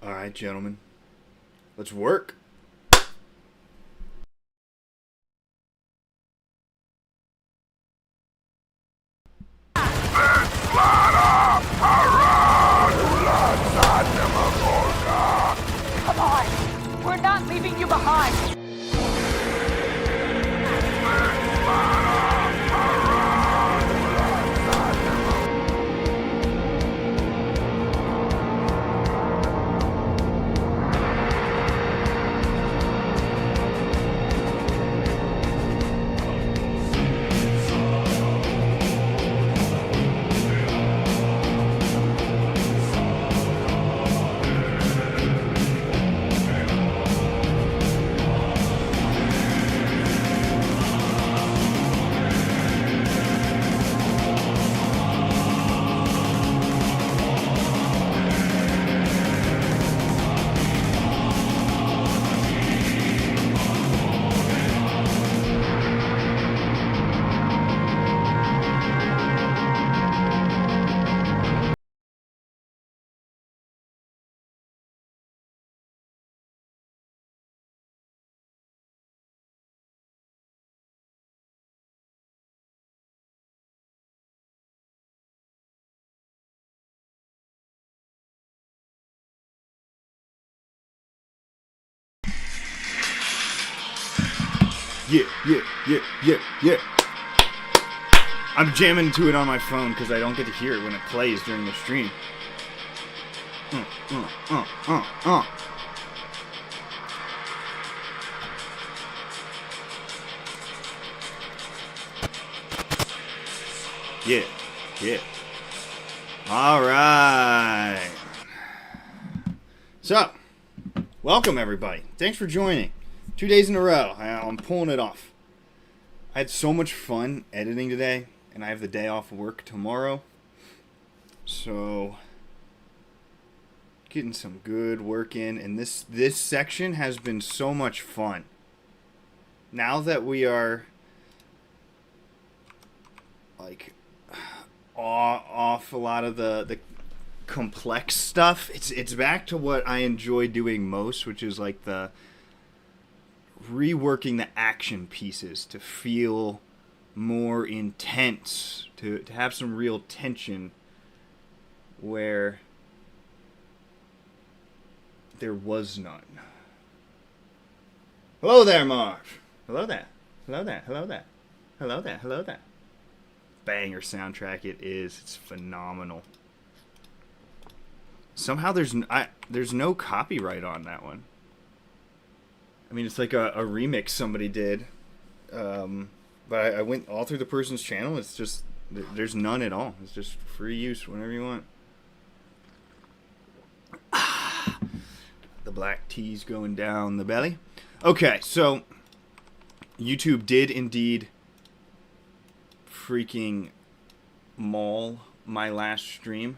All right, gentlemen. Let's work. Come on! We're not leaving you behind! Yeah. I'm jamming to it on my phone because I don't get to hear it when it plays during the stream. Yeah. All right. So, welcome everybody. Thanks for joining. 2 days in a row. I'm pulling it off. I had so much fun editing today, and I have the day off work tomorrow. So, getting some good work in, and this section has been so much fun. Now that we are like off a lot of the complex stuff, it's back to what I enjoy doing most, which is like the reworking the action pieces to feel more intense, to have some real tension where there was none. Hello there, Marv. Hello there. Banger soundtrack it is. It's phenomenal. Somehow there's no copyright on that one. I mean, it's like a remix somebody did, but I went all through the person's channel. It's just, there's none at all. It's just free use whenever you want. The black tea's going down the belly. Okay, so YouTube did indeed freaking maul my last stream.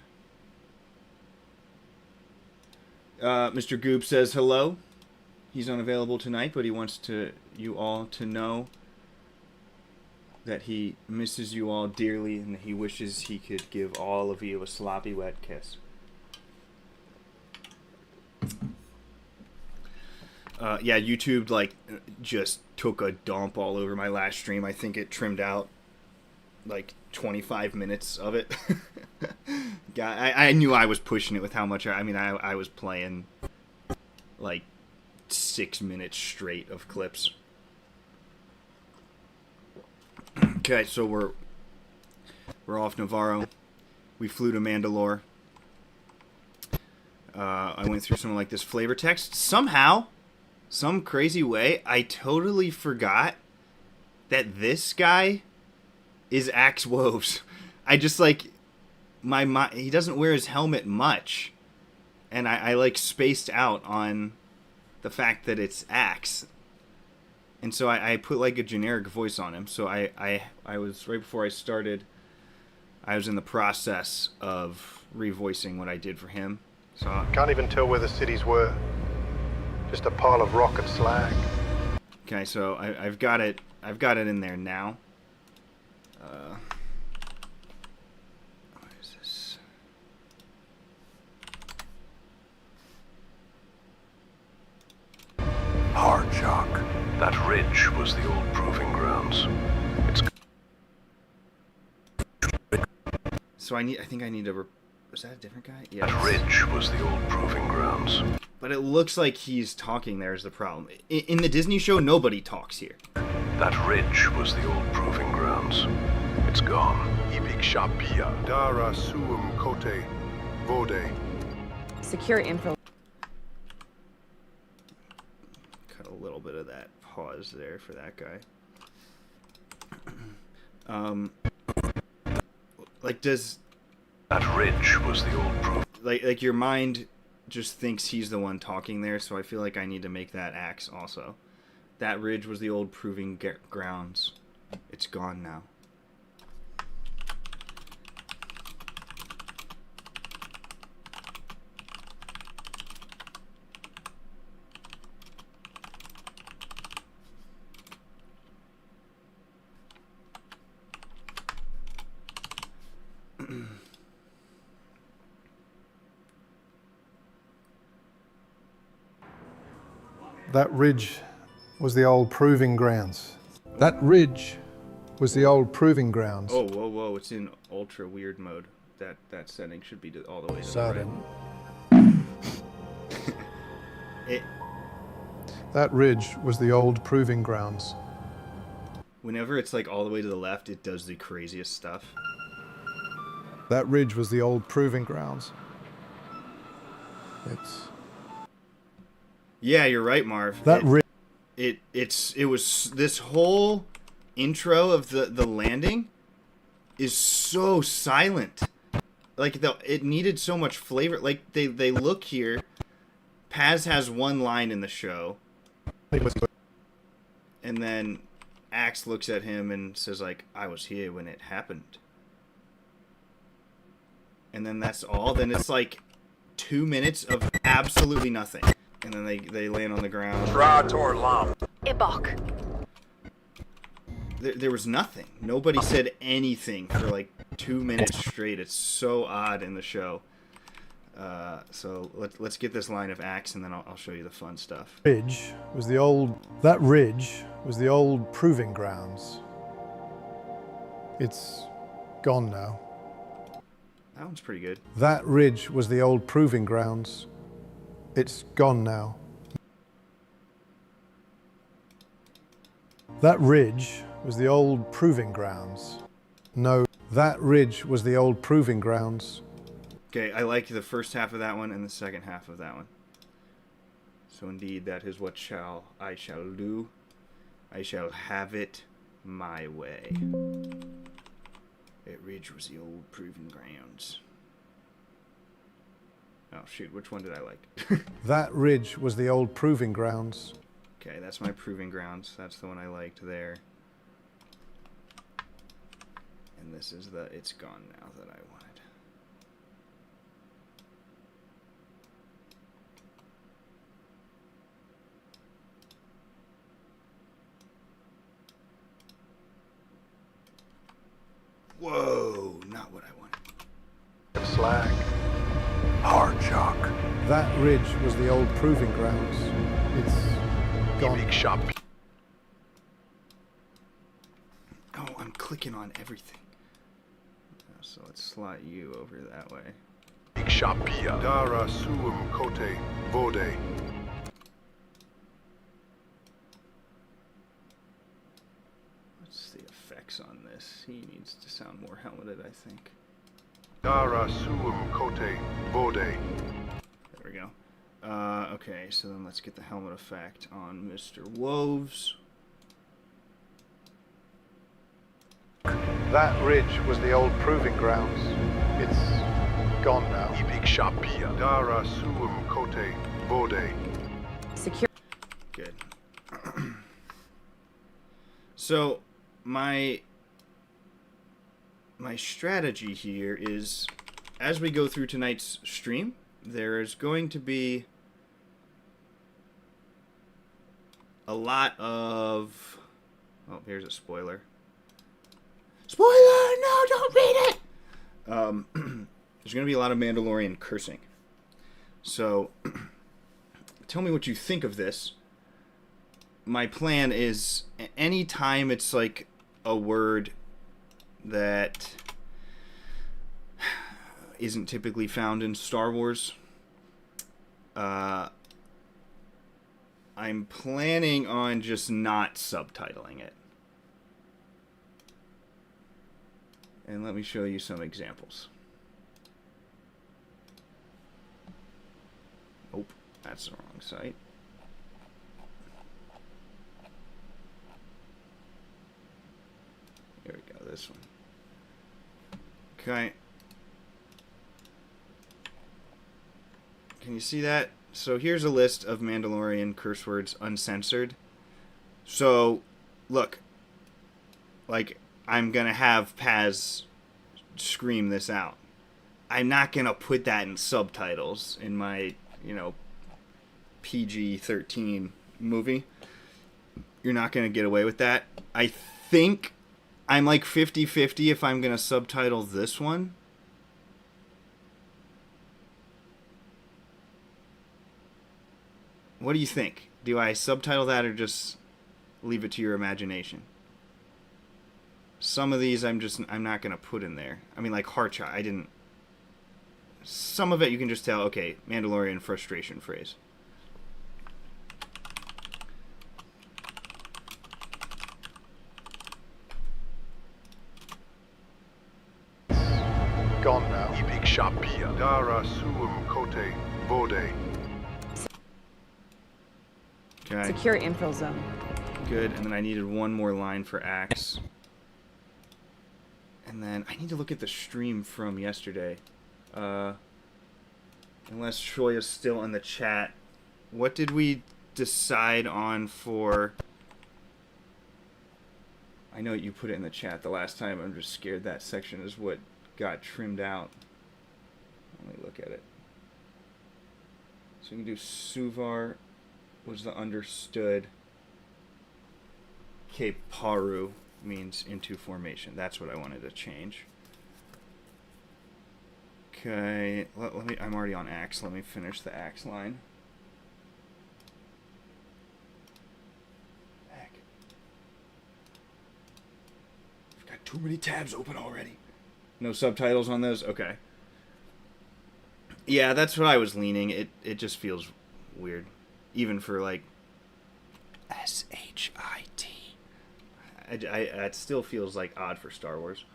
Mr. Goop says hello. He's unavailable tonight, but he wants you all to know that he misses you all dearly and he wishes he could give all of you a sloppy wet kiss. Yeah, YouTube just took a dump all over my last stream. I think it trimmed out like 25 minutes of it. I knew I was pushing it with how much I was playing like 6 minutes straight of clips. Okay, so we're off Navarro. We flew to Mandalore. I went through some like this flavor text. Somehow, some crazy way, I totally forgot that this guy is Axe Woves. I just like he doesn't wear his helmet much, and I like spaced out on the fact that it's Axe, and so I put like a generic voice on him. So I was, right before I started, I was in the process of revoicing what I did for him. So can't even tell where the cities were. Just a pile of rock and slag. Okay, so I've got it in there now. What is this? was the old proving grounds. So I think I need to. Was that a different guy? Yeah. That ridge was the old proving grounds. But it looks like he's talking. There is the problem. In the Disney show, nobody talks here. That ridge was the old proving grounds. It's gone. Ibik Shapia. Dara Suum Kote Vode. Secure info. Cut a little bit of that pause there for that guy. Like does that ridge was the old proving. Like your mind just thinks he's the one talking there, so I feel like I need to make that axe also. That ridge was the old proving grounds. It's gone now. That ridge was the old proving grounds. That ridge was the old proving grounds. Oh, whoa, whoa! It's in ultra weird mode. That setting should be all the way to Sudden. the right. That ridge was the old proving grounds. Whenever it's like all the way to the left, it does the craziest stuff. That ridge was the old proving grounds. Yeah, you're right, Marv. That ridge. It was this whole intro of the landing is so silent. Like it needed so much flavor. Like they look here. Paz has one line in the show, and then Axe looks at him and says like, "I was here when it happened." And then that's all. Then it's like 2 minutes of absolutely nothing. And then they land on the ground. Ibok. There was nothing. Nobody said anything for like 2 minutes straight. It's so odd in the show. So let's get this line of Axe, and then I'll show you the fun stuff. That ridge was the old proving grounds. It's gone now. That one's pretty good. That ridge was the old proving grounds. It's gone now. That ridge was the old proving grounds. No, that ridge was the old proving grounds. Okay, I like the first half of that one and the second half of that one. So indeed, that is what I shall do. I shall have it my way. That ridge was the old proving grounds. Oh shoot, which one did I like? That ridge was the old proving grounds. Okay, that's my proving grounds. That's the one I liked there. And this is the it's gone now that I wanted. Whoa, not what I wanted. Slag. Hard shock. That ridge was the old proving grounds. It's gone. Ibik Shap. Oh, I'm clicking on everything. So let's slot you over that way. Ibik Shapia. Dara Suum Kote Vode. What's the effects on this? He needs to sound more helmeted, I think. Dara Suum Kote Vode. There we go. Okay, so then let's get the helmet effect on Mr. Woves. That ridge was the old proving grounds. It's gone now. Ibik Shapia. Dara Suum Kote Vode. Secure. Good. So, my strategy here is, as we go through tonight's stream, there is going to be a lot of... Oh, here's a spoiler. Spoiler! No, don't read it! There's going to be a lot of Mandalorian cursing. So, tell me what you think of this. my plan is anytime it's like a word that isn't typically found in Star Wars, I'm planning on just not subtitling it. And let me show you some examples. Nope, that's the wrong site. Here we go, this one. Okay. Can you see that? So here's a list of Mandalorian curse words uncensored. So, look. Like, I'm going to have Paz scream this out. I'm not going to put that in subtitles in my, PG-13 movie. You're not going to get away with that. I think I'm like 50-50 if I'm going to subtitle this one. What do you think? Do I subtitle that or just leave it to your imagination? Some of these I'm not going to put in there. I mean, like Harcha, I didn't... Some of it you can just tell, okay, Mandalorian frustration phrase. Gone now. Ibik Shapia. Dara Suum Kote Vode. Okay, Secure infill zone. good. And then I needed one more line for Axe. And then I need to look at the stream from yesterday. Unless Troy is still in the chat. What did we decide on for... I know you put it in the chat the last time. I'm just scared that section is what got trimmed out. Let me look at it. So we can do Suvar was the understood. Cape Paru means into formation. That's what I wanted to change. Okay, let me. I'm already on Axe. Let me finish the Axe line. Heck, I've got too many tabs open already. No subtitles on those. Okay. Yeah, that's what I was leaning. It just feels weird, even for like SHIT. It still feels like odd for Star Wars.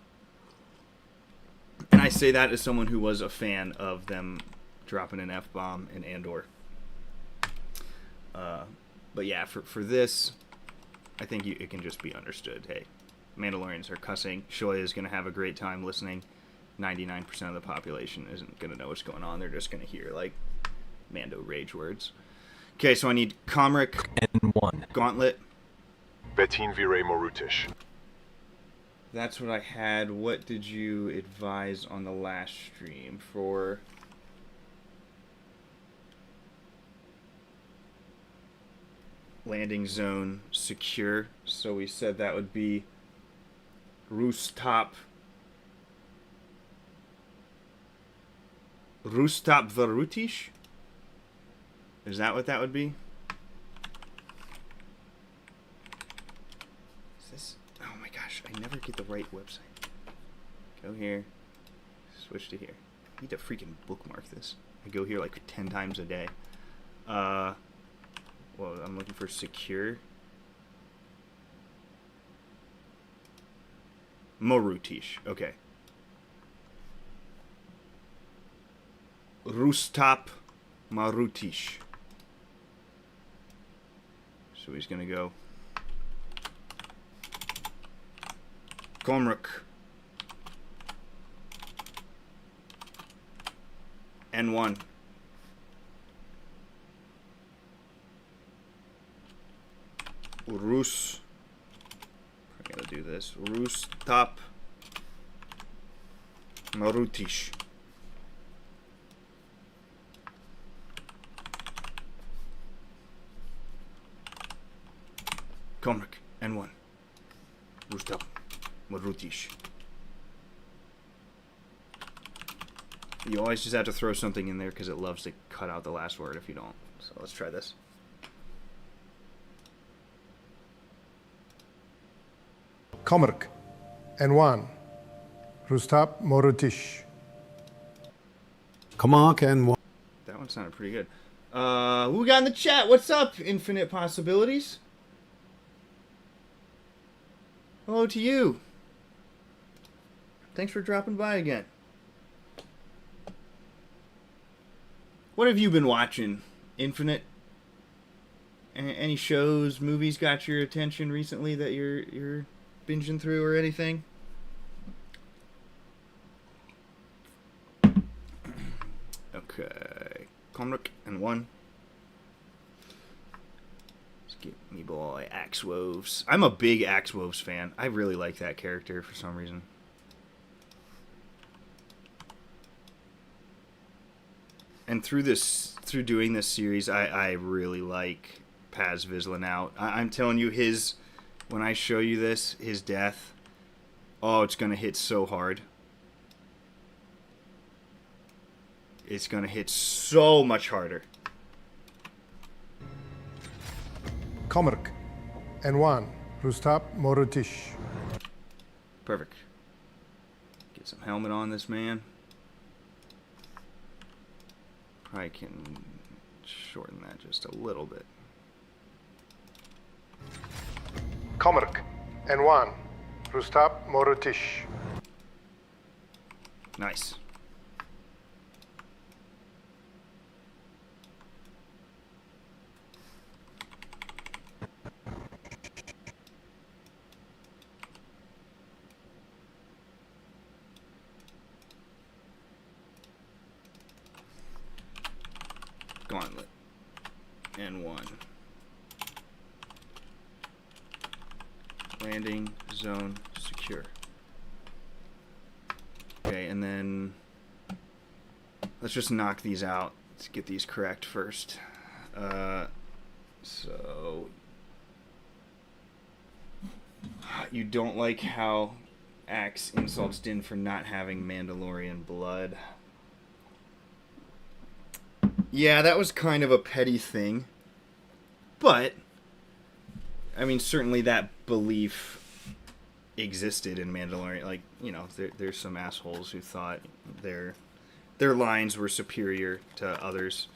And I say that as someone who was a fan of them dropping an F-bomb in Andor. But yeah, for this, I think it can just be understood. Hey, Mandalorians are cussing. Shoya is going to have a great time listening. 99% of the population isn't going to know what's going on. They're just going to hear, like, Mando rage words. Okay, so I need Comric, N1. Gauntlet. Betin Vire Morutish. That's what I had. What did you advise on the last stream for... landing zone secure? So we said that would be Rooftop Varutish? Is that what that would be? Is this... Oh my gosh, I never get the right website. Go here. Switch to here. I need to freaking bookmark this. I go here like 10 times a day. Well, I'm looking for secure. Morutish. Okay. Rustap Marutish. So he's gonna go Comric N1. Rus. I gotta do this. Rustap Marutish. Comric N1. Rustap Marutish. You always just have to throw something in there because it loves to cut out the last word if you don't. So let's try this. Comarc and 1. Rustap Morutish. Comarc and 1. That one sounded pretty good. Who we got in the chat? What's up, Infinite Possibilities? Hello to you. Thanks for dropping by again. What have you been watching, Infinite? Any shows, movies got your attention recently that you're binging through or anything? Okay, Comric and 1. Let's get me boy Axe Woves. I'm a big Axe Woves fan. I really like that character for some reason. And through doing this series, I really like Paz Vizsla now. I'm telling you, when I show you this, his death, oh, it's gonna hit so hard. It's gonna hit so much harder. Comarc and 1. Rustap Morutish. Perfect. Get some helmet on this man. Probably can shorten that just a little bit. Comarc and 1. Rustap Morutish. Nice. Gauntlet and 1. Landing zone secure. Okay, and then let's just knock these out. Let's get these correct first. So you don't like how Axe insults Din for not having Mandalorian blood. Yeah, that was kind of a petty thing. But, I mean, certainly that belief existed in Mandalorian. Like, you know, there's some assholes who thought their lines were superior to others.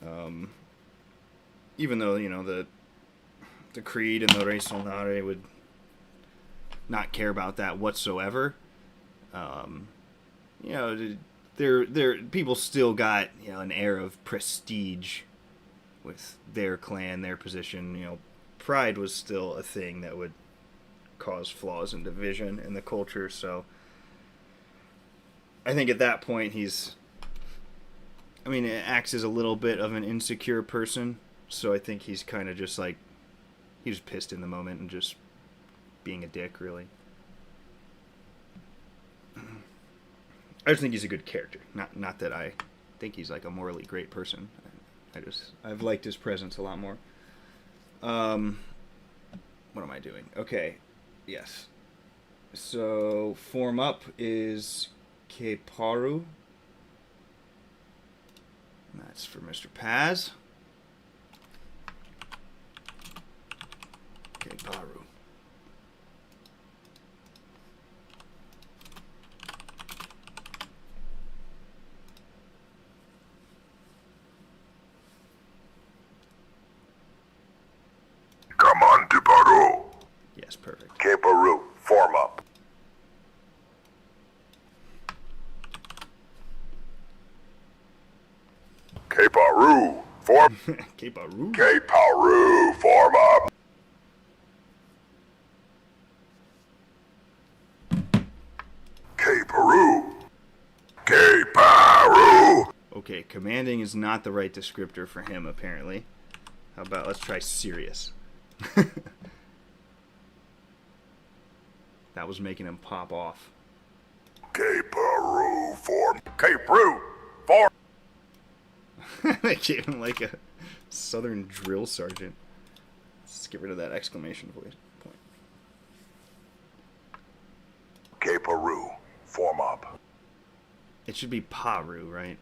Even though, you know, the Creed and the Rey Solnare would not care about that whatsoever. You know, There people still got, you know, an air of prestige with their clan, their position. You know, pride was still a thing that would cause flaws and division in the culture. So I think at that point Axe is a little bit of an insecure person. So I think he's kind of just like, he was pissed in the moment and just being a dick, really. I just think he's a good character. Not that I think he's like a morally great person. I've liked his presence a lot more. What am I doing? Okay. Yes. So form up is Keparu. That's for Mr. Paz. Keparu. Come on, Keparu. Yes, perfect. Keparu, form up. Keparu, form. Keparu. Keparu, form up. Keparu. Keparu. Okay, commanding is not the right descriptor for him, apparently. How about let's try serious? That was making him pop off. Keparu, form. Keparu, form. They gave him like a southern drill sergeant. Let's get rid of that exclamation point. Keparu, form up. It should be Paru, right?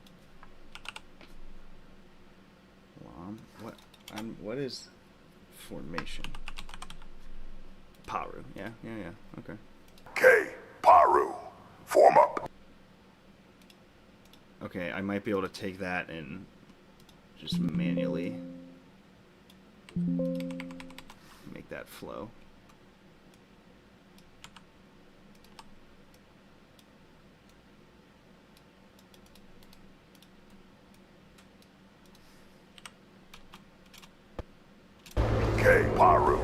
What is formation? Paru. Yeah. Okay. K. Paru. Form up. Okay, I might be able to take that and just manually make that flow. K. Paru.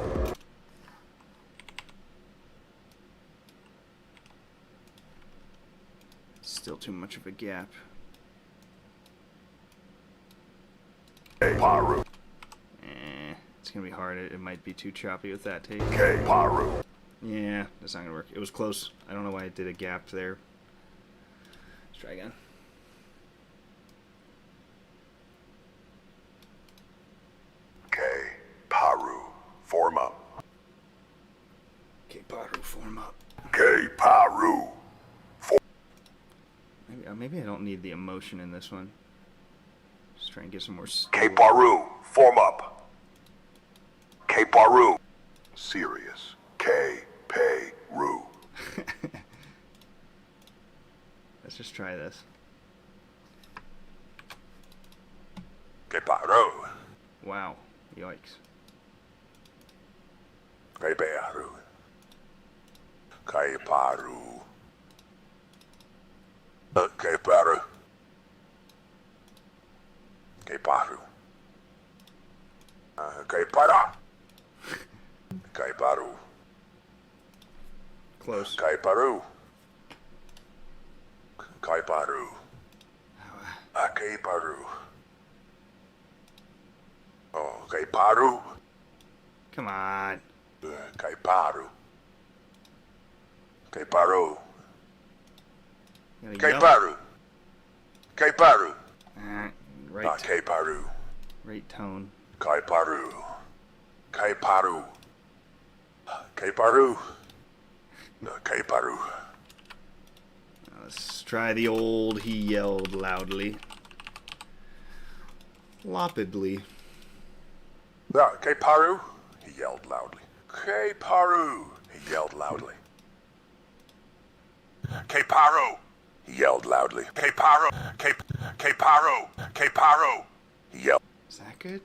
Still too much of a gap. K. Paru. It's gonna be hard. It might be too choppy with that take. K. Paru. Yeah, that's not gonna work. It was close. I don't know why it did a gap there. Let's try again. K. Paru. Form up. Okay, Paru, form up. K. Paru. Maybe I don't need the emotion in this one. Just try and get some more. K. Paru. Form up. K. Paru. Serious. K. Pay. Ru. Let's just try this. K. Paru. Wow. Yikes. K. Paru. K. Paru. K. Paru. K. Paru. K. Para. K. Paru. Close. K. Paru. K. Paru. K. Paru. Oh, K. Paru. Come on. K. Paru. K. Paru. K. Paru. K. Paru. Right. K. Paru. Right tone. K. Paru. K. Paru. K. Paru. K. Paru. Let's try the old he yelled loudly. Lopidly. K. Paru. He yelled loudly. K. Paru. He yelled loudly. K. Paru. He yelled loudly. K. Paru. K. Paru. K. Paru. He yelled. Is that good?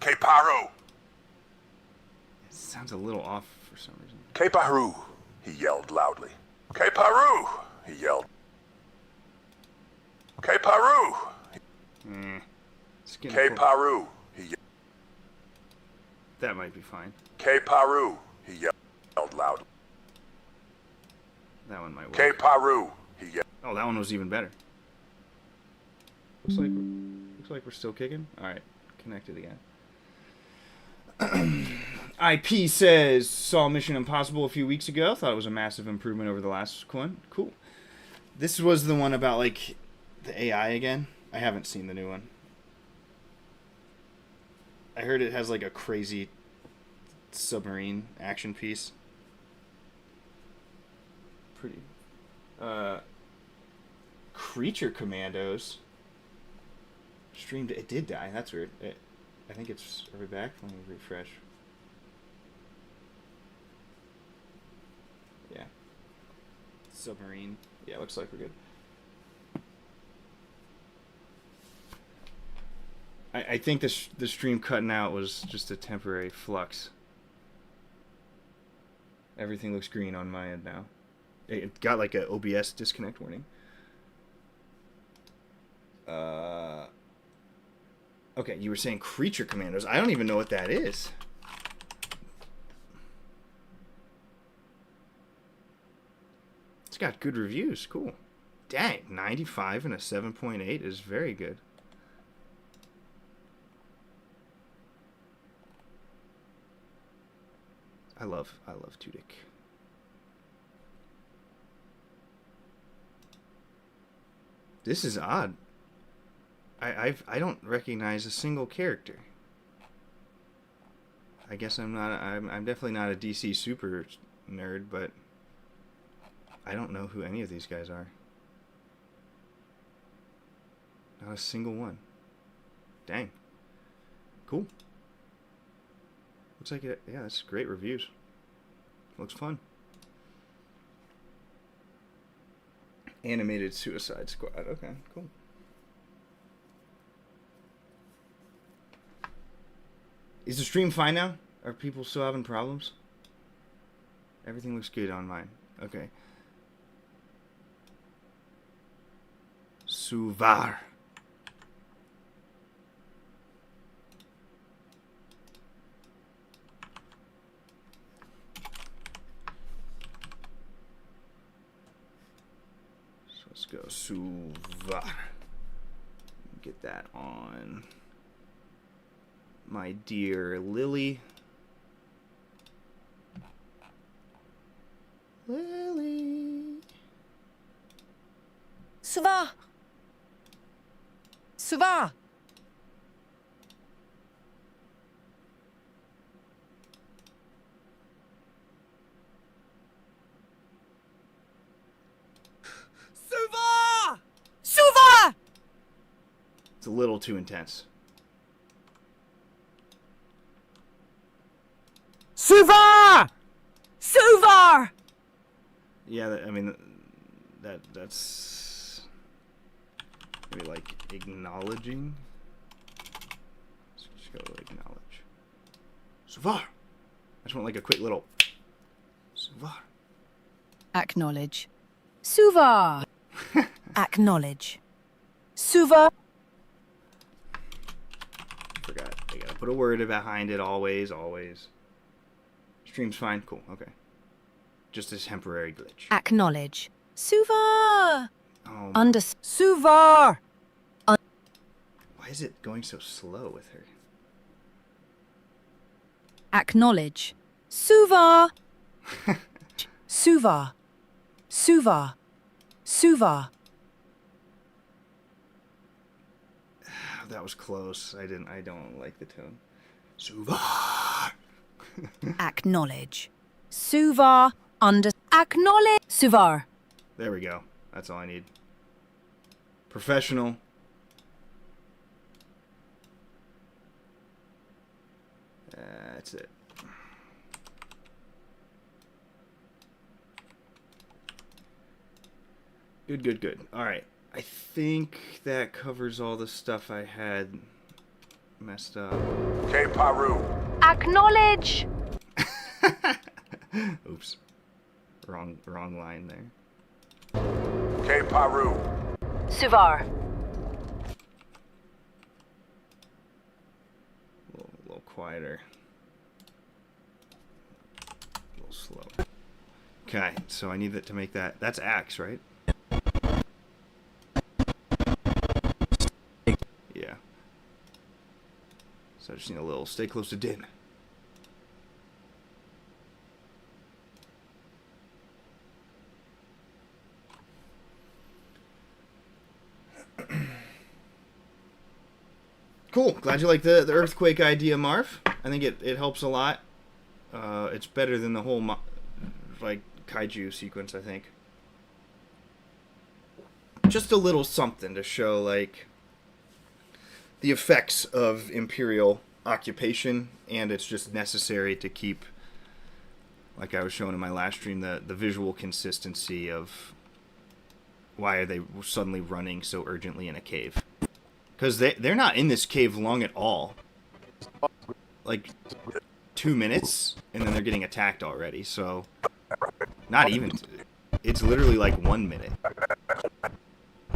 K. Paru. It sounds a little off for some reason. K. Paru. He yelled loudly. K. Paru. He yelled. K. Paru. K. Paru. He yelled. That might be fine. K. Paru. He yelled loudly. That one might work. K. Paru. He yelled. Oh, that one was even better. Looks like we're still kicking. All right, connected again. IP says saw Mission Impossible a few weeks ago. Thought it was a massive improvement over the last one. Cool. This was the one about like the AI again. I haven't seen the new one. I heard it has like a crazy submarine action piece. Pretty. Creature Commandos. Streamed. It did die. That's weird. I think it's. Are we back? Let me refresh. Yeah. Submarine. Yeah, looks like we're good. I think the stream cutting out was just a temporary flux. Everything looks green on my end now. It got like a OBS disconnect warning. Okay, you were saying Creature Commandos. I don't even know what that is. It's got good reviews. Cool. Dang, 95 and a 7.8 is very good. I love Tudyk. This is odd. I don't recognize a single character. I guess I'm definitely not a DC super nerd, but I don't know who any of these guys are. Not a single one. Dang. Cool. Looks like it. Yeah, that's great reviews. Looks fun. Animated Suicide Squad. Okay, cool. Is the stream fine now? Are people still having problems? Everything looks good on mine. Okay. Suvar. So let's go Suvar. Get that on my dear Lily. Lily. Suva. Suva. Suva. Suva. It's a little too intense. Suvar. Suvar. Yeah, I mean, that's maybe like acknowledging. Let's just go to acknowledge. Suvar. I just want like a quick little Suvar. Acknowledge. Suva. Acknowledge. Suva. Forgot. I gotta put a word behind it always, always. Stream's fine. Cool. Okay. Just a temporary glitch. Acknowledge. Suva. Oh, Under. Suvar. why is it going so slow with her? Acknowledge. Suva. Suva. Suva. Suva. That was close. I don't like the tone. Suvar. Acknowledge. Suvar. Under. Acknowledge. Suvar. There we go. That's all I need. Professional. That's it. Good, good, good. All right. I think that covers all the stuff I had messed up. Que Paru. Acknowledge. Oops. Wrong line there. Que Paru. Suvar. A little quieter. A little slow. Okay, so I need that to make that. That's axe, right? Yeah. So I just need a little stay close to Din. Cool. Glad you like the earthquake idea, Marv. I think it helps a lot. It's better than the whole like kaiju sequence, I think. Just a little something to show like the effects of Imperial occupation, and it's just necessary to keep, like I was showing in my last stream, the visual consistency of why are they suddenly running so urgently in a cave. Because they're not in this cave long at all. Like 2 minutes, and then they're getting attacked already. So, not even. It's literally like 1 minute.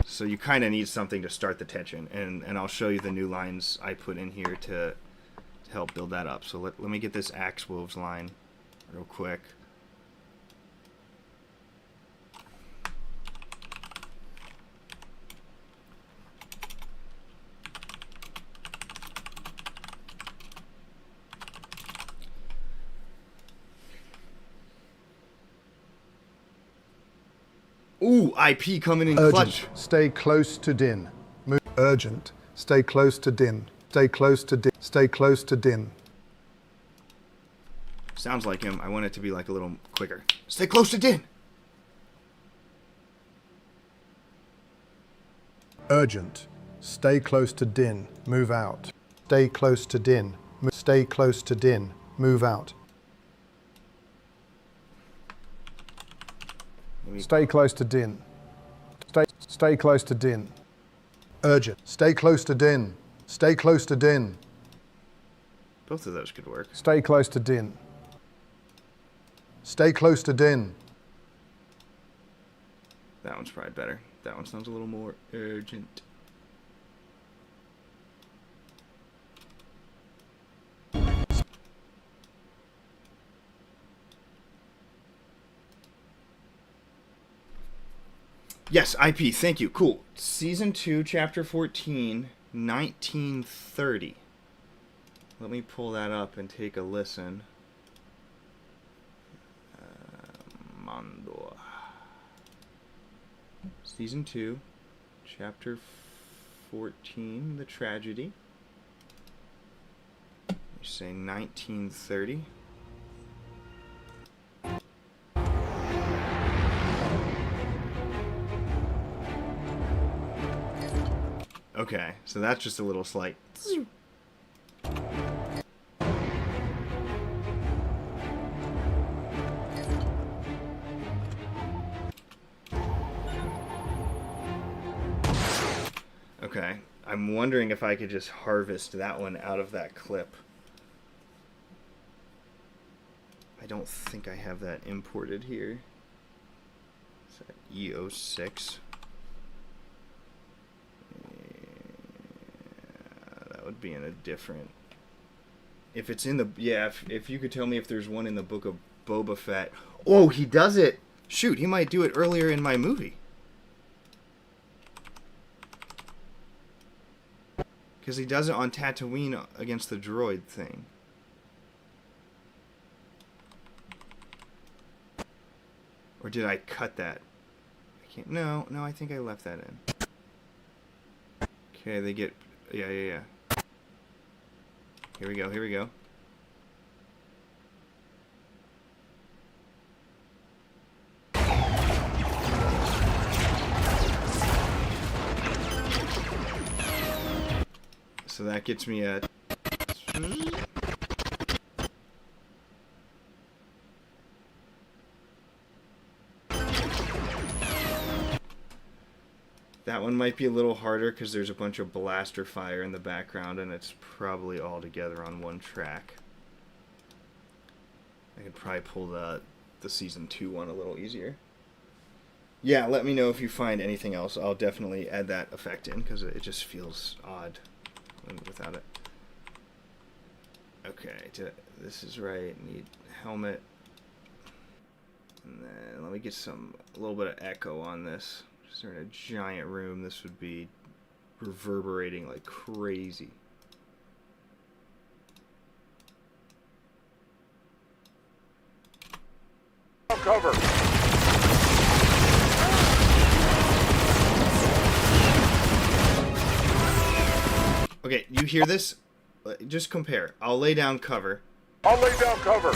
So you kind of need something to start the tension. And I'll show you the new lines I put in here to help build that up. So let me get this Axe Wolves line real quick. Ooh, IP coming in clutch. Urgent. Stay close to Din. Move. Urgent. Stay close to Din. Stay close to Din. Stay close to Din. Sounds like him. I want it to be like a little quicker. Stay close to Din. Urgent. Stay close to Din. Move out. Stay close to Din. Stay close to Din. Move out. Stay close to Din. Stay close to Din. Urgent. Stay close to Din. Stay close to Din. Both of those could work. Stay close to Din. Stay close to Din. That one's probably better. That one sounds a little more urgent. Yes, IP, thank you. Cool. Season 2, Chapter 14, 1930. Let me pull that up and take a listen. Mandalore. Season 2, Chapter 14, The Tragedy. You say 1930. Okay, so that's just a little slight. Okay, I'm wondering if I could just harvest that one out of that clip. I don't think I have that imported here. Is that EO6? Would be in a different. If it's in the if you could tell me if there's one in the book of Boba Fett. Oh, he does it. Shoot, he might do it earlier in my movie. Because he does it on Tatooine against the droid thing. Or did I cut that? I can't. No, I think I left that in. Okay, they get. Yeah. Here we go. So that gets me a... That one might be a little harder because there's a bunch of blaster fire in the background and it's probably all together on one track. I could probably pull the Season 2 one a little easier. Yeah, let me know if you find anything else. I'll definitely add that effect in because it just feels odd without it. Okay, this is right. Need helmet. And then let me get a little bit of echo on this. If they're in a giant room, this would be reverberating like crazy. Cover. Okay, you hear this? Just compare. I'll lay down cover. I'll lay down cover.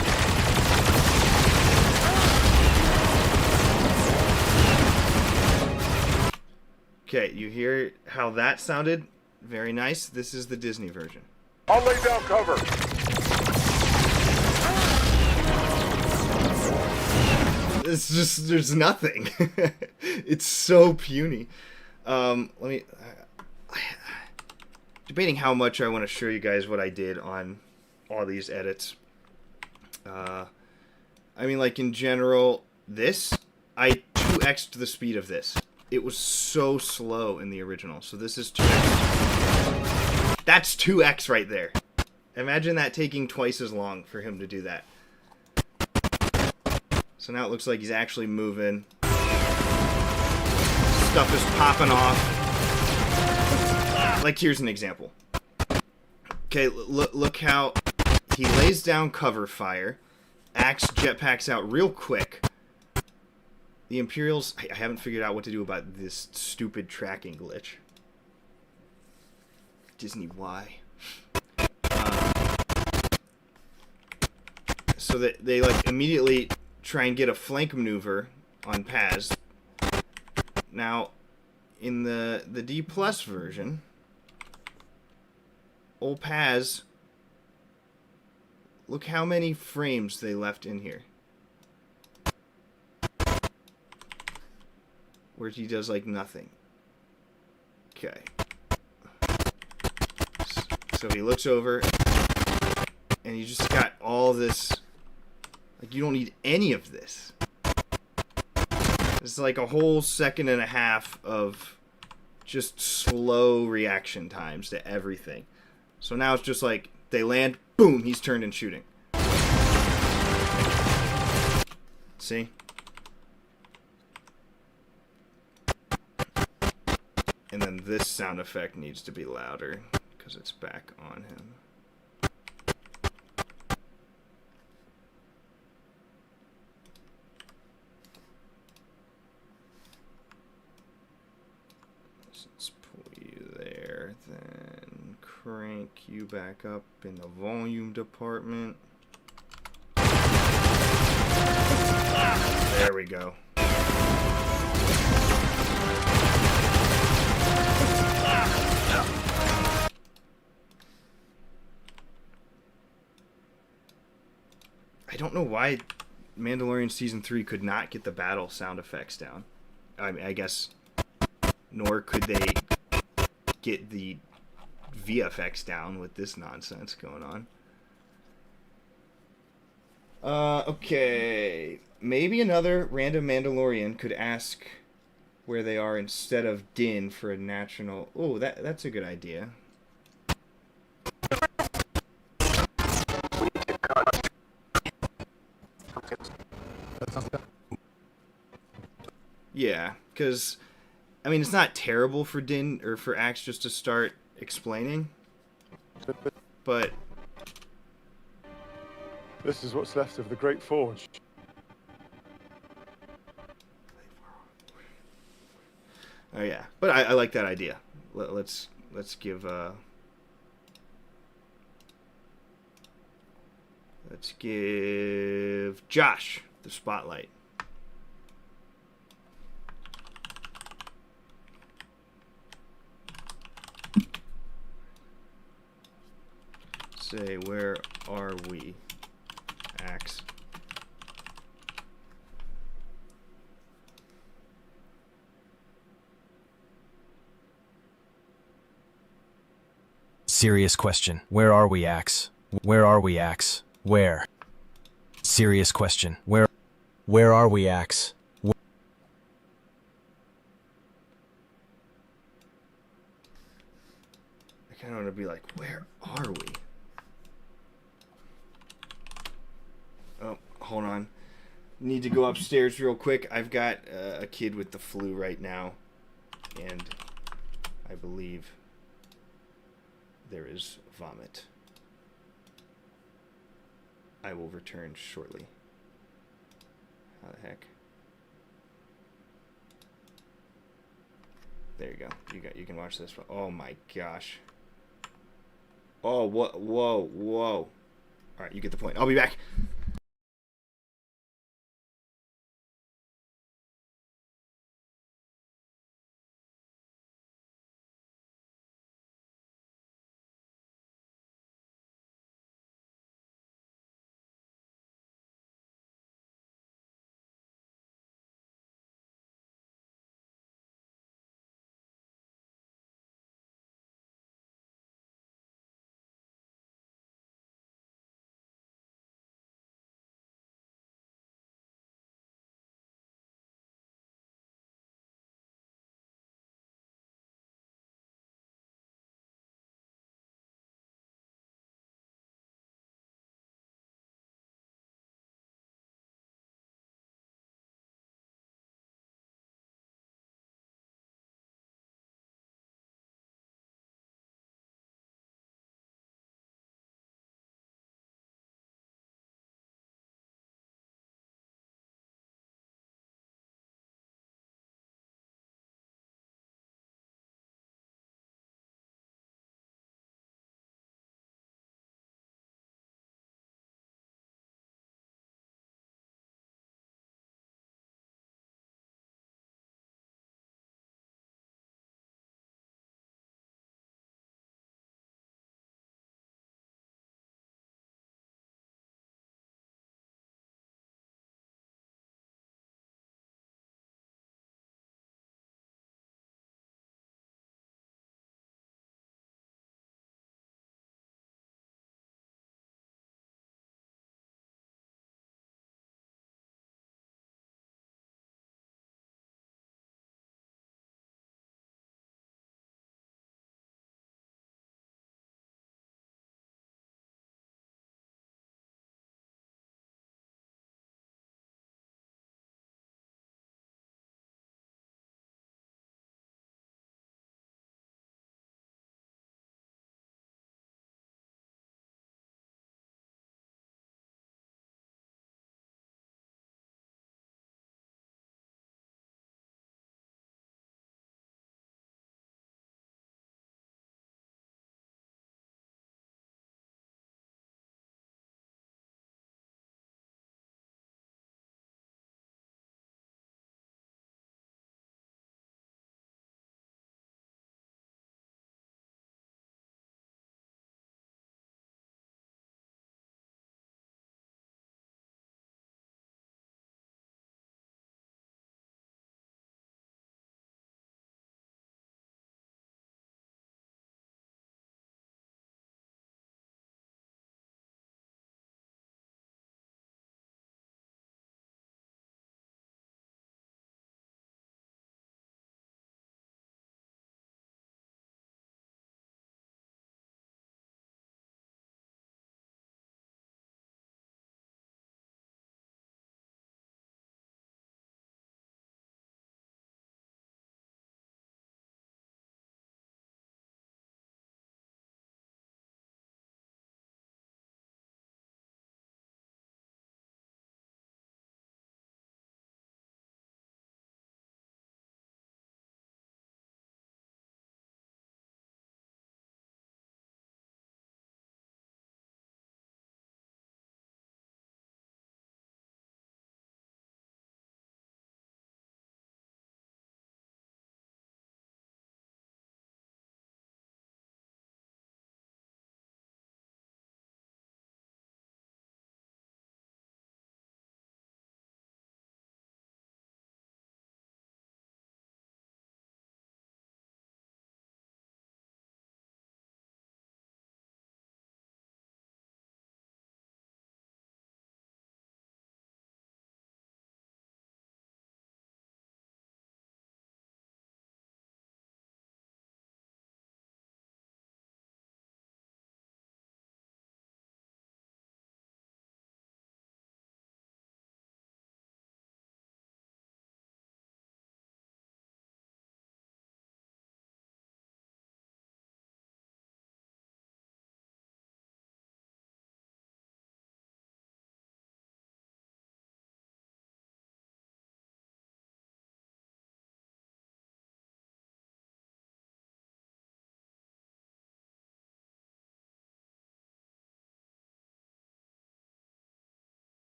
Okay, you hear how that sounded? Very nice. This is the Disney version. I'll lay down cover. It's just, there's nothing. It's so puny. Debating how much I want to show you guys what I did on all these edits. I mean, like in general, I 2x'd the speed of this. It was so slow in the original. So this is 2x. That's 2x right there. Imagine that taking twice as long for him to do that. So now it looks like he's actually moving. Stuff is popping off. Like, here's an example. Okay, look how he lays down cover fire. Axe jetpacks out real quick. The Imperials, I haven't figured out what to do about this stupid tracking glitch. Disney, why? So that they like immediately try and get a flank maneuver on Paz. Now, in the D Plus version, old Paz, look how many frames they left in here. where he does like nothing. Okay. So he looks over, and you just got all this. Like, you don't need any of this. It's like a whole second and a half of just slow reaction times to everything. So now it's just like, they land, boom, he's turned and shooting. See? And then this sound effect needs to be louder, because it's back on him. Let's pull you there, then crank you back up in the volume department. There we go. I don't know why Mandalorian Season 3 could not get the battle sound effects down. I mean, I guess, nor could they get the VFX down with this nonsense going on. Okay. Maybe another random Mandalorian could ask where they are instead of Din for a national... Oh, that's a good idea. Yeah, because, I mean, it's not terrible for Din or for Axe just to start explaining, but... This is what's left of the Great Forge. Oh yeah, but I like that idea. Let's give Josh the spotlight. Say, where are we, Axe? Serious question. Where are we, Axe? Where are we, Axe? Where? Serious question. Where are we, Axe? I kind of want to be like, where are we? Oh, hold on. Need to go upstairs real quick. I've got a kid with the flu right now, and I believe there is vomit. I will return shortly. How the heck? There you go. You can watch this. Oh my gosh. Oh, what? Whoa, whoa. All right, you get the point. I'll be back.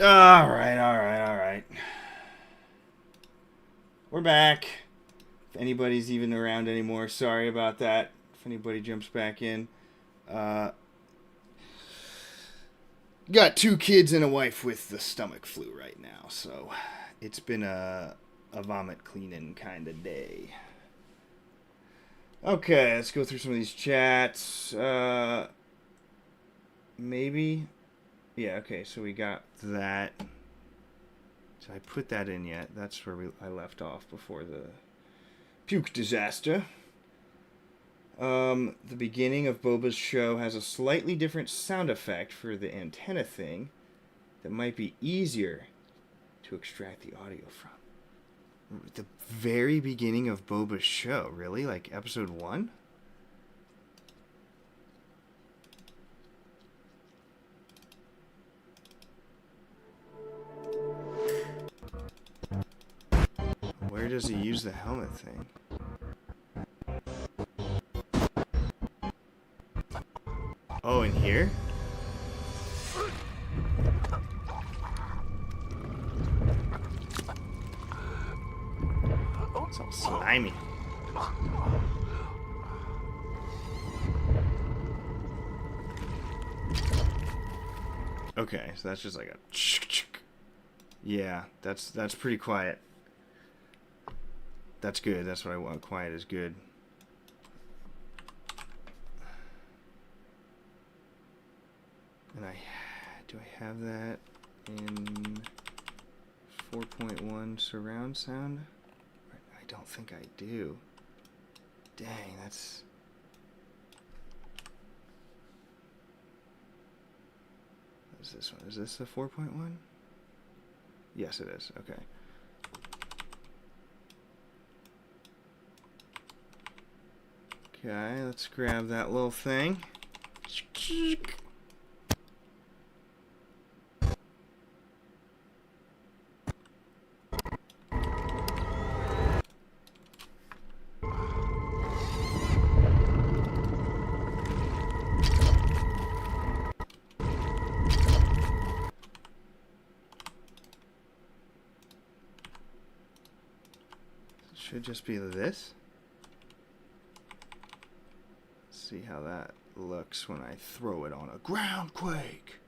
Alright. We're back. If anybody's even around anymore, sorry about that. If anybody jumps back in. Got 2 kids and a wife with the stomach flu right now, so it's been a vomit cleaning kind of day. Okay, let's go through some of these chats. Maybe? Yeah, okay, so we got that. So I put that in yet. That's where I left off before the puke disaster. The beginning of Boba's show has a slightly different sound effect for the antenna thing that might be easier to extract the audio from. The very beginning of Boba's show, really? Like episode 1? Where does he use the helmet thing? Oh, in here? It's all slimy. Okay, so that's just like a yeah, that's pretty quiet. That's good. That's what I want. Quiet is good. And do I have that in 4.1 surround sound? I don't think I do. Dang, that's... What is this one? Is this the 4.1? Yes, it is. Okay. Okay, let's grab that little thing. Should just be this. See how that looks when I throw it on a ground quake.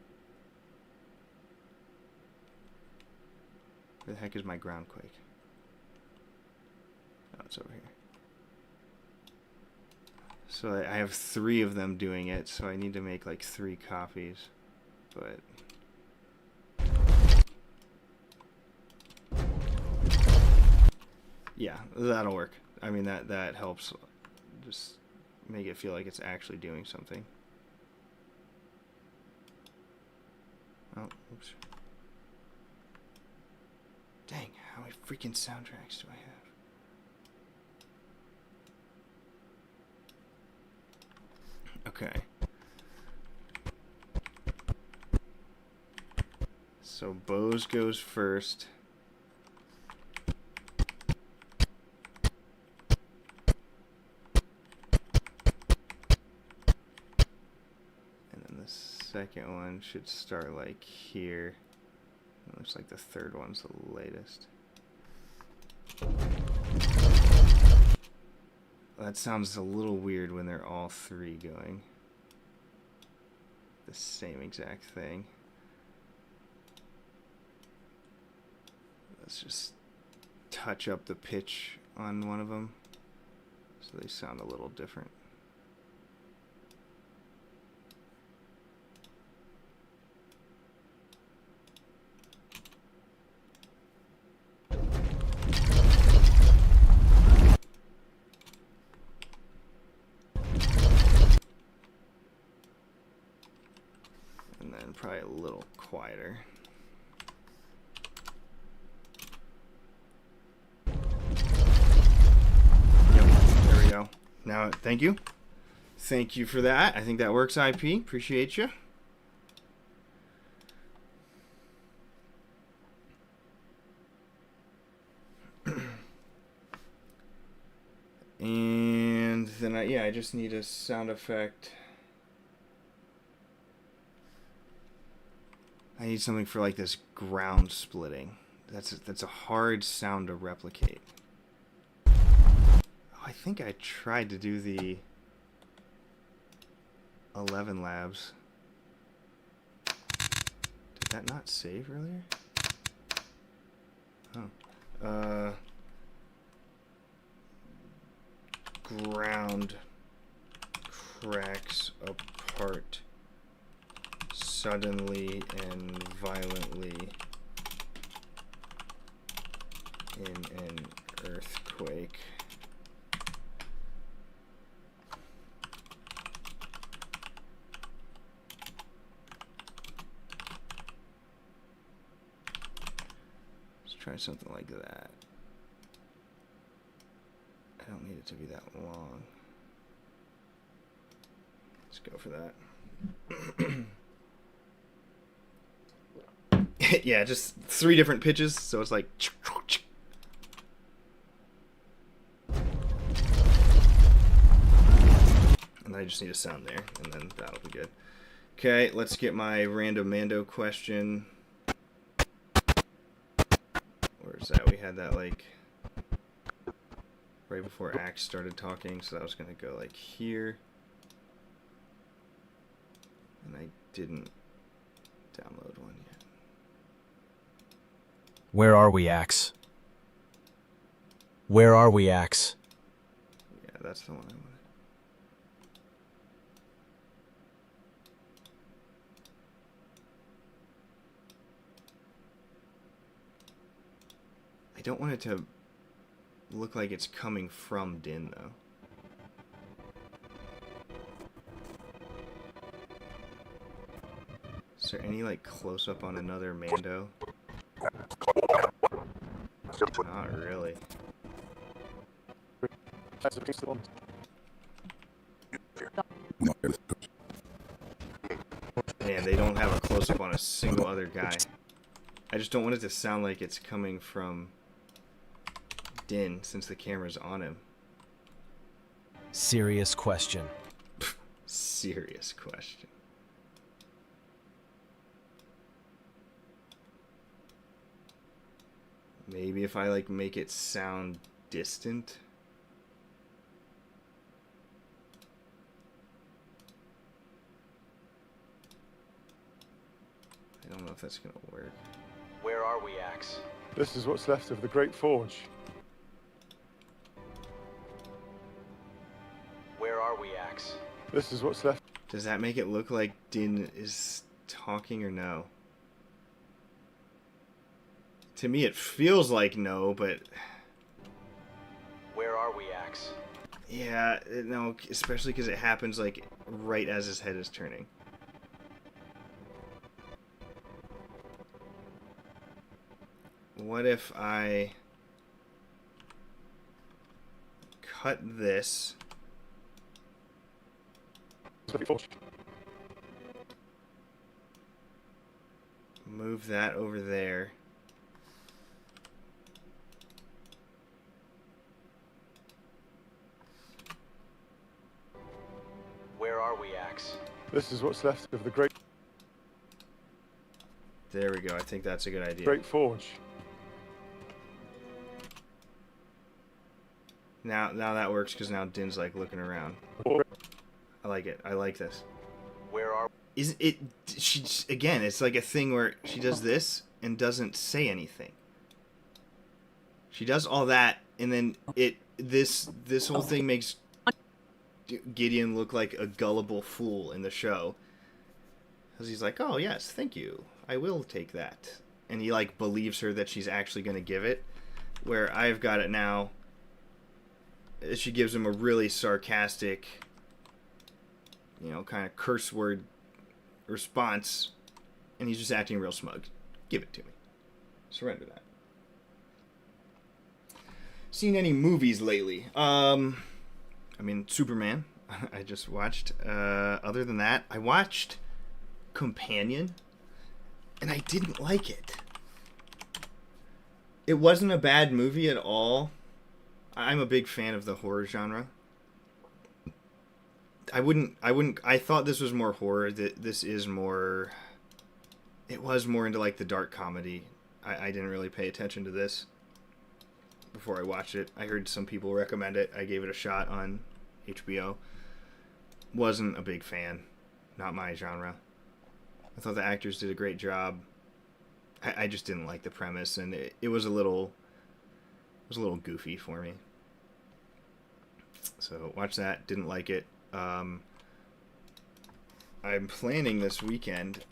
Where the heck is my ground quake? Oh, it's over here. So I have 3 of them doing it, so I need to make like 3 copies. But yeah, that'll work. I mean, that helps. Just make it feel like it's actually doing something. Oh, oops. Dang, how many freaking soundtracks do I have? Okay. So Bose goes first. Second one should start like here. It looks like the third one's the latest. That sounds a little weird when they're all 3 going. The same exact thing. Let's just touch up the pitch on one of them so they sound a little different. Probably a little quieter. Yep, there we go. Now, thank you. Thank you for that. I think that works, IP. Appreciate you. And then I just need a sound effect. I need something for like this ground splitting. That's a hard sound to replicate. Oh, I think I tried to do the 11 labs. Did that not save earlier? Oh. Ground cracks apart suddenly and violently in an earthquake. Let's try something like that. I don't need it to be that long. Let's go for that. Yeah, just 3 different pitches, so it's like... And I just need a sound there, and then that'll be good. Okay, let's get my random Mando question. Where's that? We had that, like... right before Axe started talking, so that was going to go like here. And I didn't download one yet. Where are we, Axe? Where are we, Axe? Yeah, that's the one I wanted. I don't want it to look like it's coming from Din, though. Is there any, like, close-up on another Mando? Not really. Man, they don't have a close-up on a single other guy. I just don't want it to sound like it's coming from Din, since the camera's on him. Serious question. Serious question. Maybe if I, like, make it sound distant. I don't know if that's gonna work. Where are we, Axe? This is what's left of the Great Forge. Where are we, Axe? This is what's left. Does that make it look like Din is talking or no? To me, it feels like no, but... Where are we, Axe? Yeah, no, especially because it happens, like, right as his head is turning. What if I cut this, move that over there, where are we, Axe? This is what's left of the Great there we go, I think that's a good idea. Great Forge. Now that works, because now Din's, like, looking around. I like it. I like this. Where are... Is it... Again, it's like a thing where she does this and doesn't say anything. She does all that, and then this whole thing makes Gideon look like a gullible fool in the show. Because he's like, oh, yes, thank you. I will take that. And he, like, believes her that she's actually going to give it. Where I've got it now... She gives him a really sarcastic, you know, kind of curse word response, and he's just acting real smug. Give it to me. Surrender that. Seen any movies lately? I mean, Superman, I just watched. Other than that, I watched Companion, and I didn't like it. It wasn't a bad movie at all. I'm a big fan of the horror genre. I thought this was more horror. This is more it was more into like the dark comedy. I didn't really pay attention to this before I watched it. I heard some people recommend it. I gave it a shot on HBO. Wasn't a big fan. Not my genre. I thought the actors did a great job. I just didn't like the premise, and it was a little goofy for me. So watch that. Didn't like it. I'm planning this weekend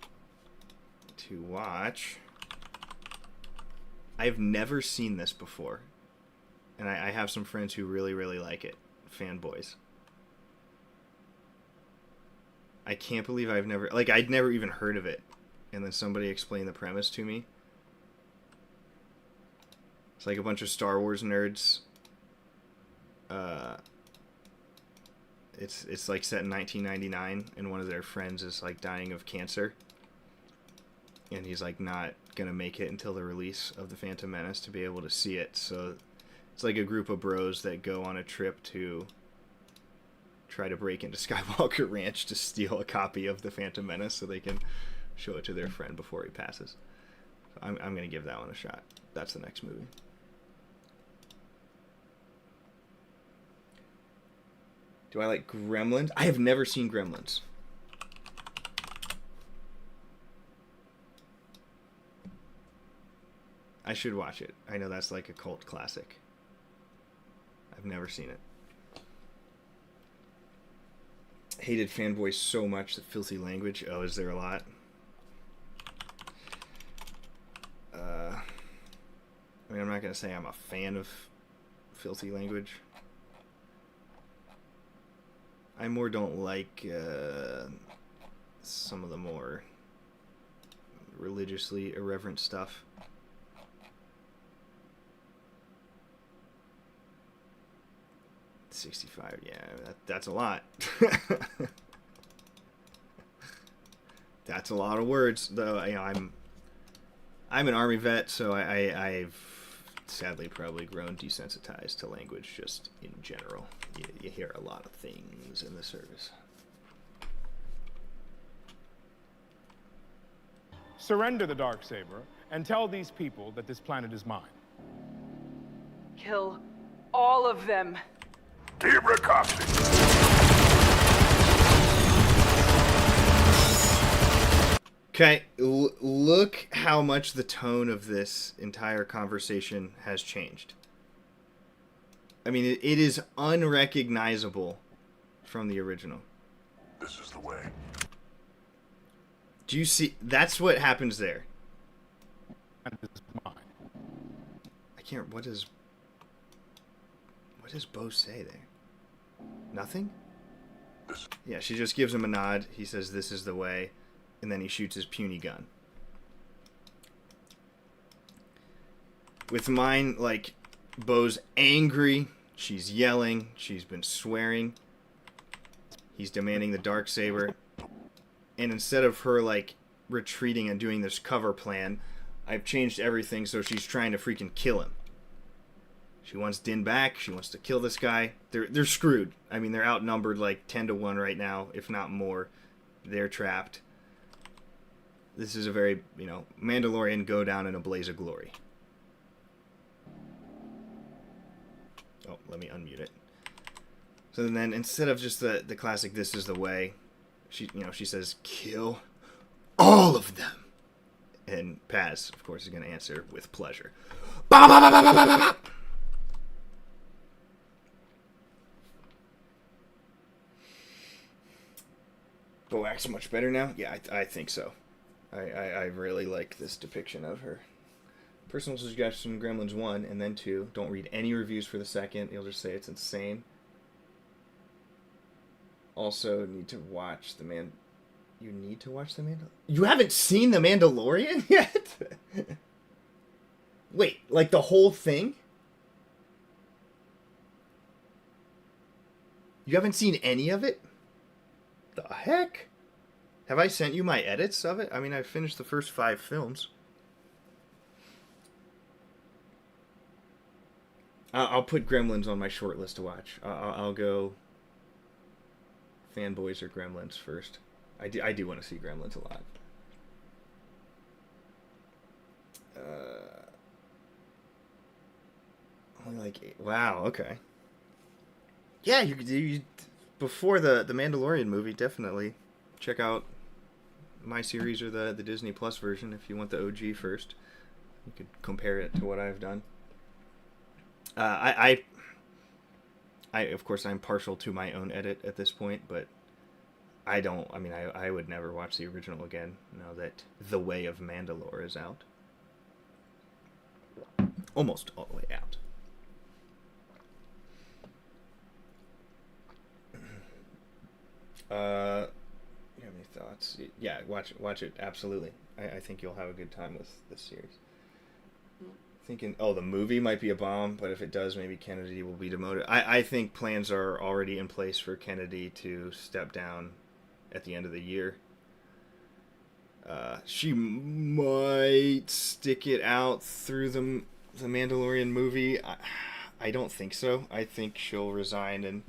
to watch. I've never seen this before, and I have some friends who really, really like it. Fanboys. I can't believe I'd never even heard of it, and then somebody explained the premise to me. It's like a bunch of Star Wars nerds. It's like set in 1999, and one of their friends is like dying of cancer, and he's like not gonna make it until the release of the Phantom Menace to be able to see it. So it's like a group of bros that go on a trip to try to break into Skywalker Ranch to steal a copy of the Phantom Menace so they can show it to their friend before he passes. So I'm gonna give that one a shot. That's the next movie. Do I like Gremlins? I have never seen Gremlins. I should watch it. I know that's like a cult classic. I've never seen it. Hated fanboys so much. The filthy language. Oh, is there a lot? I mean, I'm not going to say I'm a fan of filthy language. I more don't like some of the more religiously irreverent stuff. $65, yeah, that's a lot. That's a lot of words, though. You know, I'm an Army vet, so I've sadly probably grown desensitized to language just in general. You hear a lot of things in the service. Surrender the Darksaber and tell these people that this planet is mine. Kill all of them. Debra Coxey. Okay, look how much the tone of this entire conversation has changed. I mean, it is unrecognizable from the original. This is the way. Do you see? That's what happens there. And it's mine. I can't. What does Bo say there? Nothing? Yeah, she just gives him a nod. He says, "This is the way," and then he shoots his puny gun. With mine, like, Bo's angry. She's yelling. She's been swearing. He's demanding the Darksaber. And instead of her, like, retreating and doing this cover plan, I've changed everything so she's trying to freaking kill him. She wants Din back. She wants to kill this guy. They're screwed. I mean, they're outnumbered like 10-1 right now, if not more. They're trapped. This is a very, Mandalorian go down in a blaze of glory. Oh, let me unmute it. So then instead of just the classic "this is the way," she says, "Kill all of them." And Paz, of course, is going to answer with pleasure. Bah, bah, bah, bah, bah, bah, bah. Bo acts much better now? Yeah, I think so. I really like this depiction of her. Personal suggestion: Gremlins 1 and then 2. Don't read any reviews for the second. You'll just say it's insane. Also, need to watch the Man... You need to watch the Mandalorian? You haven't seen the Mandalorian yet? Wait, like the whole thing? You haven't seen any of it? The heck? Have I sent you my edits of it? I mean, I finished the first 5 films. I'll put Gremlins on my short list to watch. I'll go Fanboys or Gremlins first. I do want to see Gremlins a lot. Like, wow, okay. Yeah, you before the Mandalorian movie, definitely check out my series or the Disney Plus version if you want the OG first. You could compare it to what I've done. I of course I'm partial to my own edit at this point, but I would never watch the original again now that The Way of Mandalore is out. Almost all the way out. You have any thoughts? Yeah, watch it, absolutely. I think you'll have a good time with this series. Thinking, the movie might be a bomb, but if it does, maybe Kennedy will be demoted. I think plans are already in place for Kennedy to step down at the end of the year. She might stick it out through the Mandalorian movie. I don't think so. I think she'll resign, and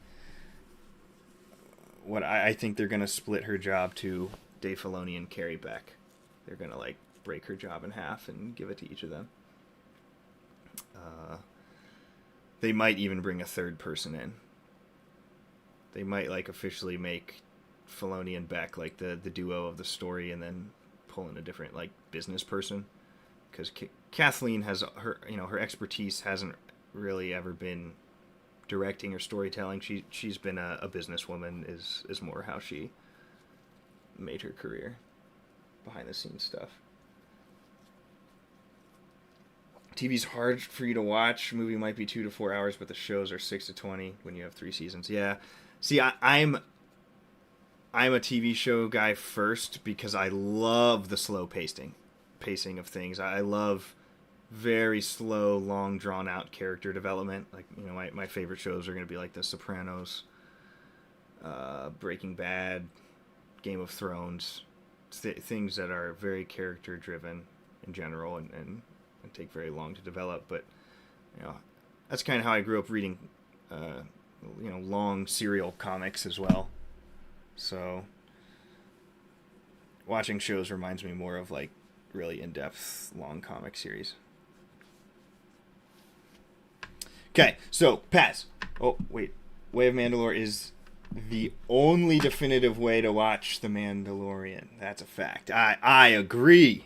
I think they're gonna split her job to Dave Filoni and Carrie Beck. They're gonna break her job in half and give it to each of them. They might even bring a third person in. They might officially make Filoni and Beck the duo of the story, and then pull in a different business person, because Kathleen has her expertise hasn't really ever been directing or storytelling. She's been a businesswoman is more how she made her career, behind the scenes stuff. TV's hard for you to watch. Movie might be 2 to 4 hours, but the shows are 6 to 20 when you have 3 seasons. Yeah. See, I'm a TV show guy first because I love the slow pacing of things. I love very slow, long, drawn out character development. My favorite shows are going to be The Sopranos, Breaking Bad, Game of Thrones, things that are very character driven in general and take very long to develop. But that's kind of how I grew up reading long serial comics as well. So watching shows reminds me more of really in-depth long comic series. Okay, so pass. Oh wait, Way of Mandalore is the only definitive way to watch The Mandalorian. That's a fact. I agree.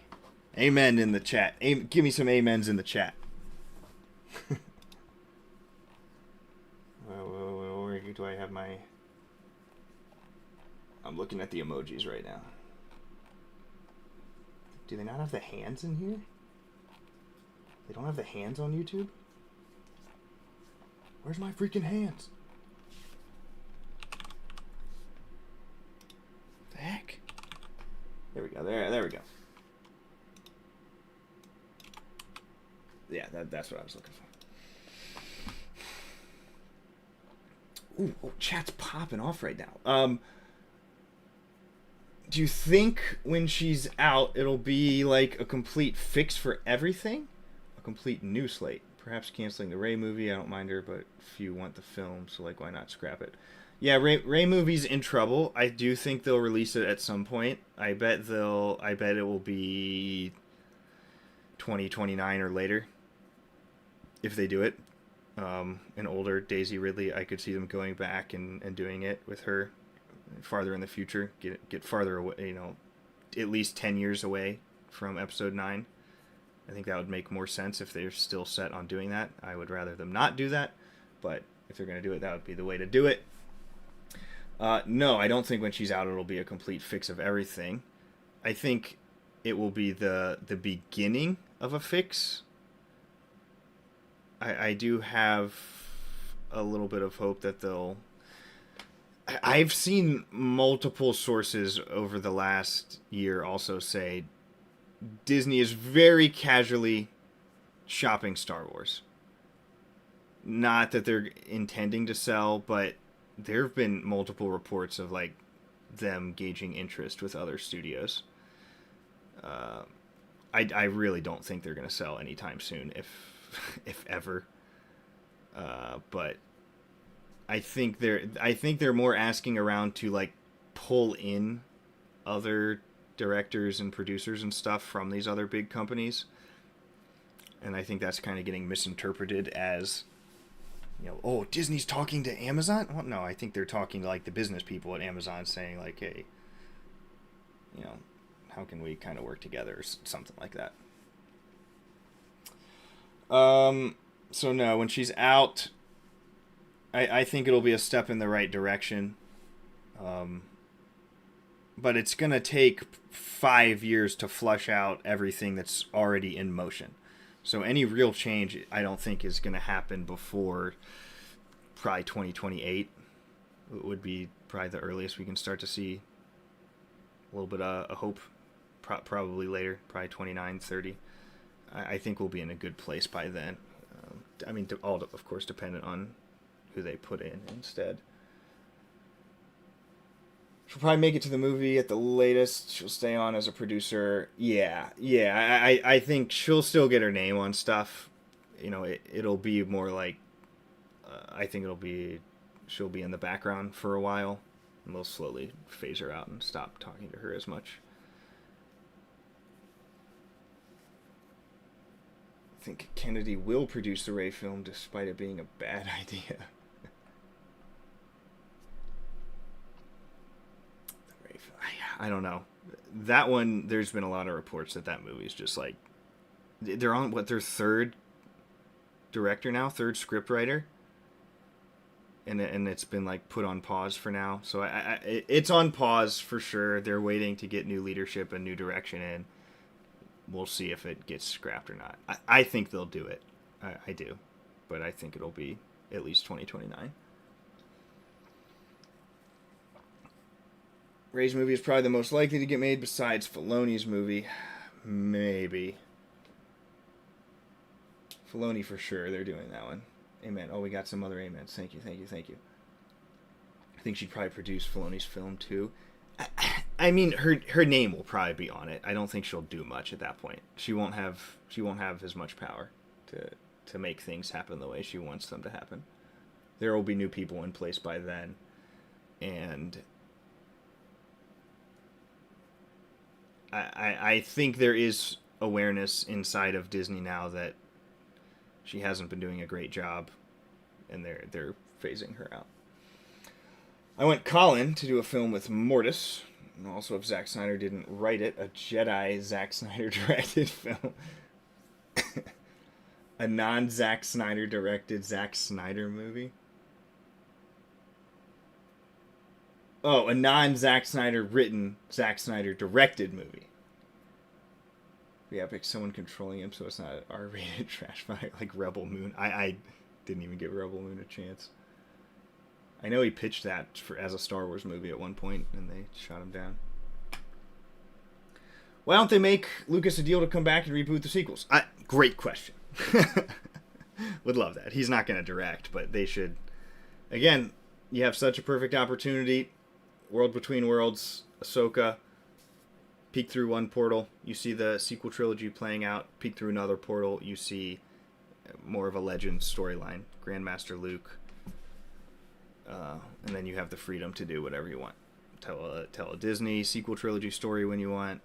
Amen in the chat. Give me some amens in the chat. Where do I have my... I'm looking at the emojis right now. Do they not have the hands in here? They don't have the hands on YouTube? Where's my freaking hands? The heck? There we go. There we go. Yeah, that's what I was looking for. Ooh, chat's popping off right now. Do you think when she's out, it'll be a complete fix for everything? A complete new slate? Perhaps canceling the Rey movie. I don't mind her, but few want the film, so why not scrap it? Yeah, Rey movie's in trouble. I do think they'll release it at some point. I bet it will be 2029 or later. If they do it. An older Daisy Ridley, I could see them going back and doing it with her farther in the future. Get farther away, at least 10 years away from episode 9. I think that would make more sense if they're still set on doing that. I would rather them not do that, but if they're going to do it, that would be the way to do it. No, I don't think when she's out it'll be a complete fix of everything. I think it will be the beginning of a fix. I do have a little bit of hope that they'll... I've seen multiple sources over the last year also say Disney is very casually shopping Star Wars. Not that they're intending to sell, but there have been multiple reports of them gauging interest with other studios. I really don't think they're going to sell anytime soon, if ever. But I think they're more asking around to pull in other directors and producers and stuff from these other big companies. And I think that's kind of getting misinterpreted as you know, oh, Disney's talking to Amazon. Well, no, I think they're talking to like the business people at Amazon, saying like, hey, you know, how can we kind of work together or something like that. So no, when she's out, I think it'll be a step in the right direction. But it's going to take 5 years to flush out everything that's already in motion. So any real change, I don't think, is going to happen before probably 2028. It would be probably the earliest we can start to see a little bit of hope. Probably later, probably 29, 30. I think we'll be in a good place by then. I mean, all of course dependent on who they put in instead. She'll probably make it to the movie at the latest. She'll stay on as a producer. Yeah. I think she'll still get her name on stuff. You know, it'll be more like, I think she'll be in the background for a while, and they'll slowly phase her out and stop talking to her as much. I think Kennedy will produce the Rey film despite it being a bad idea. I don't know. That one, there's been a lot of reports that movie's just like, they're on their third director now, third script writer, and it's been like put on pause for now. So it's on pause for sure. They're waiting to get new leadership and new direction in. We'll see if it gets scrapped or not. I think they'll do it. I do, but I think it'll be at least 2029. Rey's movie is probably the most likely to get made besides Filoni's movie. Maybe. Filoni for sure. They're doing that one. Amen. Oh, we got some other amens. Thank you. I think she'd probably produce Filoni's film too. I mean, her name will probably be on it. I don't think she'll do much at that point. She won't have as much power to make things happen the way she wants them to happen. There will be new people in place by then, and I think there is awareness inside of Disney now that she hasn't been doing a great job, and they're phasing her out. I went Colin to do a film with Mortis, and also if Zack Snyder didn't write it, a Jedi Zack Snyder directed film. A non-Zack Snyder directed Zack Snyder movie. Oh, a non-Zack Snyder written, Zack Snyder directed movie. Yeah, pick someone controlling him so it's not an R-rated trash fire like Rebel Moon. I didn't even give Rebel Moon a chance. I know he pitched that as a Star Wars movie at one point, and they shot him down. Why don't they make Lucas a deal to come back and reboot the sequels? Great question. Would love that. He's not going to direct, but they should. Again, you have such a perfect opportunity. World Between Worlds, Ahsoka. Peek through one portal, you see the sequel trilogy playing out. Peek through another portal, you see more of a legend storyline. Grandmaster Luke. And then you have the freedom to do whatever you want. Tell a Disney sequel trilogy story when you want.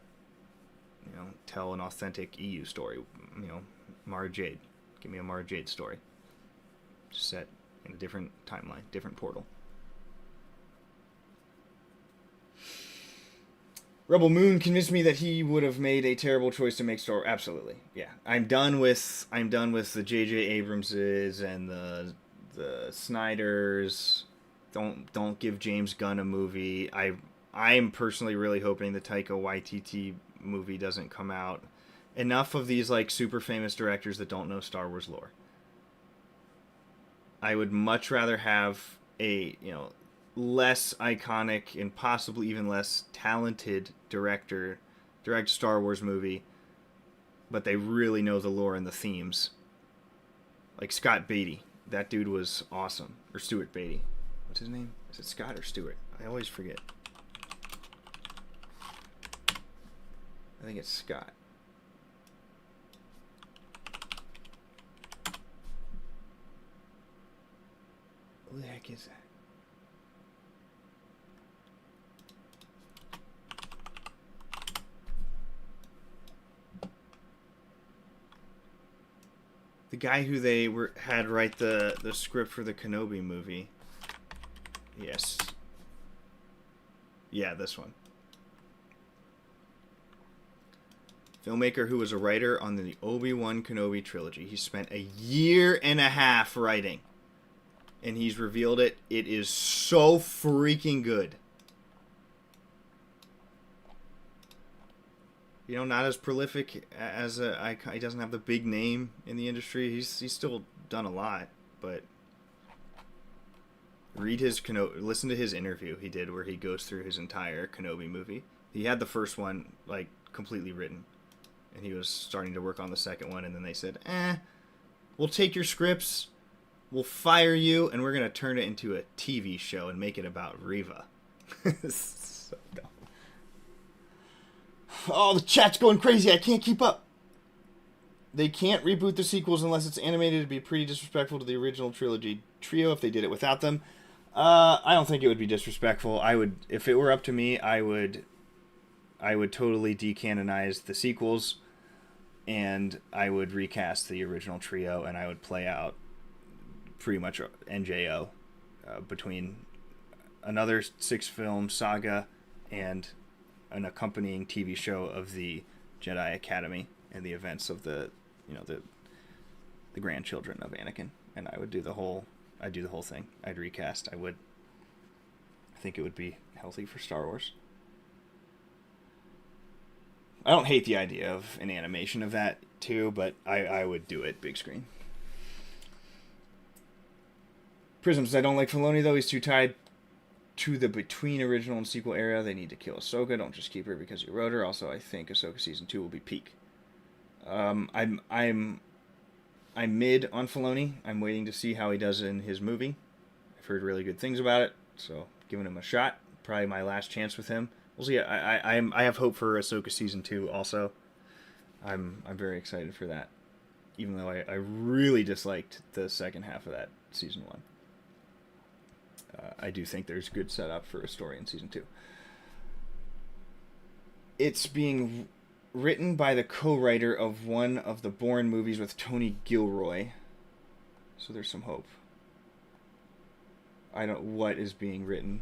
You know, tell an authentic EU story. You know, Mara Jade. Give me a Mara Jade story. Set in a different timeline, different portal. Rebel Moon convinced me that he would have made a terrible choice to make Star Wars. Absolutely, yeah. I'm done with the J.J. Abramses and the Snyders. Don't give James Gunn a movie. I'm personally really hoping the Taika Waititi movie doesn't come out. Enough of these like super famous directors that don't know Star Wars lore. I would much rather have a less iconic and possibly even less talented director direct a Star Wars movie, but they really know the lore and the themes. Like Scott Beatty. That dude was awesome. Or Stuart Beatty. What's his name? Is it Scott or Stuart? I always forget. I think it's Scott. Who the heck is that? The guy who they had write the script for the Kenobi movie. Yes. Yeah, this one. Filmmaker who was a writer on the Obi-Wan Kenobi trilogy. He spent a year and a half writing. And he's revealed it. It is so freaking good. You know, not as prolific as he doesn't have the big name in the industry. He's still done a lot, but listen to his interview he did where he goes through his entire Kenobi movie. He had the first one like completely written, and he was starting to work on the second one, and then they said, we'll take your scripts, we'll fire you, and we're gonna turn it into a TV show and make it about Reva. So dumb. Oh, the chat's going crazy. I can't keep up. They can't reboot the sequels unless it's animated. It'd be pretty disrespectful to the original trilogy trio if they did it without them. I don't think it would be disrespectful. I would, if it were up to me, I would totally decanonize the sequels, and I would recast the original trio, and I would play out pretty much NJO between another 6-film saga and an accompanying TV show of the Jedi Academy and the events of the grandchildren of Anakin, and I would do the whole thing. I'd recast. I think it would be healthy for Star Wars. I don't hate the idea of an animation of that too, but I would do it big screen. Prisms, I don't like Filoni though. He's too tied to the between original and sequel era. They need to kill Ahsoka. Don't just keep her because you wrote her. Also, I think Ahsoka season 2 will be peak. I'm mid on Filoni. I'm waiting to see how he does in his movie. I've heard really good things about it, so giving him a shot. Probably my last chance with him. We'll see. I have hope for Ahsoka season 2 also. I'm very excited for that, even though I really disliked the second half of that season 1. I do think there's good setup for a story in season 2. It's being written by the co-writer of one of the Bourne movies with Tony Gilroy, so there's some hope. What is being written.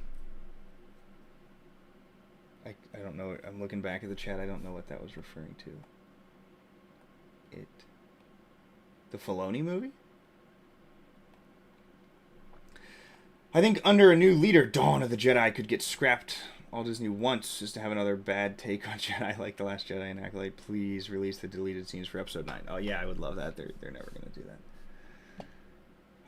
I don't know. I'm looking back at the chat. I don't know what that was referring to. The Filoni movie? I think under a new leader, Dawn of the Jedi could get scrapped. All Disney wants is to have another bad take on Jedi like The Last Jedi and Acolyte. Please release the deleted scenes for Episode 9. Oh yeah, I would love that. They're never going to do that.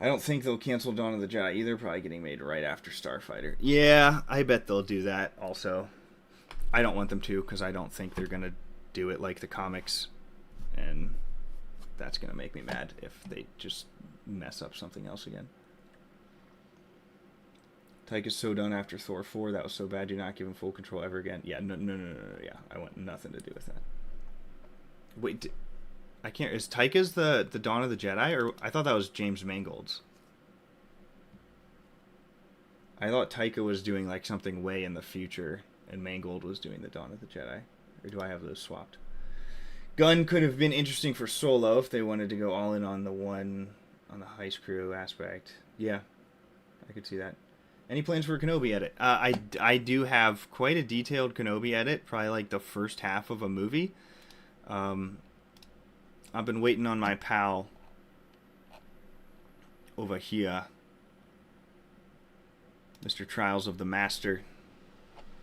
I don't think they'll cancel Dawn of the Jedi either. Probably getting made right after Starfighter. Yeah, I bet they'll do that also. I don't want them to because I don't think they're going to do it like the comics. And that's going to make me mad if they just mess up something else again. Taika's so done after Thor 4. That was so bad. Do not give him full control ever again. Yeah, no. Yeah, I want nothing to do with that. Wait, I can't. Is Taika's the Dawn of the Jedi, or I thought that was James Mangold's. I thought Taika was doing like something way in the future, and Mangold was doing the Dawn of the Jedi. Or do I have those swapped? Gunn could have been interesting for Solo if they wanted to go all in on the heist crew aspect. Yeah, I could see that. Any plans for a Kenobi edit? I do have quite a detailed Kenobi edit, probably like the first half of a movie. I've been waiting on my pal over here, Mr. Trials of the Master,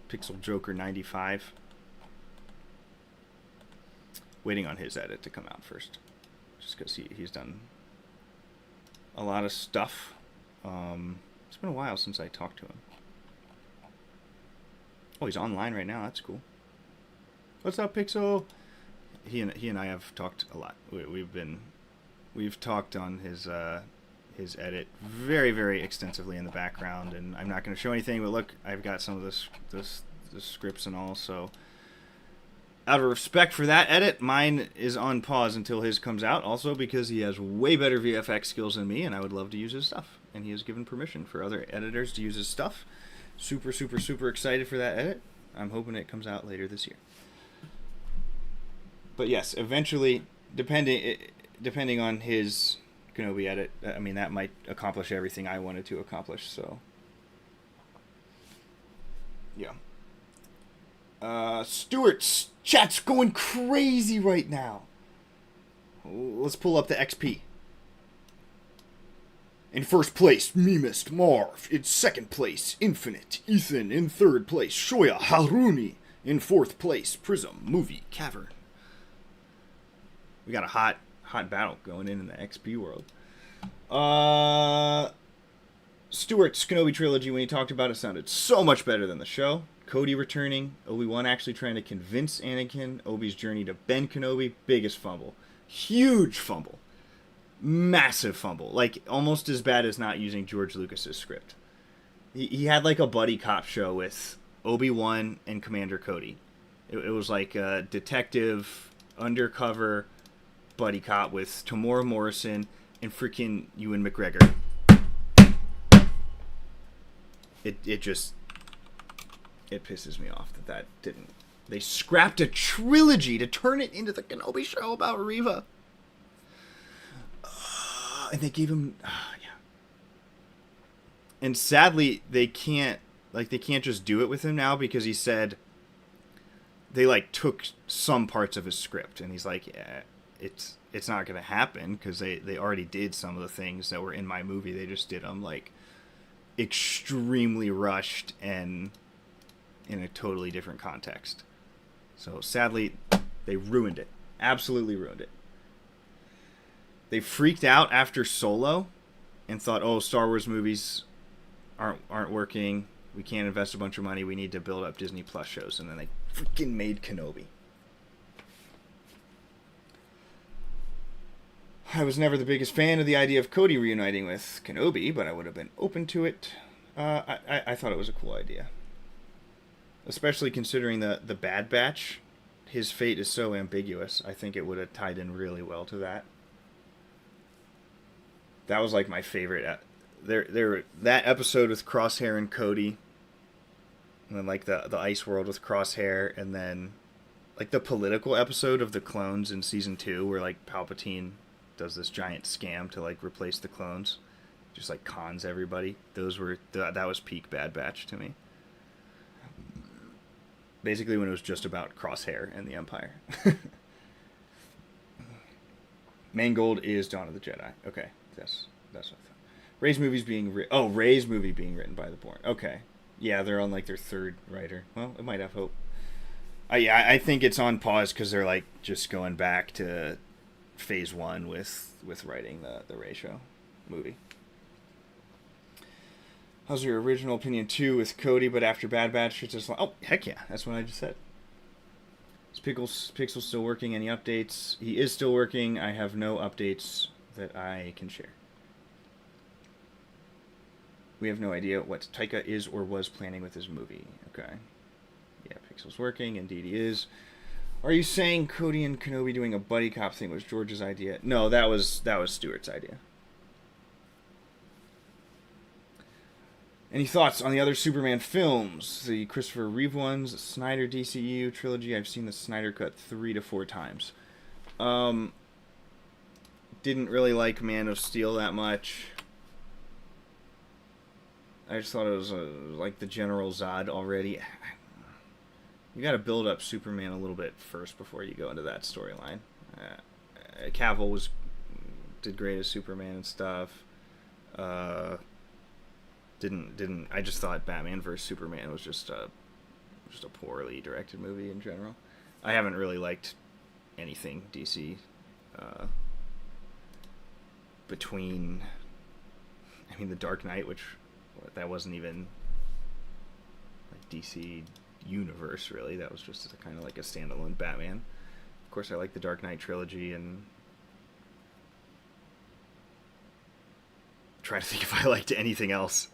Pixel Joker 95. Waiting on his edit to come out first, just because he's done a lot of stuff. It's been a while since I talked to him. Oh, he's online right now. That's cool. What's up, Pixel? He and I have talked a lot. We've talked on his edit very, very extensively in the background, and I'm not going to show anything. But look, I've got some of the scripts and all. So, out of respect for that edit, mine is on pause until his comes out. Also, because he has way better VFX skills than me, and I would love to use his stuff. And he has given permission for other editors to use his stuff. Super, super, super excited for that edit. I'm hoping it comes out later this year. But yes, eventually, depending, depending on his Kenobi edit, I mean, that might accomplish everything I wanted to accomplish, so. Yeah. Stuart's chat's going crazy right now. Let's pull up the XP. In first place, Memist Marv. In second place, Infinite Ethan. In third place, Shoya Haruni. In fourth place, Prism Movie Cavern. We got a hot battle going in the XP world. Stuart's Kenobi trilogy, when he talked about it, sounded so much better than the show. Cody returning, Obi-Wan actually trying to convince Anakin, Obi's journey to Ben Kenobi, biggest fumble. Huge fumble. Massive fumble. Like, almost as bad as not using George Lucas's script. He had like a buddy cop show with Obi-Wan and Commander Cody. It was like a detective, undercover buddy cop with Tamora Morrison and freaking Ewan McGregor. It pisses me off that didn't. They scrapped a trilogy to turn it into the Kenobi show about Reva. And they gave him, yeah. And sadly, they can't just do it with him now because he said they like took some parts of his script and he's like, yeah, it's not gonna happen because they already did some of the things that were in my movie. They just did them like extremely rushed and in a totally different context. So sadly, they ruined it. Absolutely ruined it. They freaked out after Solo and thought, oh, Star Wars movies aren't working. We can't invest a bunch of money. We need to build up Disney Plus shows. And then they freaking made Kenobi. I was never the biggest fan of the idea of Cody reuniting with Kenobi, but I would have been open to it. I thought it was a cool idea. Especially considering the Bad Batch. His fate is so ambiguous. I think it would have tied in really well to that. That was like my favorite. That episode with Crosshair and Cody. And then like the Ice World with Crosshair. And then like the political episode of the clones in season 2 where like Palpatine does this giant scam to like replace the clones. Just like cons everybody. That was peak Bad Batch to me. Basically when it was just about Crosshair and the Empire. Mangold is Dawn of the Jedi. Okay, that's what I thought. Rey's movie being written by the Bourne. Okay, yeah, they're on like their third writer. Well, it might have hope. I think it's on pause because they're like just going back to phase 1 with writing the Rey show movie. How's your original opinion 2 with Cody, but after Bad Batch, it's just like, oh, heck yeah, that's what I just said. Is Pixel still working? Any updates? He is still working. I have no updates that I can share. We have no idea what Taika is or was planning with his movie. Okay. Yeah, Pixel's working. Indeed he is. Are you saying Cody and Kenobi doing a buddy cop thing was George's idea? No, that was Stuart's idea. Any thoughts on the other Superman films? The Christopher Reeve ones, the Snyder DCU trilogy. I've seen the Snyder Cut 3 to 4 times. Didn't really like Man of Steel that much. I just thought it was like the General Zod already. You got to build up Superman a little bit first before you go into that storyline. Cavill did great as Superman and stuff. Didn't I just thought Batman vs Superman was just a poorly directed movie in general. I haven't really liked anything DC between The Dark Knight, which that wasn't even like DC universe really. That was just kind of like a standalone Batman. Of course I like the Dark Knight trilogy and try to think if I liked anything else.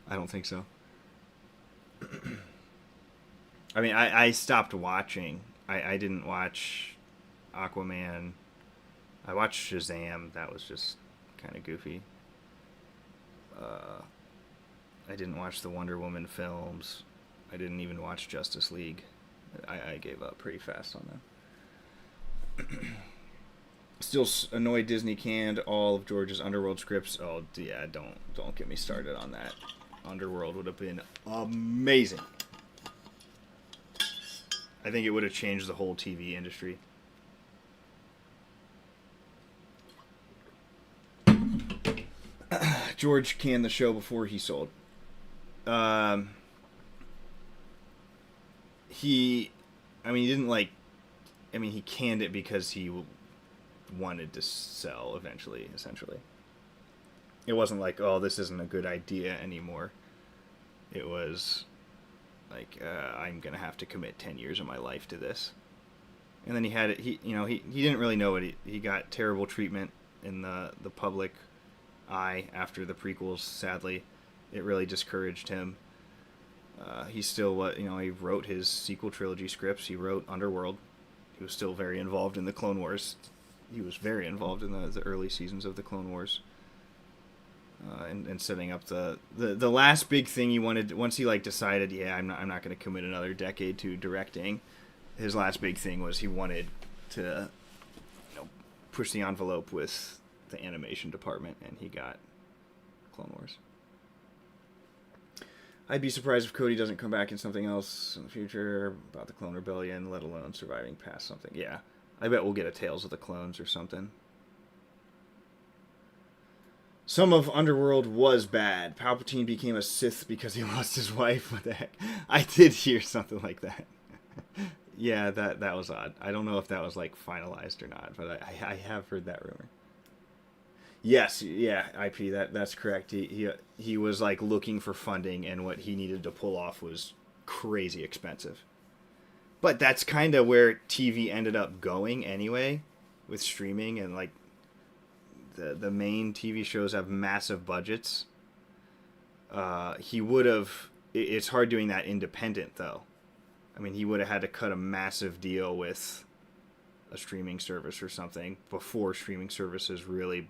I don't think so. I stopped watching. I didn't watch Aquaman. I watched Shazam. That was just kind of goofy. I didn't watch the Wonder Woman films. I didn't even watch Justice League. I gave up pretty fast on them. Still annoyed Disney canned all of George's Underworld scripts. Oh yeah, don't get me started on that. Underworld would have been amazing. I think it would have changed the whole TV industry. George canned the show before he sold. He didn't like. He canned it because he wanted to sell eventually. Essentially, it wasn't like, oh, this isn't a good idea anymore. It was like, I'm gonna have to commit 10 years of my life to this. And then he had it. He didn't really know it. He got terrible treatment in the public eye after the prequels. Sadly, it really discouraged him. He still he wrote his sequel trilogy scripts. He wrote Underworld. He was still very involved in the Clone Wars. He was very involved in the early seasons of the Clone Wars. And setting up the last big thing he wanted, once he decided, yeah, I'm not going to commit another decade to directing. His last big thing was he wanted to push the envelope with the animation department, and he got Clone Wars. I'd be surprised if Cody doesn't come back in something else in the future about the Clone Rebellion, let alone surviving past something. Yeah, I bet we'll get a Tales of the Clones or something. Some of Underworld was bad. Palpatine became a Sith because he lost his wife. What the heck? I did hear something like that. Yeah, that was odd. I don't know if that was finalized or not, but I have heard that rumor. Yes, yeah, IP, that's correct. He was looking for funding, and what he needed to pull off was crazy expensive. But that's kind of where TV ended up going anyway, with streaming, and the main TV shows have massive budgets. He would have. It's hard doing that independent though. He would have had to cut a massive deal with a streaming service or something before streaming services really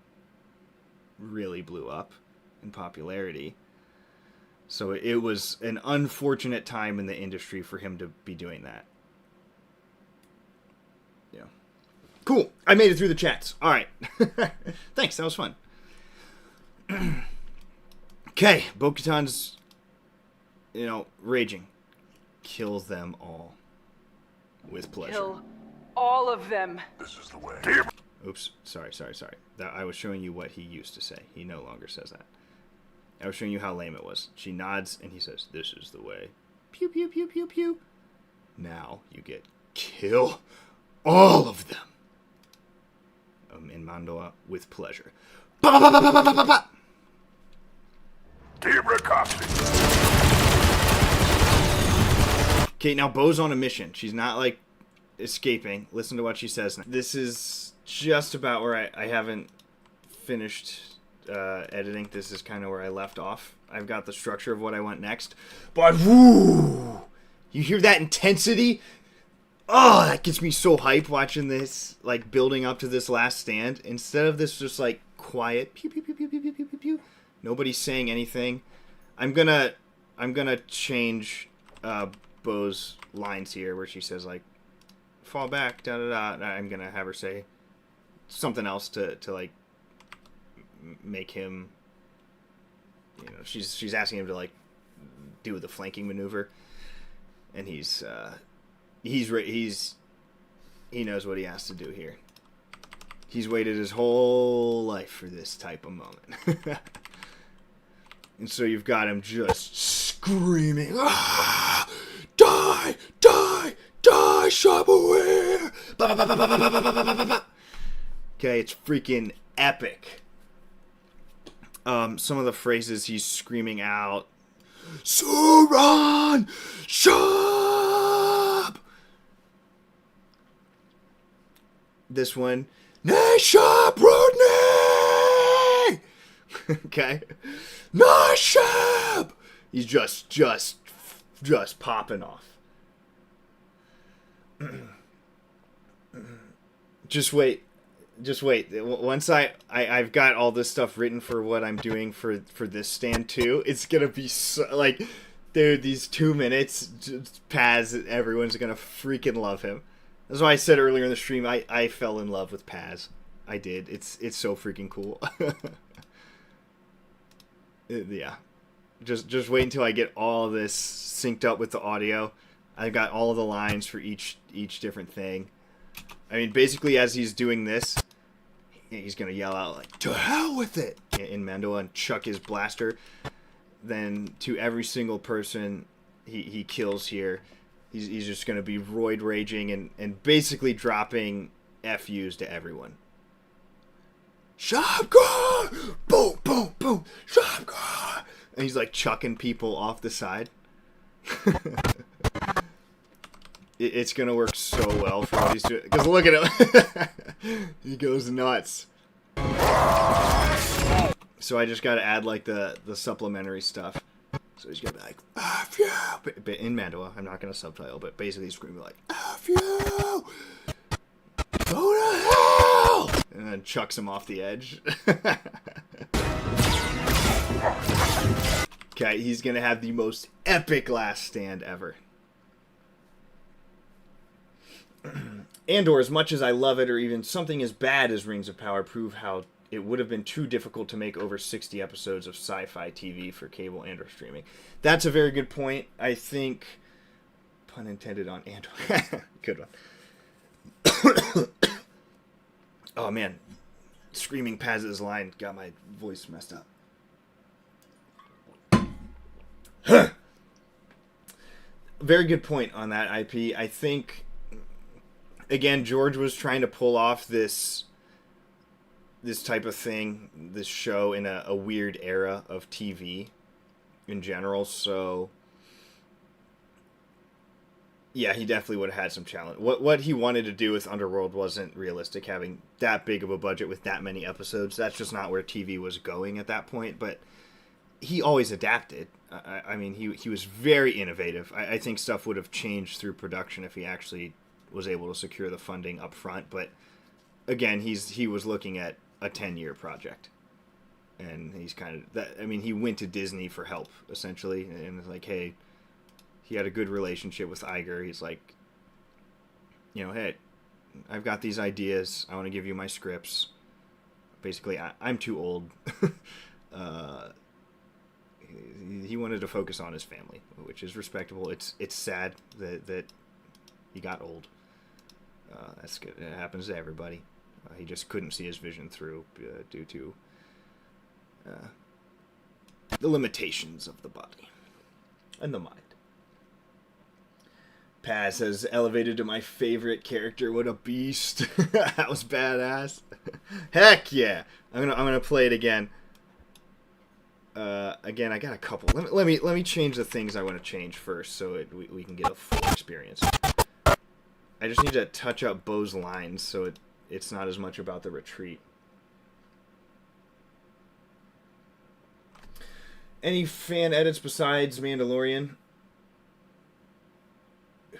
blew up in popularity. So it was an unfortunate time in the industry for him to be doing that. Yeah. Cool. I made it through the chats. All right. Thanks. That was fun. Okay. Bo-Katan's, raging. Kill them all. With pleasure. Kill all of them. This is the way. Oops. Sorry. I was showing you what he used to say. He no longer says that. I was showing you how lame it was. She nods and he says, "This is the way." Pew, pew, pew, pew, pew. Now you get kill all of them. In Mandalore with pleasure. Ba, ba, ba, ba, ba, ba, ba, ba. Okay, now Bo's on a mission. She's not escaping. Listen to what she says. This is just about where I haven't finished editing. This is kind of where I left off. I've got the structure of what I want next. But woo! You hear that intensity? Oh, that gets me so hyped watching this, building up to this last stand. Instead of this just quiet, pew pew pew pew pew pew pew pew pew. Nobody's saying anything. I'm gonna change Bo's lines here where she says fall back, da da da. I'm gonna have her say something else to make him. She's asking him to do the flanking maneuver, and he knows what he has to do here. He's waited his whole life for this type of moment. And so you've got him just screaming, "Ah! Die! Die! Die, Shabaware!" Okay, it's freaking epic. Some of the phrases he's screaming out: "Suran! Shab!" This one, "Nashab Rodney!" Okay. "Nashab!" He's just popping off. Just wait. Once I've got all this stuff written for what I'm doing for this stand too, it's gonna be so, dude, these 2 minutes, Paz, everyone's gonna freaking love him. That's why I said earlier in the stream, I fell in love with Paz. I did. It's so freaking cool. Yeah. Just wait until I get all of this synced up with the audio. I've got all of the lines for each different thing. I mean, basically, as he's doing this, he's gonna yell out like "To hell with it" in Mandalore and chuck his blaster. Then to every single person he kills here, he's just gonna be roid raging and basically dropping FUs to everyone. Shotgun! Boom, boom, boom! Shotgun! And he's like chucking people off the side. It's gonna work so well for what he's doing. Because look at him. He goes nuts. So I just gotta add like the supplementary stuff. So he's gonna be like, F you! But in Mandalore, I'm not gonna subtitle, but basically he's screaming like, F you! Go to hell! And then chucks him off the edge. Okay, he's gonna have the most epic last stand ever. Andor, as much as I love it, or even something as bad as Rings of Power, prove how it would have been too difficult to make over 60 episodes of sci-fi TV for cable and or streaming. That's a very good point. I think, pun intended on Andor. Good one. Oh man, screaming Paz's line got my voice messed up. Very good point on that, IP. I think, again, George was trying to pull off this type of thing, this show, in a weird era of TV in general. So, yeah, he definitely would have had some challenge. What he wanted to do with Underworld wasn't realistic, having that big of a budget with that many episodes. That's just not where TV was going at that point. But he always adapted. I mean, he was very innovative. I think stuff would have changed through production if he actually was able to secure the funding up front. But again, he was looking at a 10-year project, and he's kind of that. I mean, he went to Disney for help essentially, and was like, hey, he had a good relationship with Iger. He's like, you know, hey, I've got these ideas. I want to give you my scripts. Basically, I'm too old. He wanted to focus on his family, which is respectable. It's sad that he got old. That's good. It happens to everybody. He just couldn't see his vision through due to the limitations of the body and the mind. Paz has elevated to my favorite character. What a beast! That was badass. Heck yeah! I'm gonna play it again. Again, I got a couple. Let me change the things I want to change first, so we can get a full experience. I just need to touch up Bo's lines so it's not as much about the retreat. Any fan edits besides Mandalorian?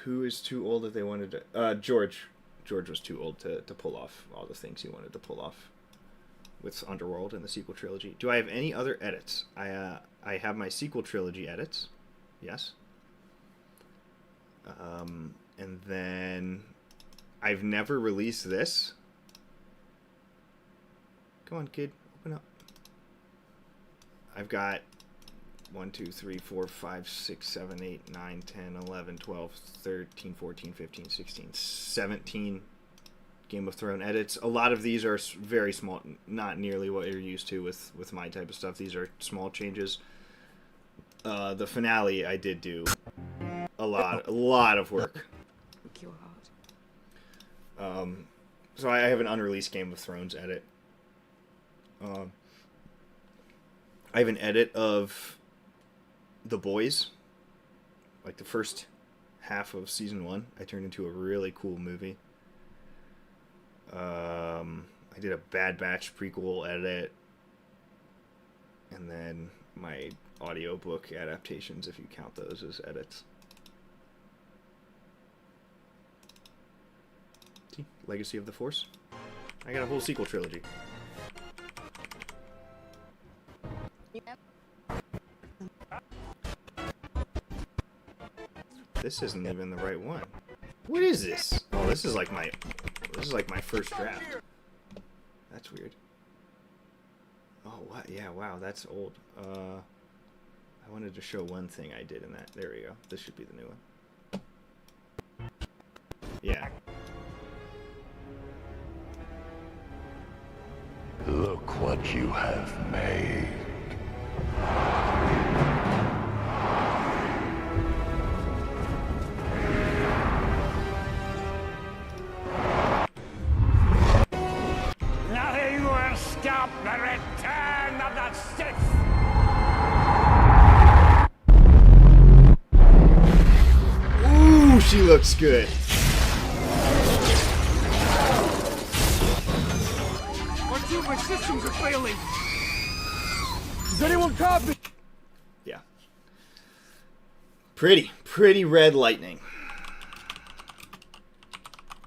Who is too old that they wanted to... George. George was too old to pull off all the things he wanted to pull off with Underworld and the sequel trilogy. Do I have any other edits? I have my sequel trilogy edits. Yes. And then I've never released this. Come on, kid. Open up. I've got 1, 2, 3, 4, 5, 6, 7, 8, 9, 10, 11, 12, 13, 14, 15, 16, 17 Game of Thrones edits. A lot of these are very small, not nearly what you're used to with my type of stuff. These are small changes. The finale I did do a lot of work. So I have an unreleased Game of Thrones edit. I have an edit of The Boys, like the first half of season 1. I turned into a really cool movie. I did a Bad Batch prequel edit, and then my audiobook adaptations, if you count those as edits. See? Legacy of the Force. I got a whole sequel trilogy. This isn't even the right one. What is this? Oh, this is like my first draft. that's weird. Oh, what? Yeah, wow, that's old. I wanted to show one thing I did in that. There we go. This should be the new one. Yeah. Look what you have made. Nothing will stop the return of the Sith! Ooh, she looks good. My systems are failing! Does anyone copy? Yeah. Pretty red lightning.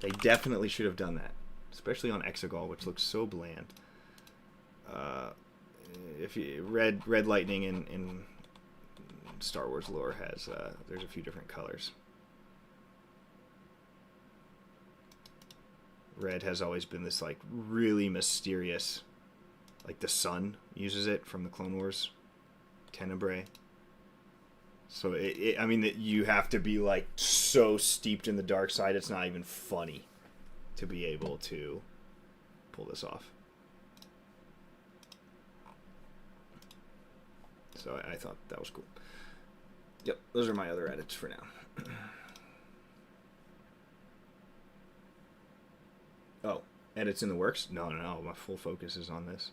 They definitely should have done that. Especially on Exegol, which looks so bland. If you red lightning in Star Wars lore has there's a few different colors. Red has always been this like really mysterious, like the sun uses it from the Clone Wars, Tenebrae. So I mean that you have to be like so steeped in the dark side, it's not even funny to be able to pull this off. So I thought that was cool. Yep, those are my other edits for now. Oh, edits in the works? No, my full focus is on this.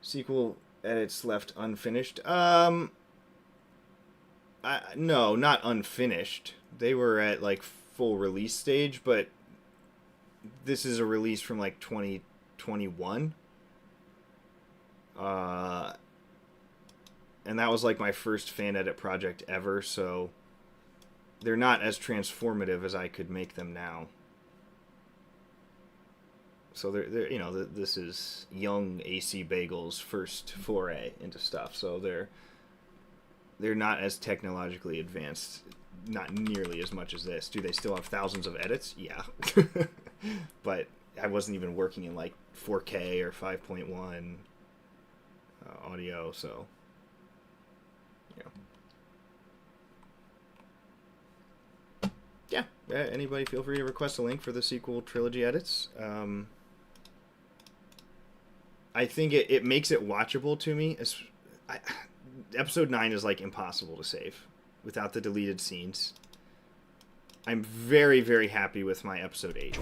Sequel edits left unfinished. No, not unfinished. They were at like full release stage, but this is a release from like 2021. And that was like my first fan edit project ever, so they're not as transformative as I could make them now. So they're you know, this is young AC Bagel's first foray into stuff. So they're not as technologically advanced, not nearly as much as this. Do they still have thousands of edits? Yeah. But I wasn't even working in like 4K or 5.1 audio, so yeah, anybody feel free to request a link for the sequel trilogy edits. I think it makes it watchable to me. Episode 9 is like impossible to save without the deleted scenes. I'm very, very happy with my episode 8.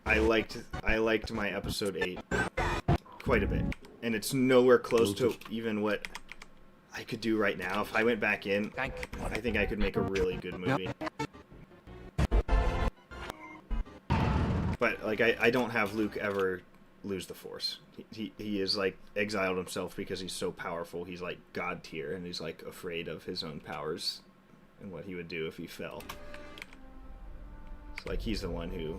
I liked my episode 8 quite a bit, and it's nowhere close to even what I could do right now. If I went back in, I think I could make a really good movie. But like I don't have Luke ever lose the Force. He is like exiled himself because he's so powerful. He's like God tier, and he's like afraid of his own powers and what he would do if he fell. It's like he's the one who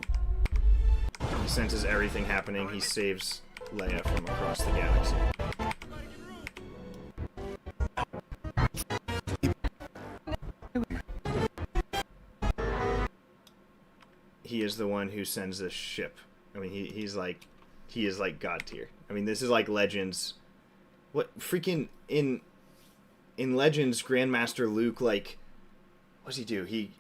he senses everything happening. He saves Leia from across the galaxy. He is the one who sends this ship. I mean, he is like God tier. I mean, this is like Legends. What freaking in Legends, Grandmaster Luke, like, what does he do? He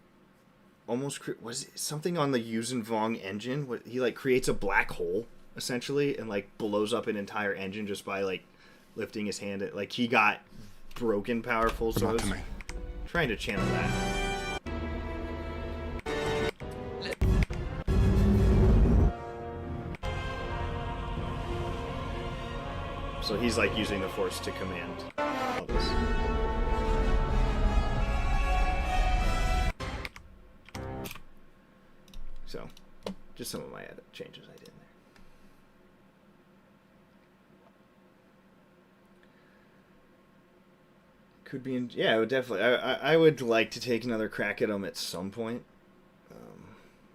almost was it something on the Yuuzhan Vong engine. What he like creates a black hole essentially and like blows up an entire engine just by like lifting his hand. Like he got broken powerful. So I was trying to channel that. So he's like using the Force to command all this. So, just some of my edit changes I did in there. Could be in, yeah, it would definitely. I would like to take another crack at them at some point.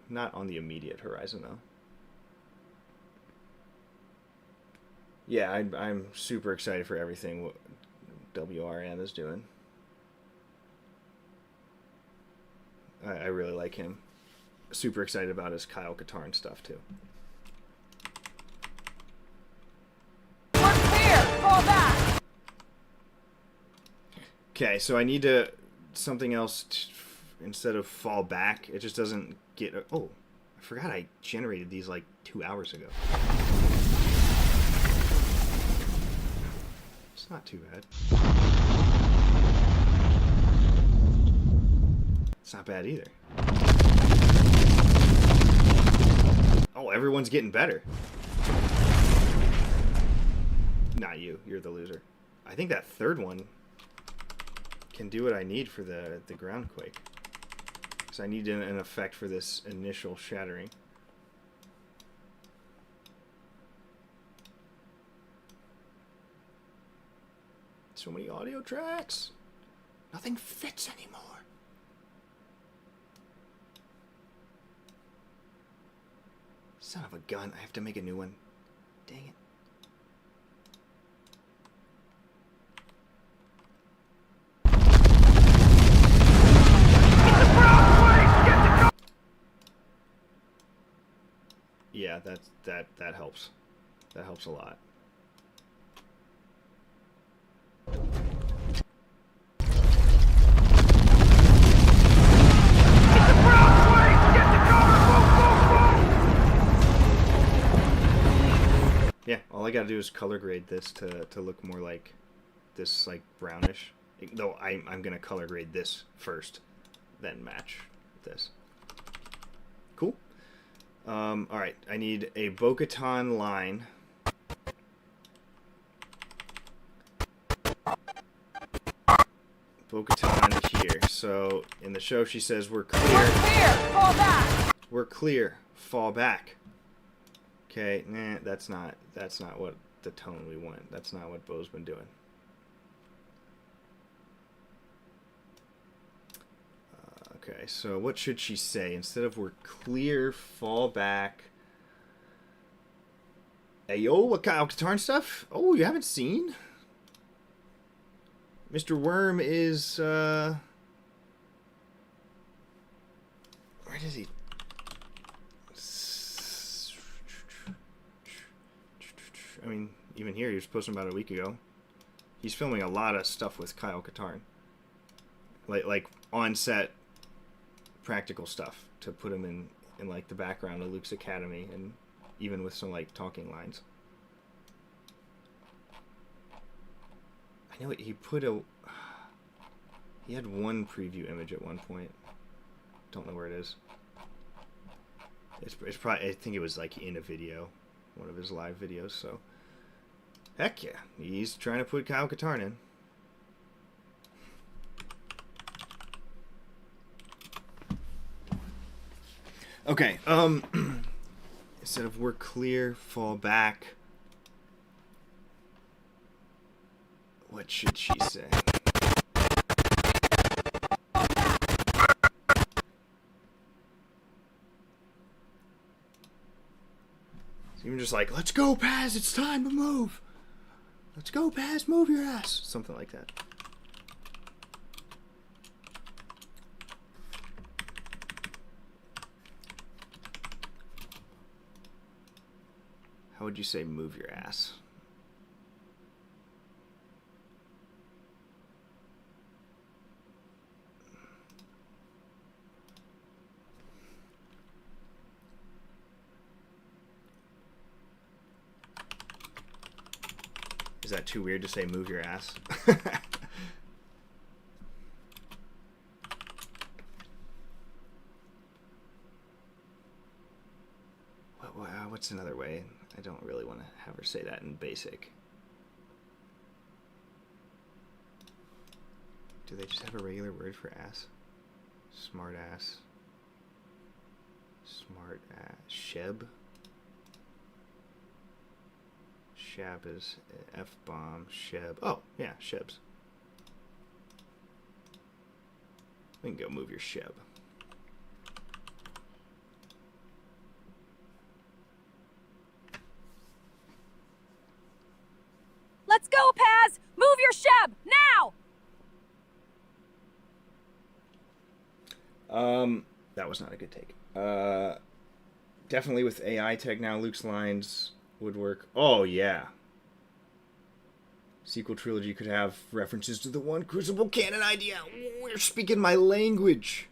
Not on the immediate horizon though. Yeah, I'm super excited for everything what WRM is doing. I really like him. super excited about is Kyle-Katarn stuff too. We're clear! Fall back! Okay, so I need to something else instead of fall back. It just doesn't get. Oh, I forgot I generated these like 2 hours ago. It's not too bad. It's not bad either. Oh, everyone's getting better. Not you. You're the loser. I think that third one can do what I need for the ground quake. So I need an effect for this initial shattering. So many audio tracks. Nothing fits anymore. Son of a gun. I have to make a new one. Dang it. Yeah, that helps. That helps a lot. Yeah, all I gotta do is color grade this to look more like this, like brownish. Though I'm gonna color grade this first, then match this. Cool. Alright, I need a Bo-Katan line. Bo-Katan here. So in the show she says we're clear. We're clear! Fall back! We're clear. Fall back. Okay, nah, that's not what the tone we want. That's not what Bo's been doing. Okay, so what should she say? Instead of we're clear, fall back. Hey, yo, what Kyle-Katarn stuff? Oh, you haven't seen? Mr. Worm is, where is he? I mean, even here, he was posting about a week ago. He's filming a lot of stuff with Kyle-Katarn. Like on-set practical stuff to put him in like the background of Luke's Academy, and even with some like talking lines. I know he put he had one preview image at one point. Don't know where it is. It's probably, I think it was like in a video, one of his live videos. So heck yeah, he's trying to put Kyle-Katarn in. Okay, instead of we're clear, fall back. What should she say? So even just like, let's go, Paz, it's time to move. Let's go, Paz, move your ass. Something like that. How would you say move your ass? Is that too weird to say move your ass? What's another way? I don't really want to have her say that in basic. Do they just have a regular word for ass? Smart ass. Smart ass. Sheb? Shab is F-bomb. Sheb. Oh, yeah, Shebs. We can go move your Sheb. Let's go, Paz! Move your Sheb, now! That that was not a good take. Definitely with AI tech now, Luke's lines would work. Oh, yeah. Sequel trilogy could have references to the one Crucible canon idea. We're speaking my language.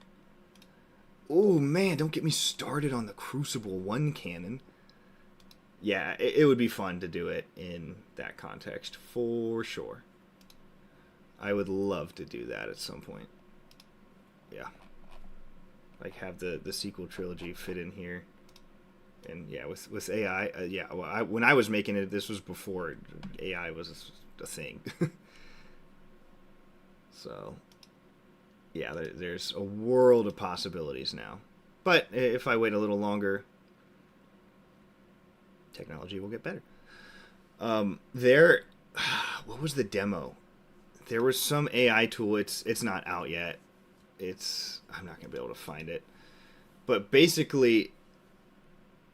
Oh, man, don't get me started on the Crucible 1 canon. Yeah, it would be fun to do it in that context, for sure. I would love to do that at some point. Yeah. Like, have the sequel trilogy fit in here. And, yeah, with AI, yeah, well, when I was making it, this was before AI was a thing. So, yeah, there's a world of possibilities now. But if I wait a little longer, technology will get better. What was the demo? There was some AI tool. It's not out yet. I'm not gonna be able to find it. But basically,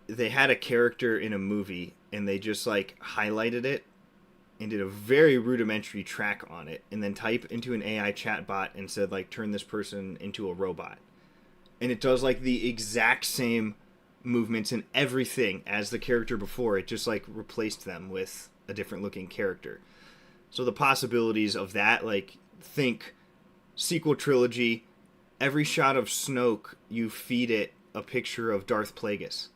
they had a character in a movie and they just like highlighted it and did a very rudimentary track on it, and then type into an AI chatbot and said like turn this person into a robot, and it does like the exact same movements and everything as the character before. It just like replaced them with a different looking character. So the possibilities of that, like, think sequel trilogy, every shot of Snoke, you feed it a picture of Darth Plagueis.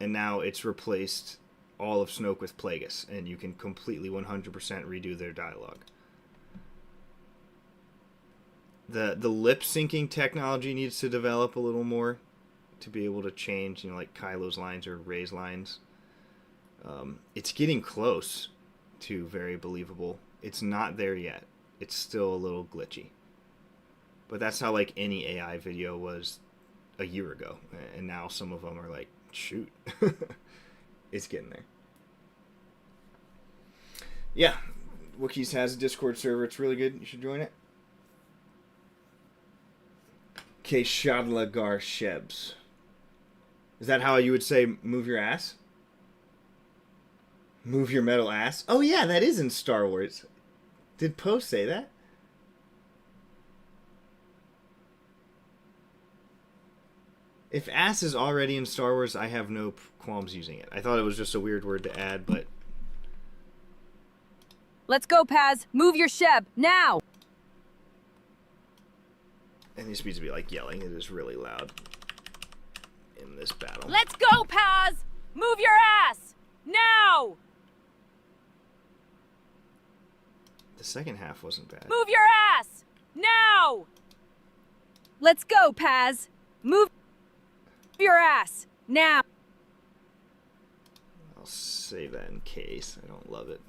And now it's replaced all of Snoke with Plagueis, and you can completely 100% redo their dialogue. The lip syncing technology needs to develop a little more to be able to change, like Kylo's lines or Rey's lines. It's getting close to very believable. It's not there yet. It's still a little glitchy. But that's how like any AI video was a year ago. And now some of them are like, shoot. It's getting there. Yeah. Wookiees has a Discord server. It's really good. You should join it. Keshadlagar Shebs. Is that how you would say move your ass? Move your metal ass? Oh yeah, that is in Star Wars. Did Poe say that? If ass is already in Star Wars, I have no qualms using it. I thought it was just a weird word to add, but... Let's go, Paz. Move your Sheb, now! And these speeds to be like yelling. It is really loud in this battle. Let's go, Paz! Move your ass! Now! The second half wasn't bad. Move your ass! Now! Let's go, Paz! Move your ass! Now! I'll save that in case. I don't love it.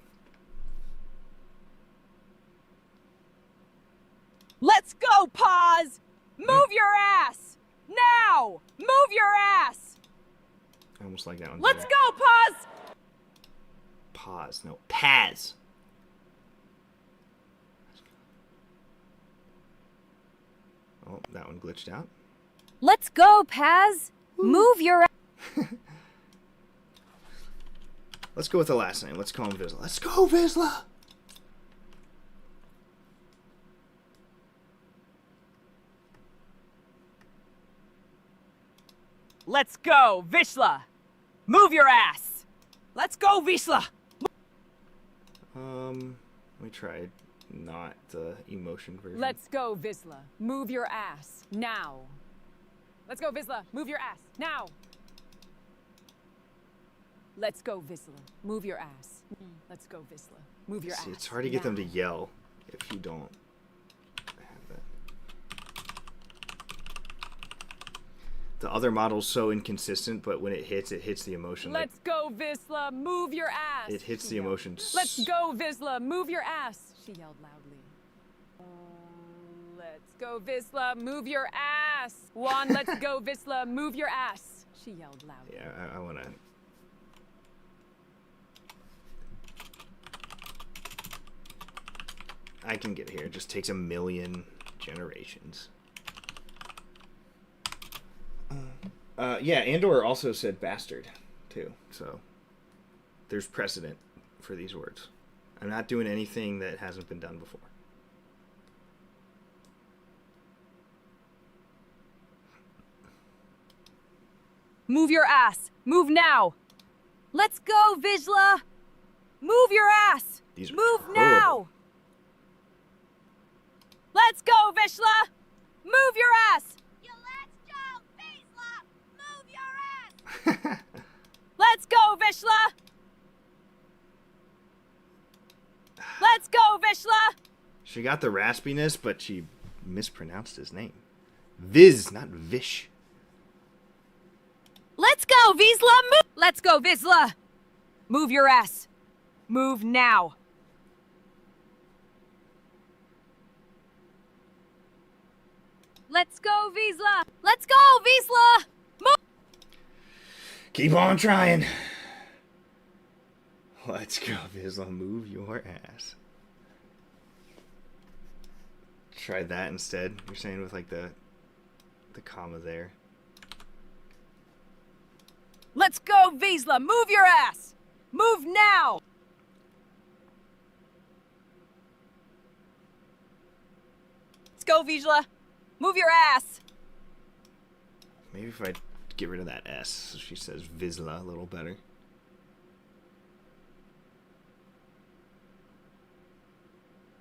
Let's go, Paz! Move your ass! Now! Move your ass! I almost like that one. Let's go, Paz! Pause. No, Paz. Oh, that one glitched out. Let's go, Paz! Move your ass! Let's go with the last name. Let's call him Vizsla. Let's go, Vizsla! Let's go, Vizsla! Move your ass! Let's go, Vizsla! Let me try not the emotion version. Let's go, Vizsla. Move your ass. Now. Let's go, Vizsla. Move your ass. Now. Let's go, Vizsla. Move your ass. Let's go, Vizsla. Move your ass. It's hard to get them to yell if you don't have that. The other model's so inconsistent, but when it hits the emotion. Let's go, Vizsla. Move your ass. It hits the emotion. Let's go, Vizsla. Move your ass. She yelled loudly. Let's go, Vizsla. Move your ass. Juan, let's go, Vizsla. Move your ass. She yelled loudly. Yeah, I want to... I can get here. It just takes 1,000,000 generations. Yeah, Andor also said bastard, too. So, there's precedent for these words. I'm not doing anything that hasn't been done before. Move your ass. Move now. Let's go, Vizsla. Move your ass. These are Move terrible. now. Let's go, Vizsla. Move your ass. Let's go, Vizsla. Let's go, Vizsla. She got the raspiness, but she mispronounced his name. Viz, not Vish. Let's go, Vizsla. Move. Let's go, Vizsla. Move your ass. Move now. Let's go, Vizsla. Let's go, Vizsla. Move. Keep on trying. Let's go, Vizsla. Move your ass. Try that instead. You're saying with like the comma there. Let's go, Vizsla. Move your ass. Move now. Let's go, Vizsla. Move your ass. Maybe if I get rid of that S, so she says Vizsla a little better.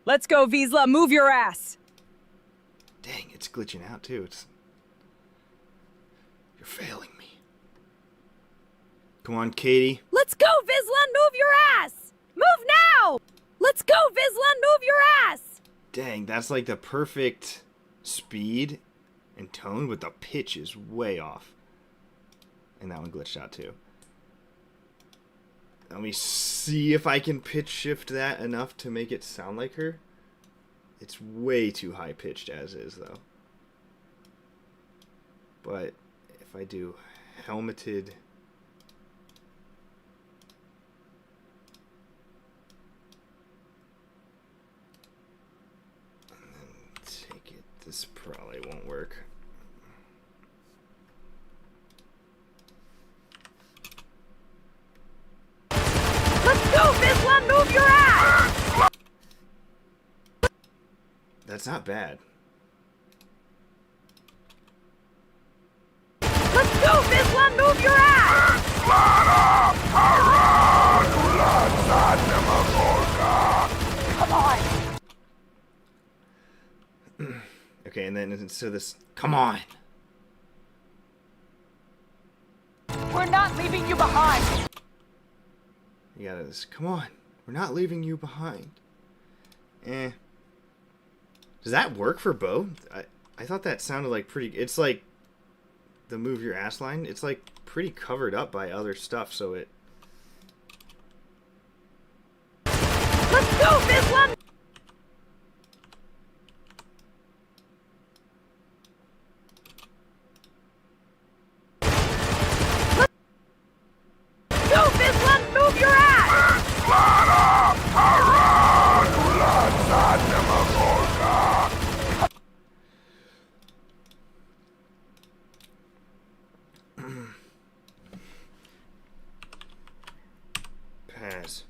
Let's go, Vizsla. Move your ass. Dang, it's glitching out too. You're failing me. Come on, Katie. Let's go, Vizsla. Move your ass. Move now. Let's go, Vizsla. Move your ass. Dang, that's like the perfect speed and tone, but the pitch is way off. And that one glitched out too. Let me see if I can pitch shift that enough to make it sound like her. It's way too high pitched as is though. But if I do helmeted and then take it, this probably won't work. Let's go, Vizsla. Move your ass. That's not bad. Let's go, Vizsla. Move your ass. Come on. Okay, and then instead of this, come on. We're not leaving you behind. You gotta just, come on. We're not leaving you behind. Eh. Does that work for Bo? I thought that sounded like pretty... It's like the move your ass line. It's like pretty covered up by other stuff, so it... Let's go, Vizsla. Let's go, Vizsla. Move your ass. Pass.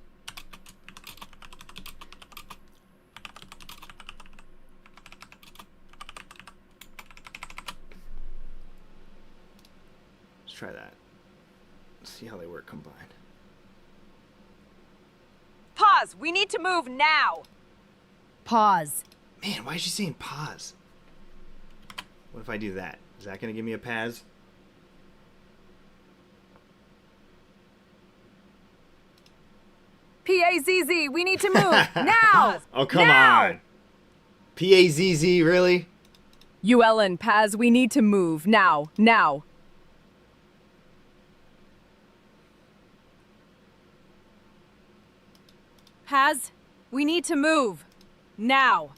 Let's try that. See how they work combined. Pause. We need to move now. Pause. Man, why is she saying pause? What if I do that? Is that gonna give me a paz? P-A-Z-Z. We need to move now. Oh, come now. on. P-A-Z-Z, really? You, Ellen, Paz, we need to move now. Now. Paz, we need to move. Now.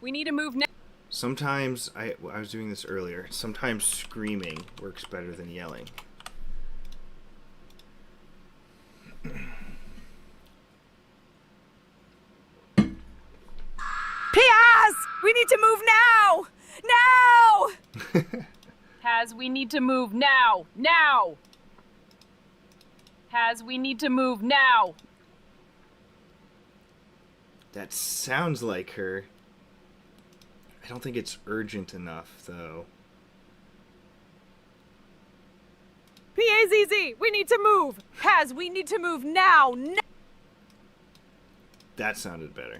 We need to move now. Sometimes, I was doing this earlier, sometimes screaming works better than yelling. Paz, we need to move now. Now. Paz, we need to move now. Now. Paz, we need to move now. That sounds like her. I don't think it's urgent enough, though. PAZZ, we need to move. Paz, we need to move now. That sounded better.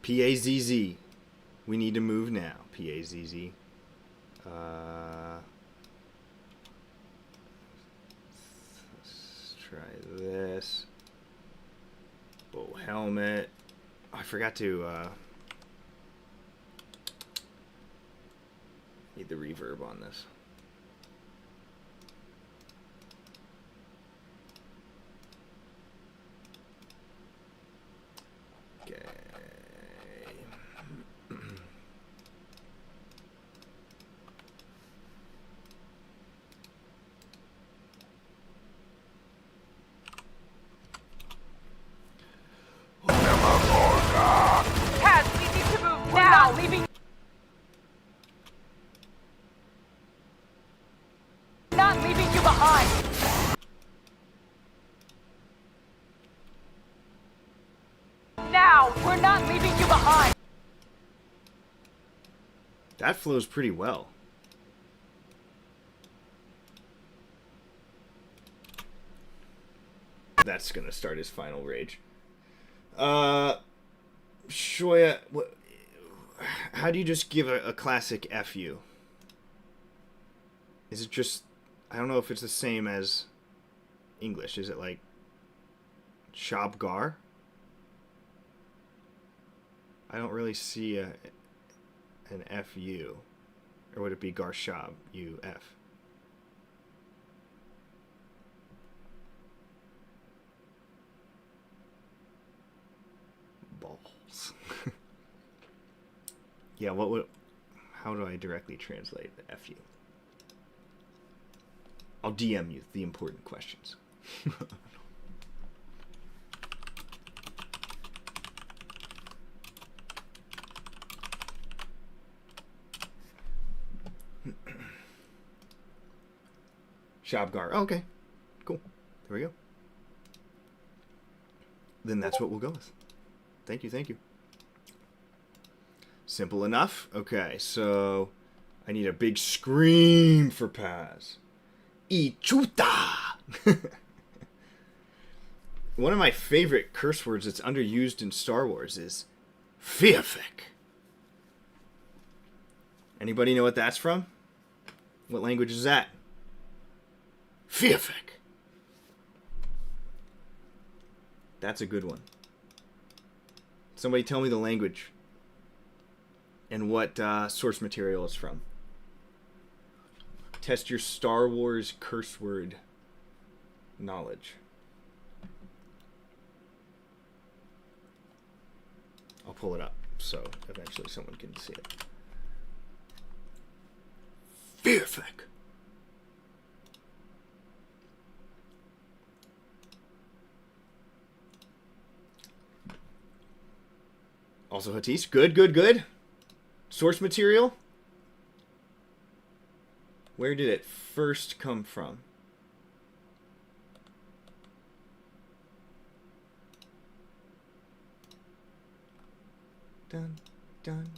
PAZZ. We need to move now. PAZZ. Let's try this. Oh, helmet. Oh, I forgot to need the reverb on this. Okay. Paz, we need to move now. Leaving. Not leaving you behind. Now, we're not leaving you behind. That flows pretty well. That's gonna start his final rage. Shoya, how do you just give a classic FU? Is it just, I don't know if it's the same as English. Is it like Shabgar? I don't really see an FU. Or would it be Garshab, UF? Balls. Yeah, how do I directly translate the FU? I'll DM you the important questions. Shabgar. Oh, okay. Cool. There we go. Then that's what we'll go with. Thank you, thank you. Simple enough. Okay, so I need a big scream for Paz. Ichuta! One of my favorite curse words that's underused in Star Wars is Fiafik. Anybody know what that's from? What language is that? Fiafik. That's a good one. Somebody tell me the language and what source material it's from. Test your Star Wars curse word knowledge. I'll pull it up so eventually someone can see it. Fiafik. Also Hattis. Good, good, good. Source material. Where did it first come from? Dun dun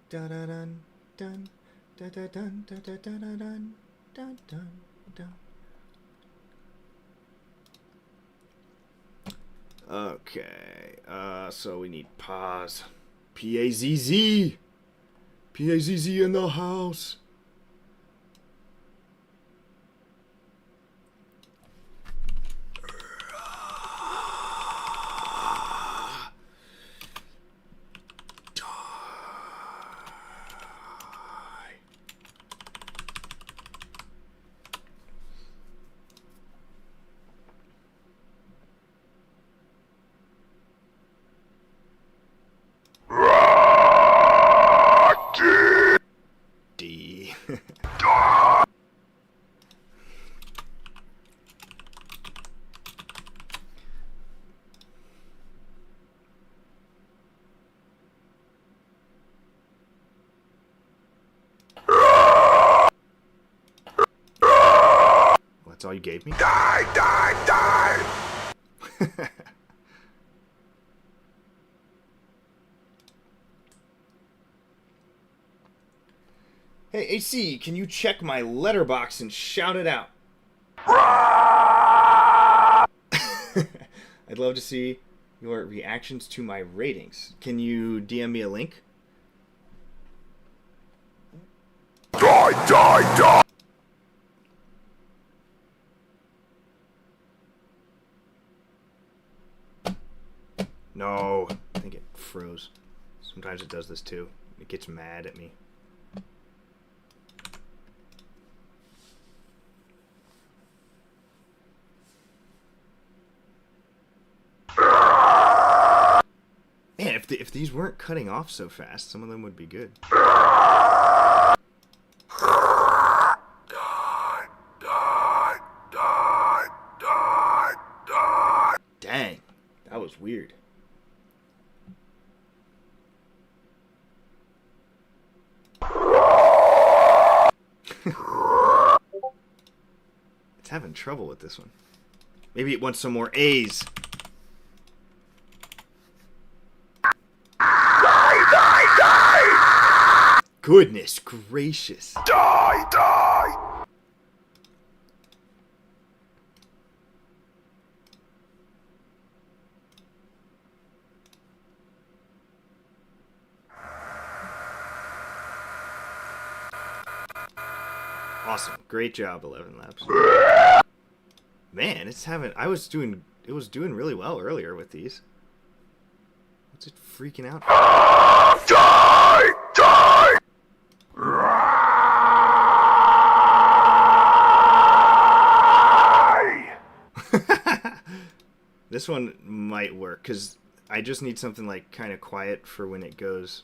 da da dun dun da da dun da da da da dun dun dun dun. Okay, so we need pause. P-A-Z-Z. P-A-Z-Z in the house. That's all you gave me? Die, die, die! Hey, AC, can you check my letterbox and shout it out? I'd love to see your reactions to my ratings. Can you DM me a link? Die, die, die! No, I think it froze. Sometimes it does this too. It gets mad at me. Man, if these weren't cutting off so fast, some of them would be good. Dang, that was weird. It's having trouble with this one. Maybe it wants some more A's. Goodness gracious. Die, die! Awesome. Great job, 11 Labs. Man, it's having... It was doing really well earlier with these. What's it freaking out? Die! Die! This one might work, because I just need something like kind of quiet for when it goes.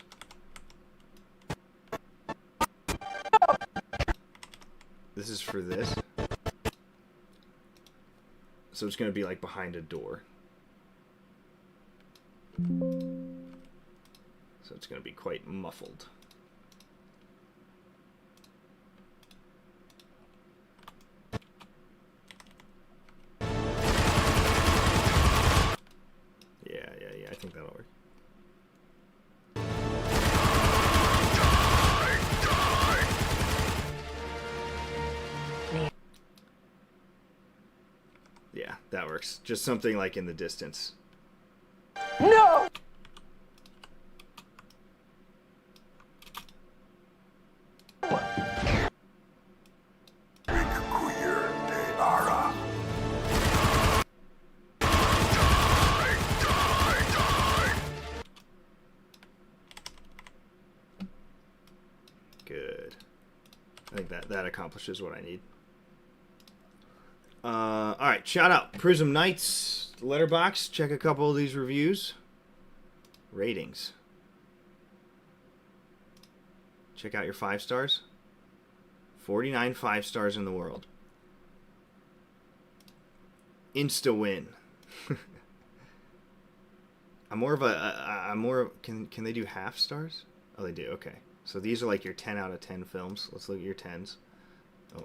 This is for this. So it's going to be like behind a door. So it's going to be quite muffled. Yeah, I think that'll work. Yeah, that works. Just something like in the distance. No! Good. I think that accomplishes what I need. Alright, shout out. Prism Knights, Letterbox. Check a couple of these reviews. Ratings. Check out your 5 stars. 49 5 stars in the world. Insta win. Can they do half stars? Oh, they do. Okay. So these are like your 10 out of 10 films. Let's look at your 10s. Oh.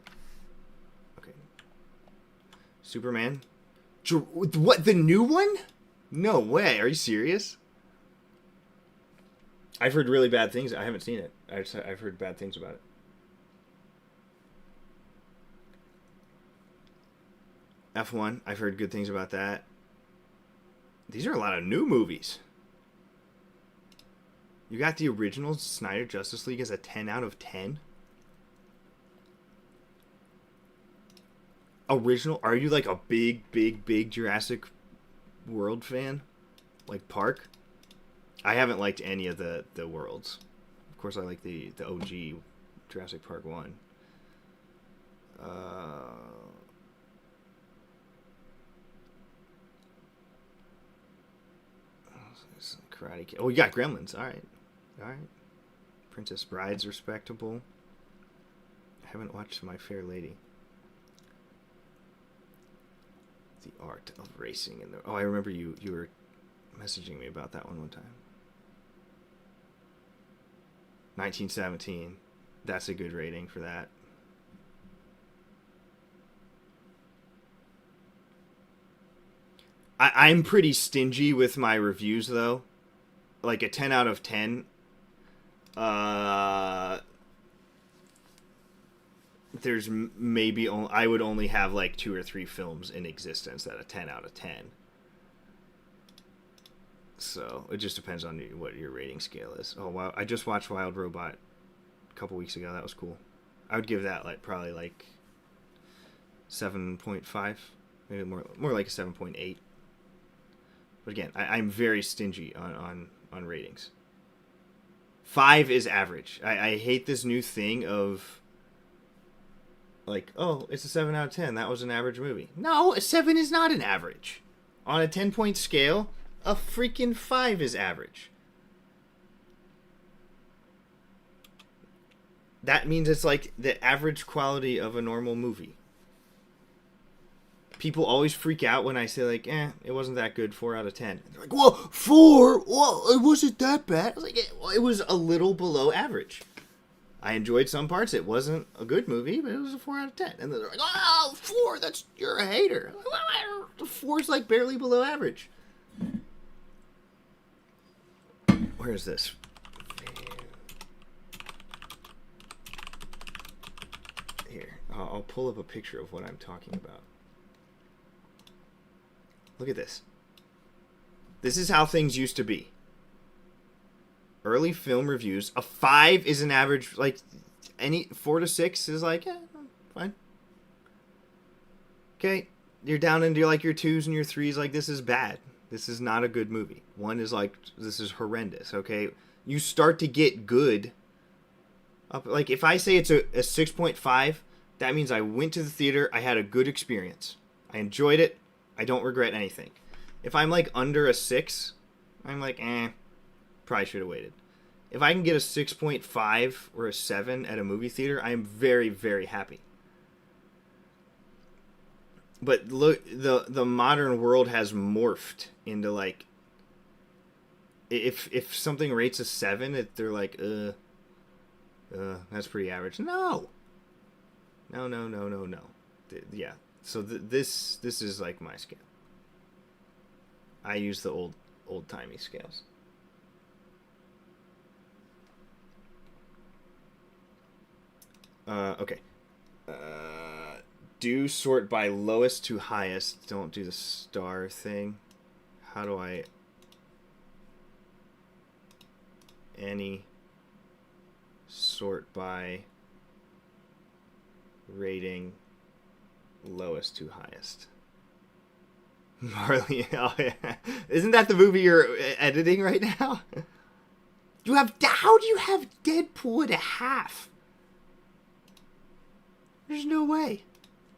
Okay. Superman. What? The new one? No way. Are you serious? I've heard really bad things. I haven't seen it. I've heard bad things about it. F1. I've heard good things about that. These are a lot of new movies. You got the original Snyder Justice League as a 10 out of 10? Original? Are you like a big Jurassic World fan? Like Park? I haven't liked any of the worlds. Of course, I like the OG Jurassic Park 1. Karate Kid. Oh, you got Gremlins. All right. Princess Bride's respectable. I haven't watched My Fair Lady. The Art of Racing in the... Oh, I remember you were messaging me about that one time. 1917. That's a good rating for that. I'm pretty stingy with my reviews, though. Like a 10 out of 10. There's maybe I would only have like 2 or 3 films in existence that a 10 out of 10. So it just depends on what your rating scale is. Oh wow! I just watched Wild Robot a couple weeks ago. That was cool. I would give that like probably like 7.5, maybe more like a 7.8. But again, I'm very stingy on ratings. 5 is average. I hate this new thing of like, oh, it's a 7 out of 10. That was an average movie. No, a 7 is not an average. On a 10-point scale, a freaking 5 is average. That means it's like the average quality of a normal movie. People always freak out when I say like, it wasn't that good, 4 out of 10. They're like, well, 4? Well, it wasn't that bad. I was like, it was a little below average. I enjoyed some parts. It wasn't a good movie, but it was a 4 out of 10. And then they're like, oh, 4, you're a hater. 4 is like barely below average. Where is this? Here, I'll pull up a picture of what I'm talking about. Look at this. This is how things used to be. Early film reviews. A 5 is an average, like, any 4 to 6 is like, fine. Okay, you're down into like your 2s and your 3s, like, this is bad. This is not a good movie. 1 is like, this is horrendous, okay? You start to get good. Like, if I say it's a 6.5, that means I went to the theater, I had a good experience. I enjoyed it. I don't regret anything. If I'm like under a 6, I'm like, probably should have waited. If I can get a 6.5 or a 7 at a movie theater, I am very, very happy. But look, the modern world has morphed into like, if something rates a 7, they're like, that's pretty average. No. Yeah. So this is like my scale. I use the old-timey scales. Okay. Do sort by lowest to highest. Don't do the star thing. How do I... Any sort by rating lowest to highest. Marley, oh yeah. Isn't that the movie you're editing right now? How do you have Deadpool at a half? There's no way.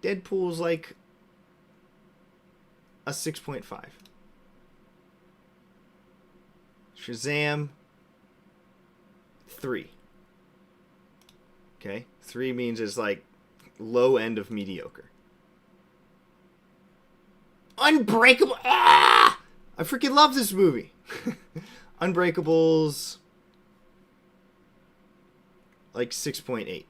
Deadpool's like a 6.5. Shazam, 3. Okay? 3 means it's like low end of mediocre. Unbreakable. I freaking love this movie. Unbreakable's like 6.8.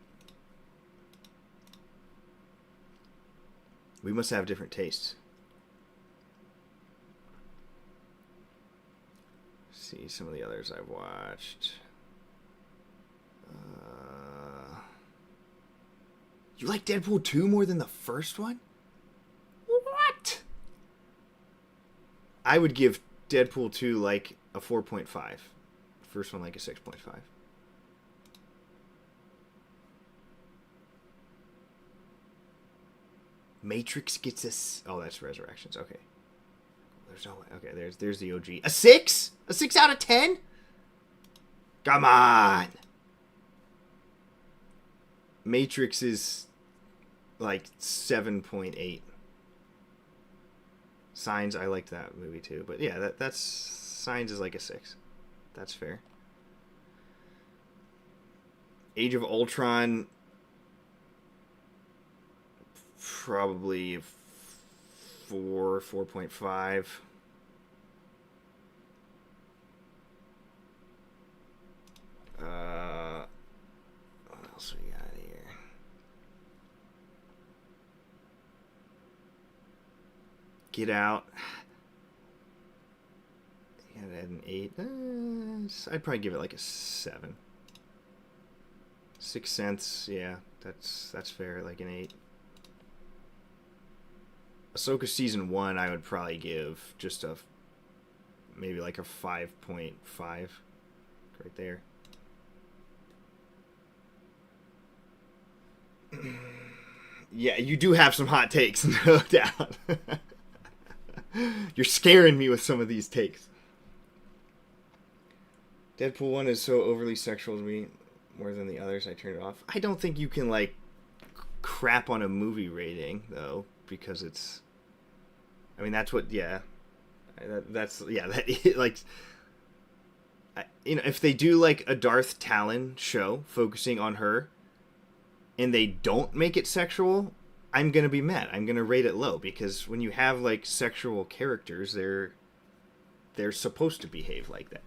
We must have different tastes. See some of the others I've watched. You like Deadpool 2 more than the first one? What? I would give Deadpool 2 like a 4.5. First one like a 6.5. Matrix gets us. Oh, that's Resurrections. Okay. There's no way. Okay, there's the OG. A 6? A 6 out of 10? Come on. Matrix is like 7.8. Signs, I liked that movie too. But yeah, that's Signs is like a 6. That's fair. Age of Ultron, probably 4.5. What else we got here? Get Out. at an 8. I'd probably give it like a 7. 6 Sense, yeah, that's fair, like an 8. Ahsoka Season 1, I would probably give just maybe like a 5.5 right there. Yeah, you do have some hot takes, no doubt. You're scaring me with some of these takes. Deadpool 1 is so overly sexual to me, more than the others. I turned it off. I don't think you can, like, crap on a movie rating, though, because it's... I mean, that's what... Yeah. That's... Yeah, that... Like... You know, if they do, like, a Darth Talon show focusing on her, and they don't make it sexual, I'm gonna be mad. I'm gonna rate it low, because when you have, like, sexual characters, they're supposed to behave like that.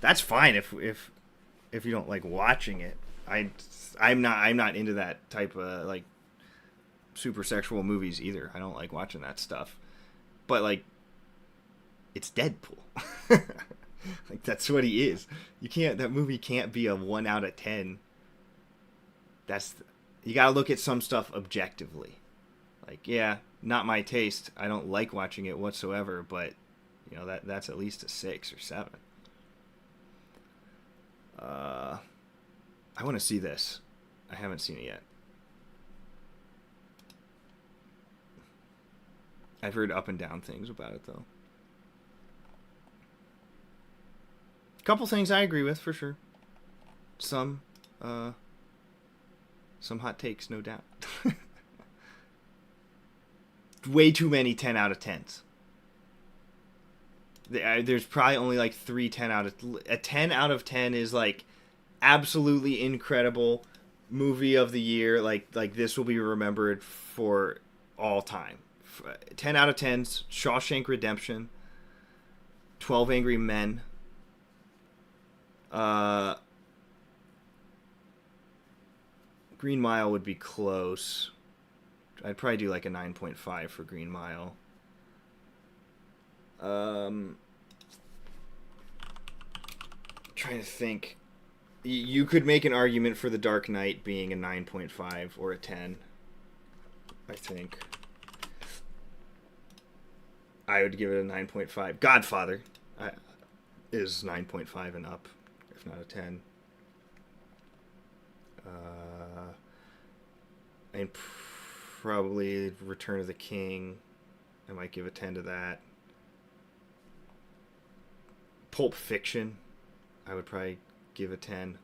That's fine if you don't like watching it. I'm not into that type of like super sexual movies either. I don't like watching that stuff. But like, it's Deadpool. Like that's what he is. That movie can't be a 1 out of 10. You gotta look at some stuff objectively. Like, yeah, not my taste. I don't like watching it whatsoever. But you know that's at least a 6 or 7. I want to see this. I haven't seen it yet. I've heard up and down things about it, though. A couple things I agree with, for sure. Some hot takes, no doubt. Way too many 10 out of 10s. There's probably only like 3 10 out of... A 10 out of 10 is like absolutely incredible movie of the year. Like this will be remembered for all time. 10 out of 10s, Shawshank Redemption, 12 Angry Men, Green Mile would be close. I'd probably do like a 9.5 for Green Mile. Trying to think. You could make an argument for The Dark Knight being a 9.5 or a 10. I think. I would give it a 9.5. Godfather is 9.5 and up, if not a 10. And probably Return of the King. I might give a 10 to that. Pulp Fiction, I would probably give a 10.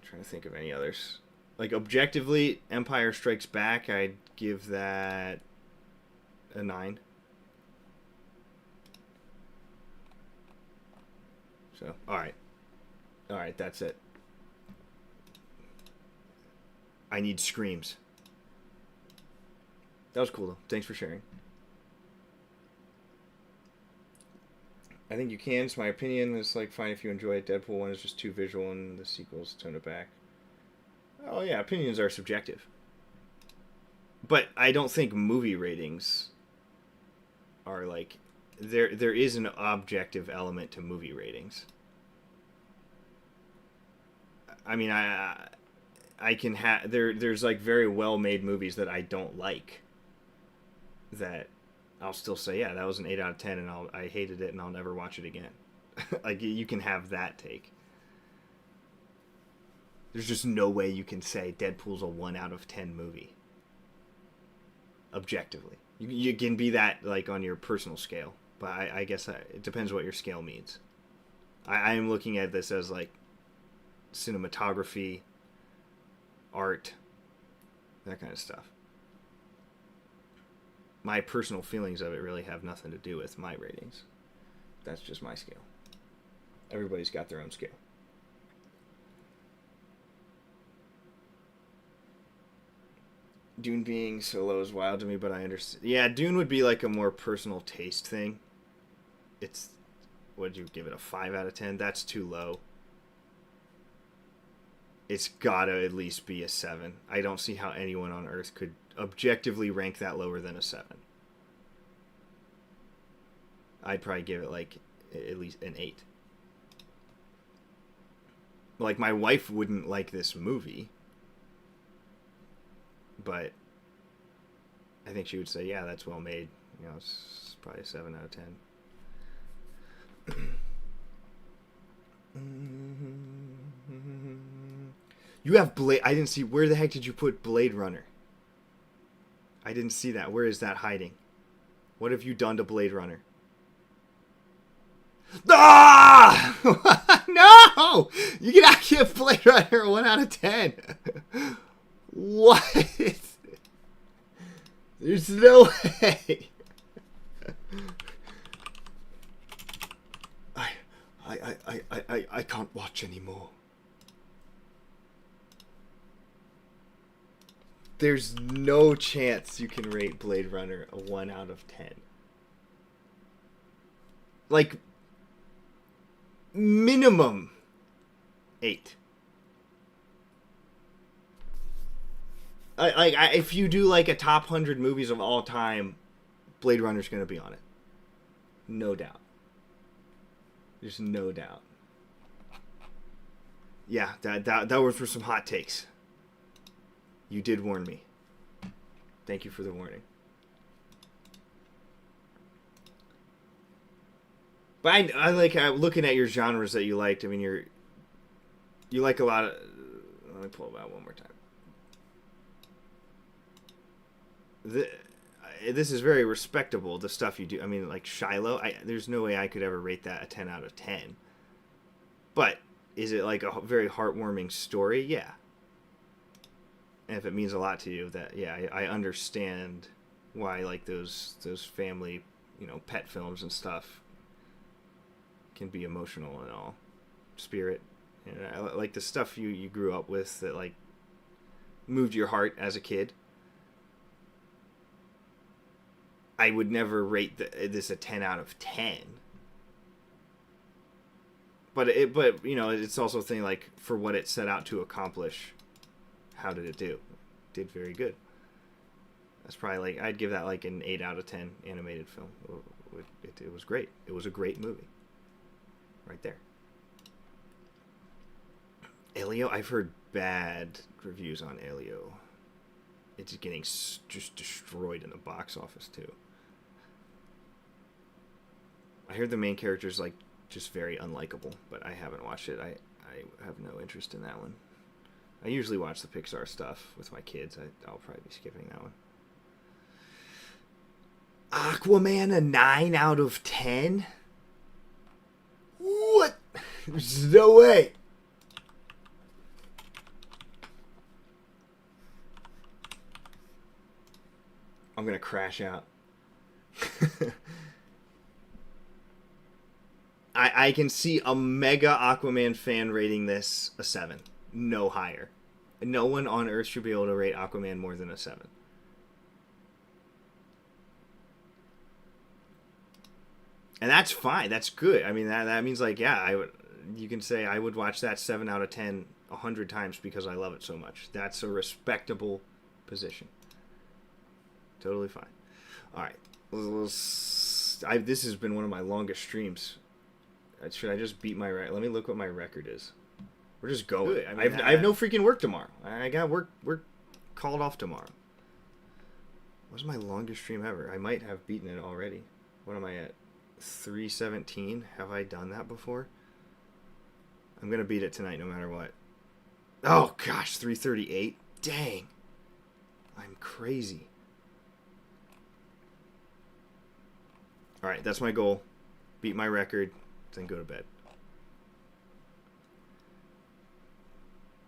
Trying to think of any others. Like, objectively, Empire Strikes Back, I'd give that a 9. So, alright. Alright, that's it. I need screams. That was cool, though. Thanks for sharing. I think you can. It's my opinion. It's like fine if you enjoy it. Deadpool 1 is just too visual and the sequels tone it back. Oh, yeah. Opinions are subjective. But I don't think movie ratings are like... There is an objective element to movie ratings. I mean, I can have... There's like very well-made movies that I don't like. That I'll still say, yeah, that was an 8 out of 10, and I hated it, and I'll never watch it again. Like, you can have that take. There's just no way you can say Deadpool's a 1 out of 10 movie. Objectively. You can be that, like, on your personal scale. But I guess it depends what your scale means. I am looking at this as, like, cinematography, art, that kind of stuff. My personal feelings of it really have nothing to do with my ratings. That's just my scale. Everybody's got their own scale. Dune being so low is wild to me, but I understand. Yeah, Dune would be like a more personal taste thing. It's... What'd you give it, a 5 out of 10? That's too low. it's gotta at least be a 7. I don't see how anyone on Earth could objectively rank that lower than a 7. I'd probably give it like at least an 8. Like, my wife wouldn't like this movie, but I think she would say, yeah, that's well made. You know, it's probably a 7 out of 10. You have Blade. I didn't see. Where the heck did you put Blade Runner? I didn't see that. Where is that hiding? What have you done to Blade Runner? Ah! No! You can actually give Blade Runner a 1 out of 10. What? There's no way. I can't watch anymore. There's no chance you can rate Blade Runner a 1 out of 10. Like, minimum 8. If you do like a top 100 movies of all time, Blade Runner's going to be on it. No doubt. There's no doubt. Yeah, that was for some hot takes. You did warn me. Thank you for the warning. But I like looking at your genres that you liked. I mean, you like a lot of. Let me pull it out one more time. This is very respectable, the stuff you do. I mean, like Shiloh, there's no way I could ever rate that a 10 out of 10. But is it like a very heartwarming story? Yeah. And if it means a lot to you, that, yeah, I understand why, like, those family, you know, pet films and stuff can be emotional and all. Spirit. You know, I like the stuff you grew up with that, like, moved your heart as a kid. I would never rate this a 10 out of 10. But you know, it's also a thing, like, for what it set out to accomplish, how did it do? It did very good. That's probably, like, I'd give that like an 8 out of 10 animated film. It was great. It was a great movie. Right there. Elio, I've heard bad reviews on Elio. It's getting just destroyed in the box office too. I heard the main character's like just very unlikable, but I haven't watched it. I have no interest in that one. I usually watch the Pixar stuff with my kids. I'll probably be skipping that one. Aquaman, a 9 out of 10? What? There's no way. I'm gonna crash out. I can see a mega Aquaman fan rating this a 7. No higher. No one on Earth should be able to rate Aquaman more than a 7. And that's fine. That's good. I mean, that means, like, yeah, you can say I would watch that 7 out of 10 100 times because I love it so much. That's a respectable position. Totally fine. All right. This has been one of my longest streams. Should I just beat my record? Let me look what my record is. We're just going. Good. I mean, I have no freaking work tomorrow. I got work called off tomorrow. What's my longest stream ever? I might have beaten it already. What am I at? 3:17? Have I done that before? I'm going to beat it tonight no matter what. Oh, gosh. 3:38? Dang. I'm crazy. All right, that's my goal. Beat my record, then go to bed.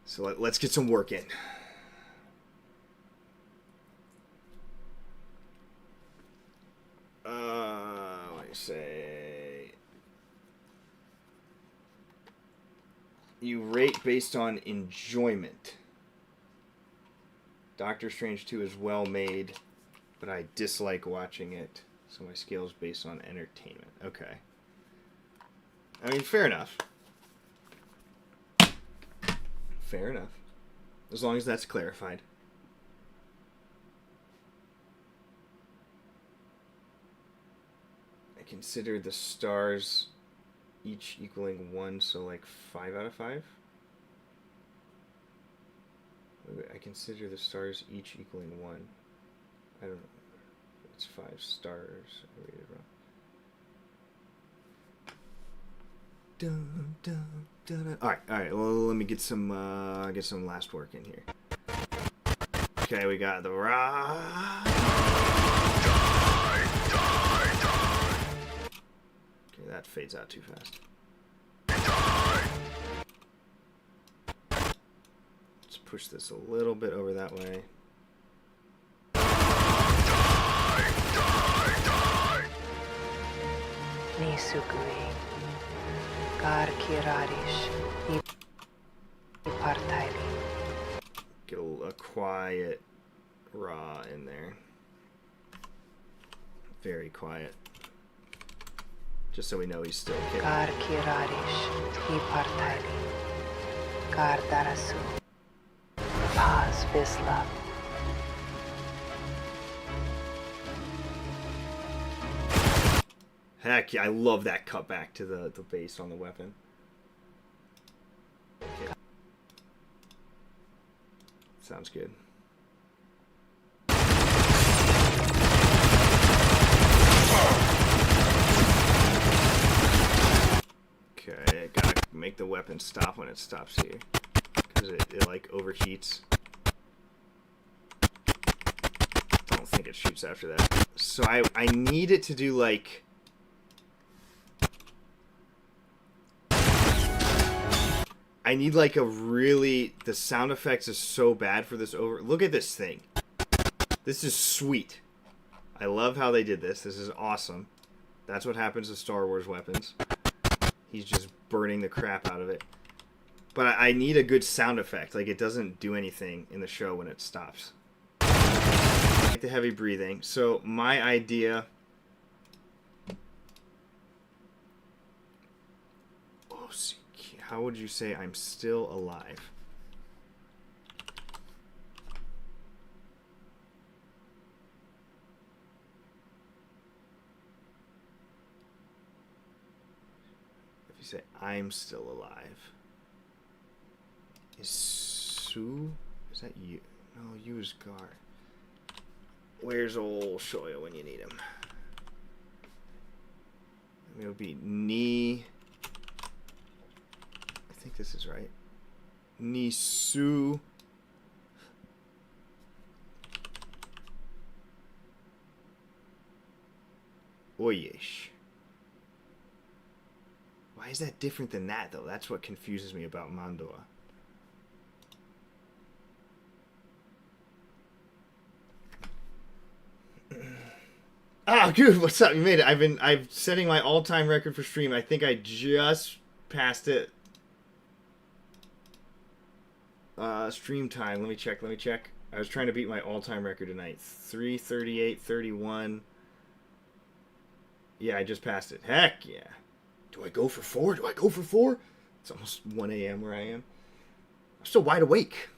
So let's get some work in. Let me say. You rate based on enjoyment. Doctor Strange 2 is well made, but I dislike watching it. So my scale is based on entertainment. Okay. I mean, fair enough. Fair enough. As long as that's clarified. I consider the stars each equaling 1, so like 5 out of 5? Wait, I consider the stars each equaling 1. I don't know. It's 5 stars. I read it wrong. Dun, dun, dun, dun. All right. Well, let me get some last work in here. Okay, we got the rock. Okay, that fades out too fast. Let's push this a little bit over that way. Nisugui, Gar Kirarish, Partaili. Get a quiet raw in there. Very quiet. Just so we know he's still kicking. Gar Kirarish, Partaili, Gar Darasu, Paz Vizsla. Heck yeah, I love that cut back to the base on the weapon. Okay. Sounds good. Okay, gotta make the weapon stop when it stops here. Because it like overheats. I don't think it shoots after that. So I need it to do like... I need like a really... The sound effects is so bad for this over... Look at this thing. This is sweet. I love how they did this. This is awesome. That's what happens to Star Wars weapons. He's just burning the crap out of it. But I need a good sound effect. Like, it doesn't do anything in the show when it stops. I like the heavy breathing. So, my idea... Oh, see. How would you say I'm still alive? If you say I'm still alive. Is Sue? Is that you? No, you is Gar. Where's old Shoya when you need him? It would be Ni... I think this is right. Nisu. Oyesh. Why is that different than that, though? That's what confuses me about Mandalore. Ah, dude, what's up? You made it. I'm setting my all-time record for stream. I think I just passed it. Stream time. Let me check. I was trying to beat my all-time record tonight. 3:38:31. Yeah, I just passed it. Heck yeah. Do I go for 4? It's almost 1 a.m. where I am. I'm still wide awake.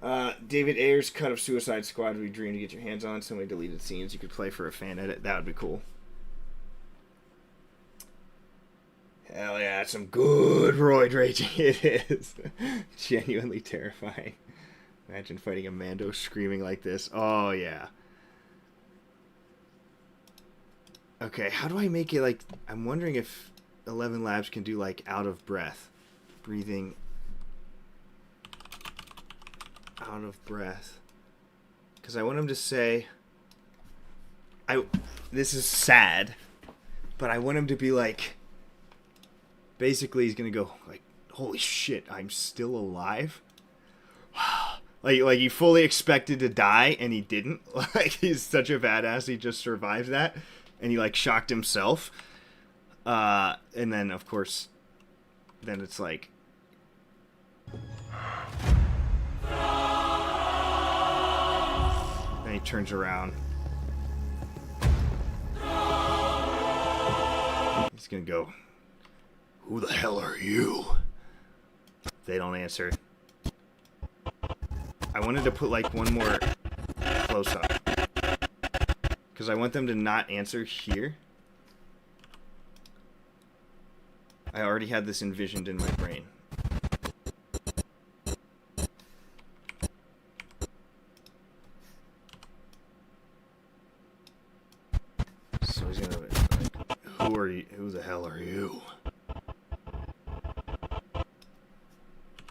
David Ayer's cut of Suicide Squad would be a dream to get your hands on. So many deleted scenes you could play for a fan edit. That would be cool. Hell yeah, some good Roid raging it is. Genuinely terrifying. Imagine fighting a Mando screaming like this. Oh yeah. Okay, how do I make it like... I'm wondering if 11 Labs can do like out of breath. Breathing out of breath. Because I want him to say... This is sad. But I want him to be like... Basically, he's going to go like, holy shit, I'm still alive? like he fully expected to die and he didn't. Like, he's such a badass, he just survived that. And he like shocked himself. And then, of course, then it's like... Then he turns around. He's going to go... Who the hell are you? They don't answer. I wanted to put like one more close up. Because I want them to not answer here. I already had this envisioned in my brain. So he's gonna like, who are you? Who the hell are you?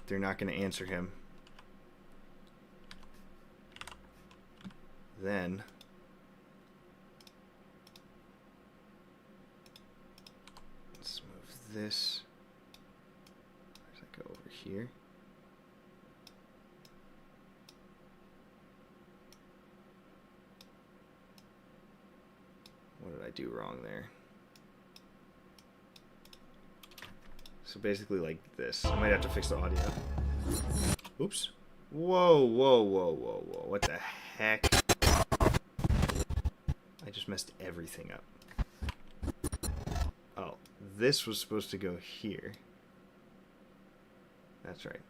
They're not gonna answer him. Then let's move this. Where does that go? Over here. What did I do wrong there? So basically like this. I might have to fix the audio. Oops. Whoa, whoa, whoa, whoa, whoa. What the heck? I just messed everything up. Oh, this was supposed to go here. That's right.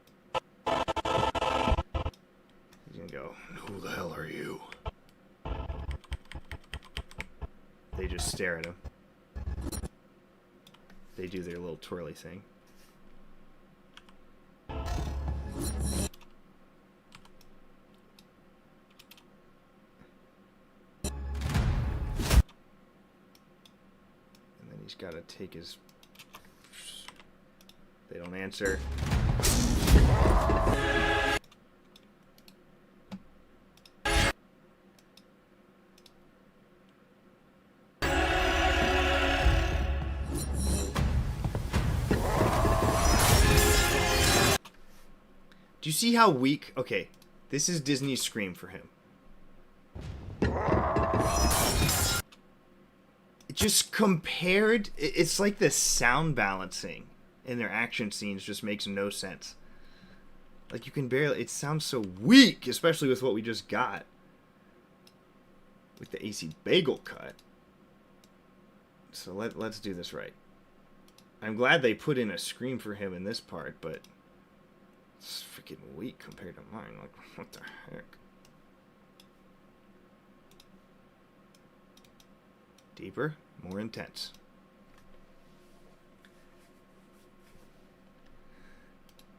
He's gonna go, who the hell are you? They just stare at him. They do their little twirly thing. He's got to take his... They don't answer. Do you see how weak... Okay, this is Disney's Scream for him. Just compared, it's like the sound balancing in their action scenes just makes no sense. Like you can barely, it sounds so weak, especially with what we just got. With the AC Bagel cut. So let's do this right. I'm glad they put in a scream for him in this part, but it's freaking weak compared to mine. Like, what the heck? Deeper, more intense.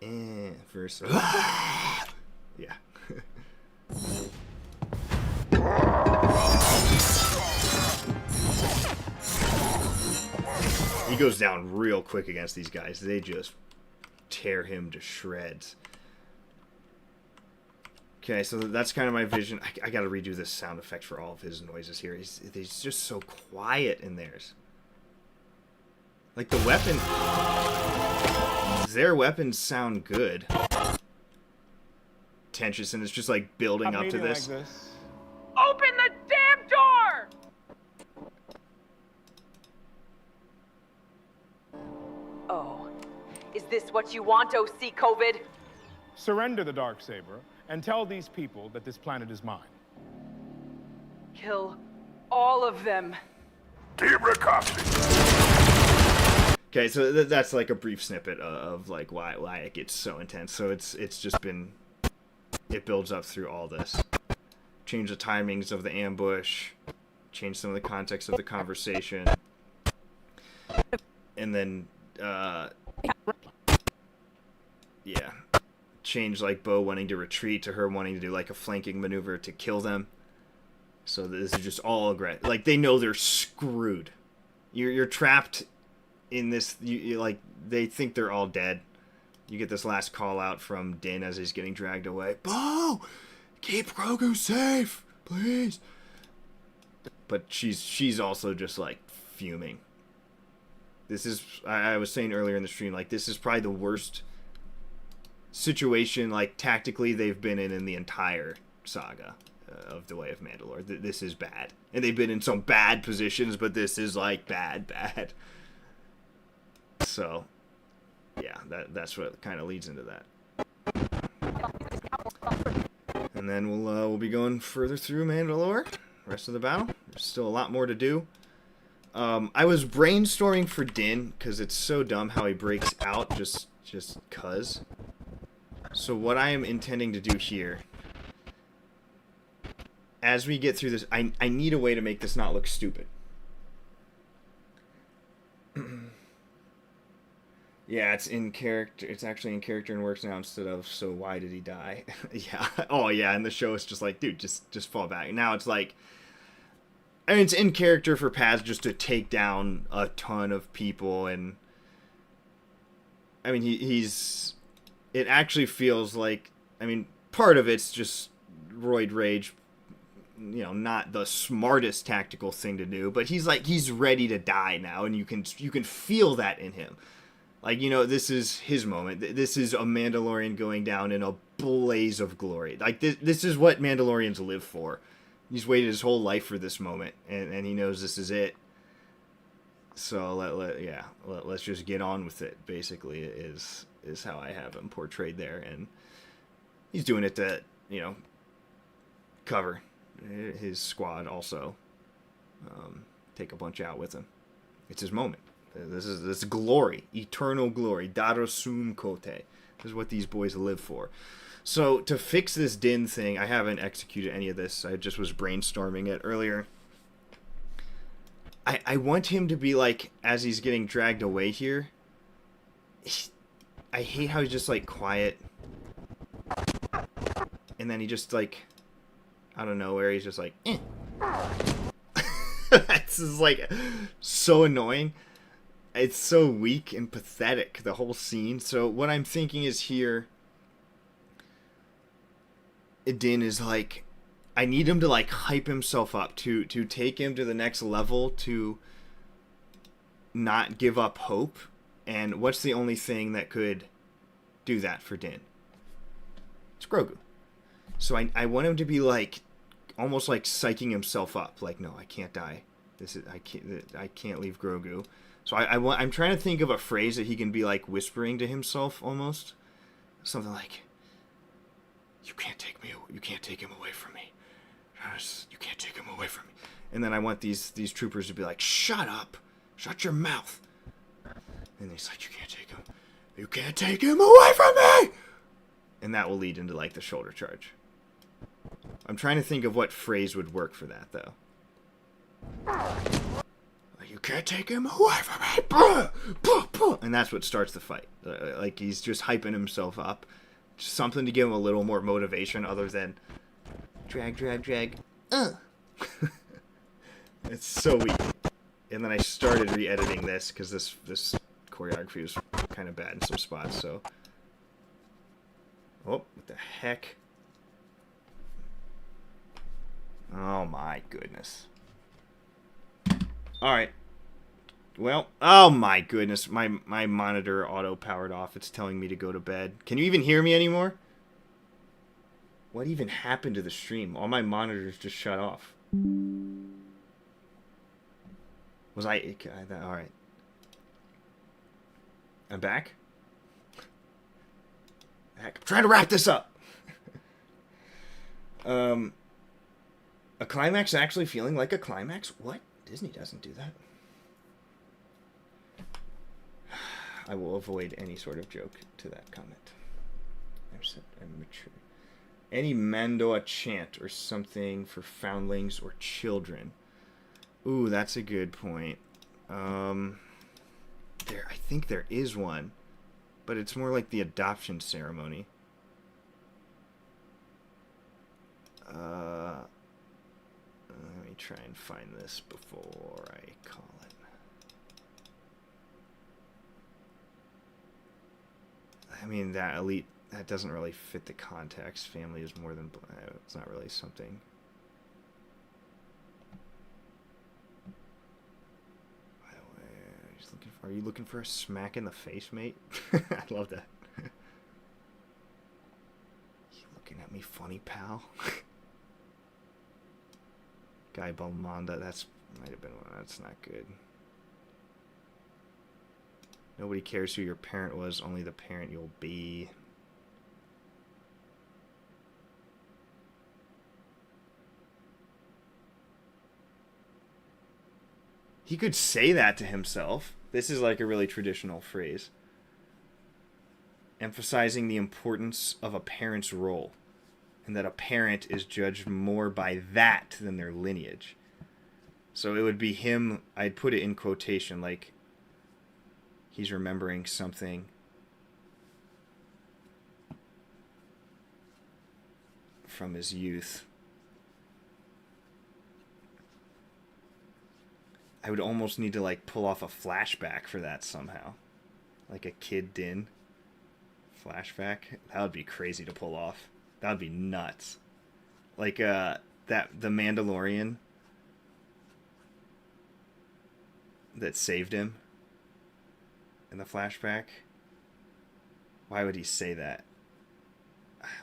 And verse. Yeah. He goes down real quick against these guys. They just tear him to shreds. Okay, so that's kind of my vision. I gotta redo this sound effect for all of his noises here. He's just so quiet in theirs. Like the weapon... Their weapons sound good. Tensions, and it's just like building up to this. Like this. Open the damn door! Oh, is this what you want, OC COVID? Surrender the Darksaber and tell these people that this planet is mine. Kill all of them. Okay, so that's like a brief snippet of like why it gets so intense. So it's just been, it builds up through all this. Change the timings of the ambush, change some of the context of the conversation, and then yeah, change like Bo wanting to retreat to her wanting to do like a flanking maneuver to kill them. So this is just all aggressive. Like they know they're screwed. You're trapped in this. You like they think they're all dead. You get this last call out from Din as he's getting dragged away. Bo, keep Grogu safe, please. But she's also just like fuming. This is, I was saying earlier in the stream, like this is probably the worst situation like tactically they've been in the entire saga of the Way of Mandalore. This is bad, and they've been in some bad positions, but this is like bad. So yeah, that's what kind of leads into that. And then we'll be going further through Mandalore, rest of the battle. There's still a lot more to do. I was brainstorming for Din because it's so dumb how he breaks out just cuz. So what I am intending to do here, as we get through this, I need a way to make this not look stupid. Yeah, it's in character. It's actually in character and works now instead of so why did he die? Yeah. Oh yeah, in the show it's just like, dude, just fall back. Now it's like, I mean, it's in character for Paz just to take down a ton of people, and I mean he's. It actually feels like, I mean, part of it's just Roid rage. You know, not the smartest tactical thing to do, but he's ready to die now, and you can feel that in him. Like, you know, this is his moment. This is a Mandalorian going down in a blaze of glory. Like, this is what Mandalorians live for. He's waited his whole life for this moment, and he knows this is it. So, let's just get on with it, basically, is how I have him portrayed there. And he's doing it to, you know, cover his squad also. Take a bunch out with him. It's his moment. This is glory, eternal glory. Darosum Kote. This is what these boys live for. So to fix this Din thing, I haven't executed any of this. I just was brainstorming it earlier. I want him to be like, as he's getting dragged away here. I hate how he's just like quiet, and then he just like, I don't know where he's just like, eh. This is like so annoying. It's so weak and pathetic, the whole scene. So what I'm thinking is here, Din is like, I need him to like hype himself up, to take him to the next level, to not give up hope. And what's the only thing that could do that for Din? It's Grogu. So I want him to be like, almost like psyching himself up. Like, no, I can't die. I can't leave Grogu. So I'm trying to think of a phrase that he can be like whispering to himself almost. Something like, you can't take him away from me. You can't take him away from me. And then I want these troopers to be like, shut up. Shut your mouth. And he's like, you can't take him away from me. And that will lead into like the shoulder charge. I'm trying to think of what phrase would work for that though. You can't take him away from me. And that's what starts the fight. Like he's just hyping himself up. Just something to give him a little more motivation other than drag. It's so weak. And then I started re-editing this because this choreography was kind of bad in some spots. So, oh, what the heck? Oh my goodness. All right. Well, oh my goodness, my monitor auto-powered off. It's telling me to go to bed. Can you even hear me anymore? What even happened to the stream? All my monitors just shut off. Was I all right. I'm back? Heck, I'm trying to wrap this up. A climax actually feeling like a climax? What? Disney doesn't do that. I will avoid any sort of joke to that comment. I'm mature. Any Mandoa chant or something for foundlings or children. Ooh, that's a good point. I think there is one, but it's more like the adoption ceremony. Let me try and find this before I call it. I mean, that doesn't really fit the context. Family is more than, it's not really something. By the way, are you looking for a smack in the face, mate? I love that. You looking at me funny, pal? Guy Belmonda, might have been one. That's not good. Nobody cares who your parent was, only the parent you'll be. He could say that to himself. This is like a really traditional phrase. emphasizing the importance of a parent's role, and that a parent is judged more by that than their lineage. So it would be him, I'd put it in quotation, like he's remembering something from his youth. I would almost need to like pull off a flashback for that somehow. Like a Kid Din flashback. That would be crazy to pull off. That would be nuts. Like the Mandalorian that saved him in the flashback. Why would he say that?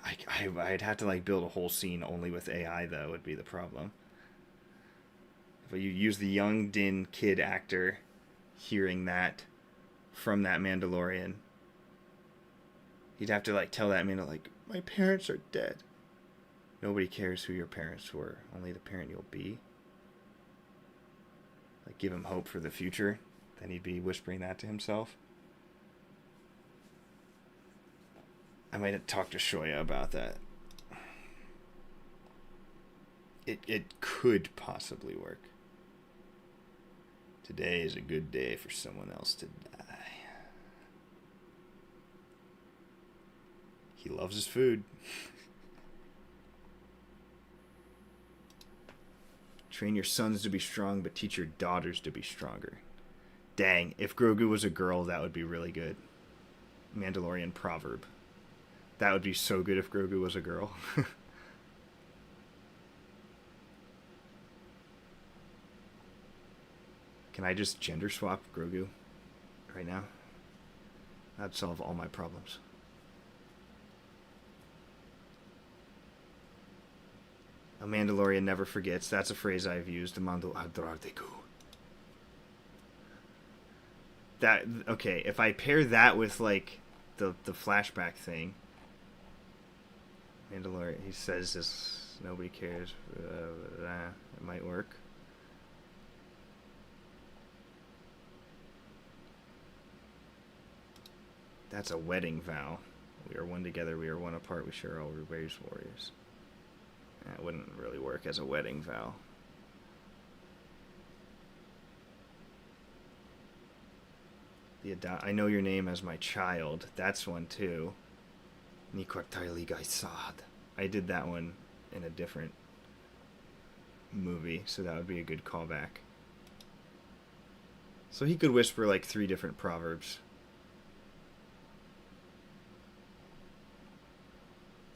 I'd have to like build a whole scene only with AI though, would be the problem. If you use the young Din kid actor hearing that from that Mandalorian, he'd have to like tell that man like, my parents are dead. Nobody cares who your parents were, only the parent you'll be. Like give him hope for the future. Then he'd be whispering that to himself. I might talk to Shoya about that. It could possibly work. Today is a good day for someone else to die. He loves his food. Train your sons to be strong, but teach your daughters to be stronger. Dang, if Grogu was a girl, that would be really good. Mandalorian proverb. That would be so good if Grogu was a girl. Can I just gender swap Grogu right now? That'd solve all my problems. A Mandalorian never forgets. That's a phrase I've used. Mando Adradeku. That, okay, if I pair that with like the flashback thing. Mandalorian, he says this, nobody cares. It might work. That's a wedding vow. We are one together, we are one apart, we share all ways, warriors. That wouldn't really work as a wedding vow. I know your name as my child. That's one too. I did that one in a different movie, so that would be a good callback. So he could whisper like 3 different proverbs.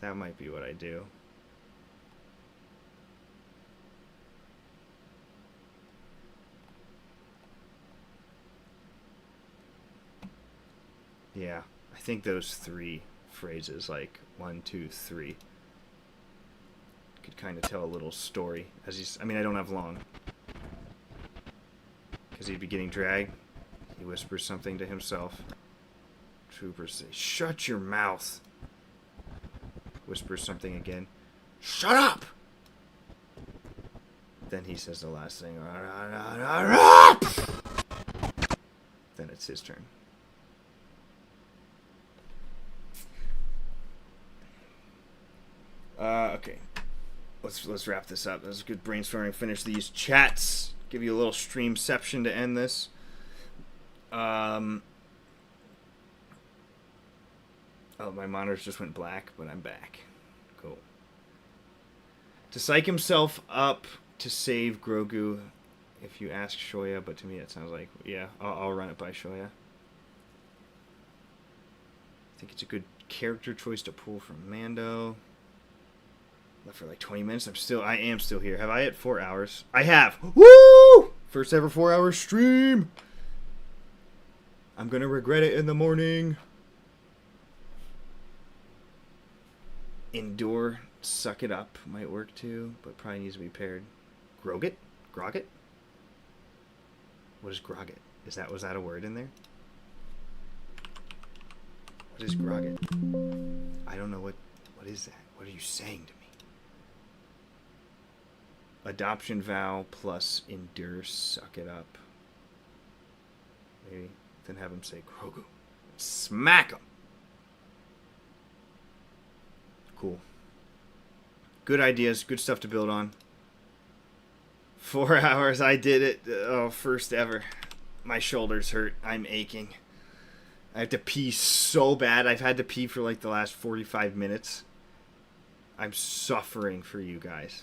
That might be what I do. Yeah, I think those 3 phrases, like 1, 2, 3, could kind of tell a little story. As he's, I mean, I don't have long, because he'd be getting dragged. He whispers something to himself. Troopers say, "Shut your mouth." Whispers something again. "Shut up!" Then he says the last thing. Then it's his turn. Okay. Let's wrap this up. That was good brainstorming. Finish these chats. Give you a little streamception to end this. Oh, my monitors just went black, but I'm back. Cool. To psych himself up to save Grogu, if you ask Shoya, but to me it sounds like, yeah, I'll run it by Shoya. I think it's a good character choice to pull from Mando. Left for like 20 minutes. I am still here. Have I hit 4 hours? I have. Woo! First ever 4-hour stream. I'm gonna regret it in the morning. Endure, suck it up might work too, but probably needs to be paired. Groget? Groget? What is Groget? Was that a word in there? What is Groget? I don't know what is that? What are you saying to me? Adoption vow plus endure, suck it up. Maybe then have him say Grogu. Smack him. Cool. Good ideas, good stuff to build on. 4 hours, I did it. Oh, first ever. My shoulders hurt. I'm aching. I have to pee so bad. I've had to pee for like the last 45 minutes. I'm suffering for you guys.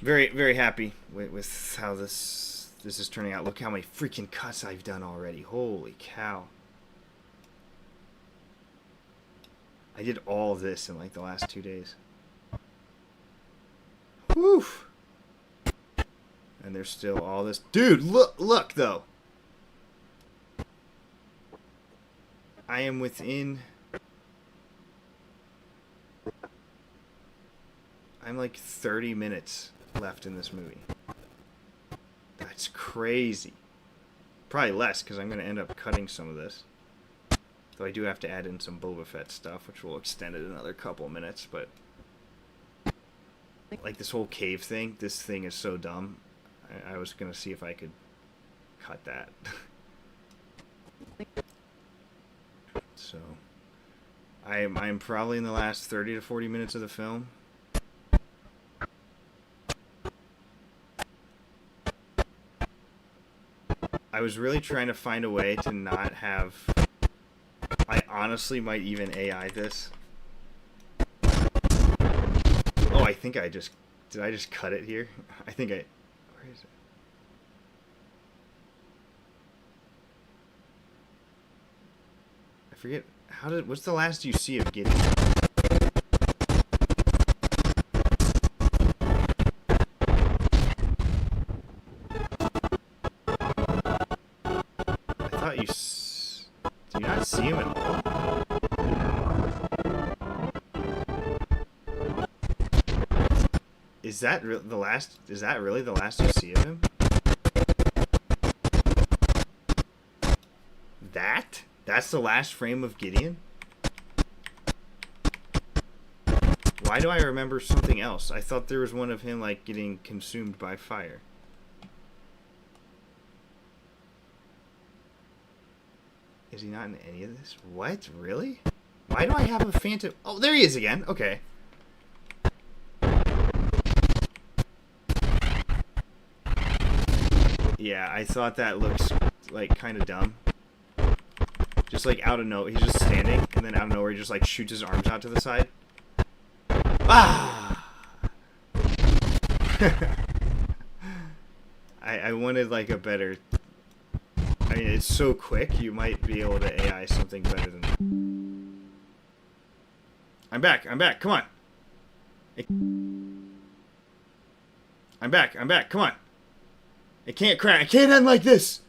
Very, very happy with how this is turning out. Look how many freaking cuts I've done already. Holy cow. I did all of this in like the last 2 days. Whew. And there's still all this. Dude, look though. I am within. I'm like 30 minutes left in this movie. That's crazy. Probably less because I'm going to end up cutting some of this. Though I do have to add in some Boba Fett stuff, which will extend it another couple minutes, but like this whole cave thing, this thing is so dumb. I was going to see if I could cut that. So, I'm probably in the last 30 to 40 minutes of the film. I was really trying to find a way to not have... I honestly might even AI this. Oh, I think I just... Did I just cut it here? I think I... Where is it? I forget... What's the last you see of Gideon? I thought you... Do you not see him at all? Is that the last? Is that really the last you see of him? That's the last frame of Gideon? Why do I remember something else? I thought there was one of him like getting consumed by fire. Is he not in any of this? What? Really? Why do I have a phantom? Oh, there he is again. Okay. Yeah, I thought that looks like kind of dumb. Just like out of nowhere, he's just standing, and then out of nowhere he just like shoots his arms out to the side. Ah! I wanted like a better... I mean, it's so quick, you might be able to AI something better than that. I'm back, come on. I'm back, come on. It can't crack, it can't end like this.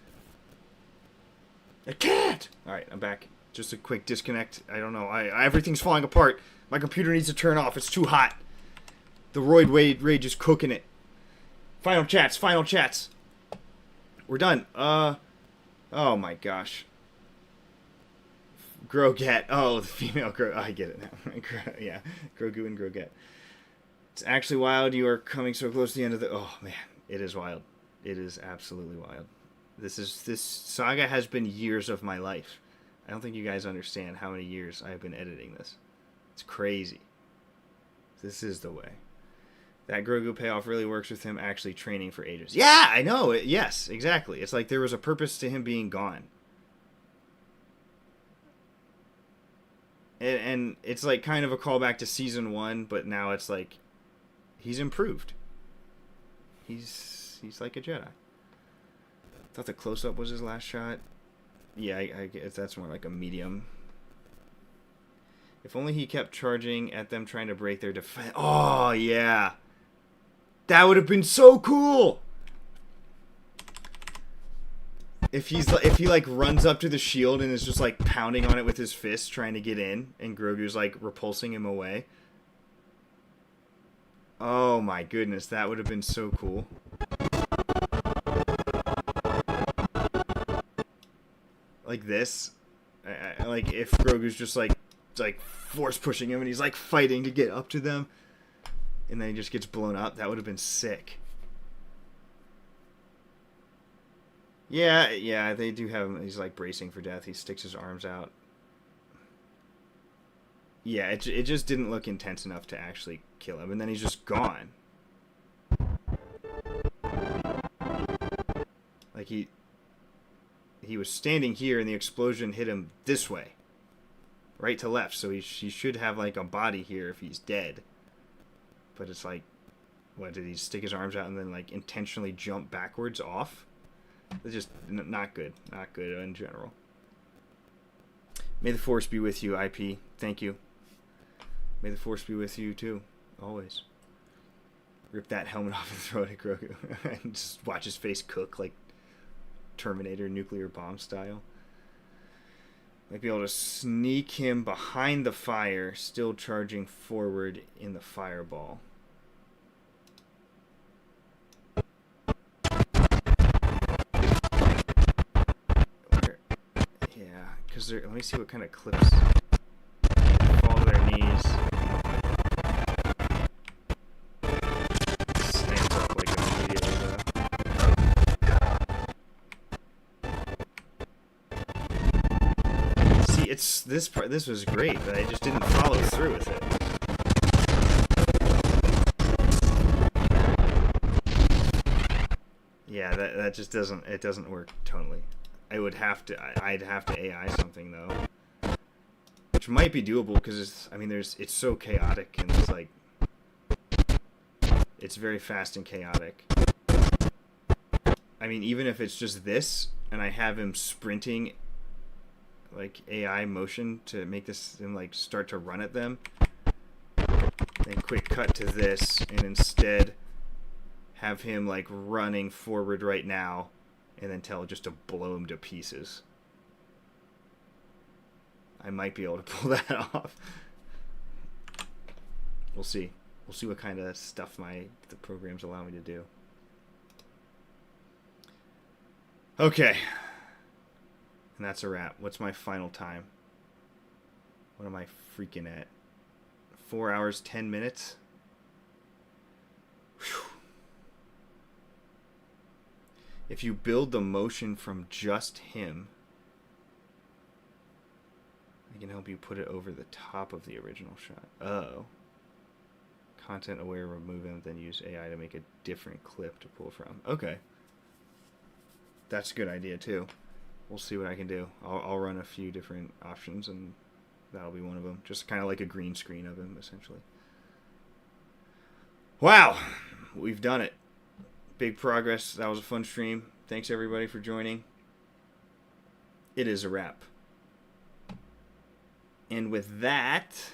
I can't! Alright, I'm back. Just a quick disconnect. I don't know, everything's falling apart. My computer needs to turn off, it's too hot. The Roid rage is cooking it. Final chats. We're done. Oh my gosh. Groget. Oh, the female Grogu. I get it now. Yeah, Grogu and Groget. It's actually wild. You are coming so close to the end of the... Oh man, it is wild. It is absolutely wild. This saga has been years of my life. I don't think you guys understand how many years I've been editing this. It's crazy. This is the way. That Grogu payoff really works with him actually training for ages. Yeah, I know. Yes, exactly. It's like there was a purpose to him being gone. And it's like kind of a callback to season 1, but now it's like he's improved. He's like a Jedi. I thought the close-up was his last shot. Yeah, I guess that's more like a medium. If only he kept charging at them trying to break their defense. Oh, yeah. That would have been so cool. If he like runs up to the shield and is just like pounding on it with his fist trying to get in and Grogu's like repulsing him away. Oh my goodness, that would have been so cool. Like this. Like if Grogu's just like force pushing him and he's like fighting to get up to them. And then he just gets blown up. That would have been sick. Yeah, they do have him. He's like bracing for death. He sticks his arms out. Yeah, it just didn't look intense enough to actually kill him, and then he's just gone. Like he was standing here, and the explosion hit him this way, right to left. So he should have like a body here if he's dead. But it's like, what, did he stick his arms out and then like intentionally jump backwards off? It's just not good. Not good in general. May the Force be with you, IP. Thank you. May the Force be with you too, always. Rip that helmet off and throw it at Grogu, and just watch his face cook like Terminator nuclear bomb style. Might be able to sneak him behind the fire, still charging forward in the fireball. Yeah, because let me see what kind of clips fall to their knees. Stands up like immediately though. See, it's this part. This was great, but I just didn't follow through with it. Yeah, that just doesn't work totally. I'd have to AI something though, which might be doable because it's so chaotic and it's like it's very fast and chaotic. I mean, even if it's just this and I have him sprinting like AI motion to make this and like start to run at them, then quick cut to this and instead have him like running forward right now and then tell it just to blow him to pieces. I might be able to pull that off. We'll see. We'll see what kind of stuff the programs allow me to do. Okay. And that's a wrap. What's my final time? What am I freaking at? 4 hours, 10 minutes? Whew. If you build the motion from just him, I can help you put it over the top of the original shot. Oh. Content aware, remove him, then use AI to make a different clip to pull from. Okay. That's a good idea too. We'll see what I can do. I'll run a few different options and that'll be one of them. Just kind of like a green screen of him, essentially. Wow. We've done it. Big progress. That was a fun stream. Thanks everybody for joining. It is a wrap. And with that,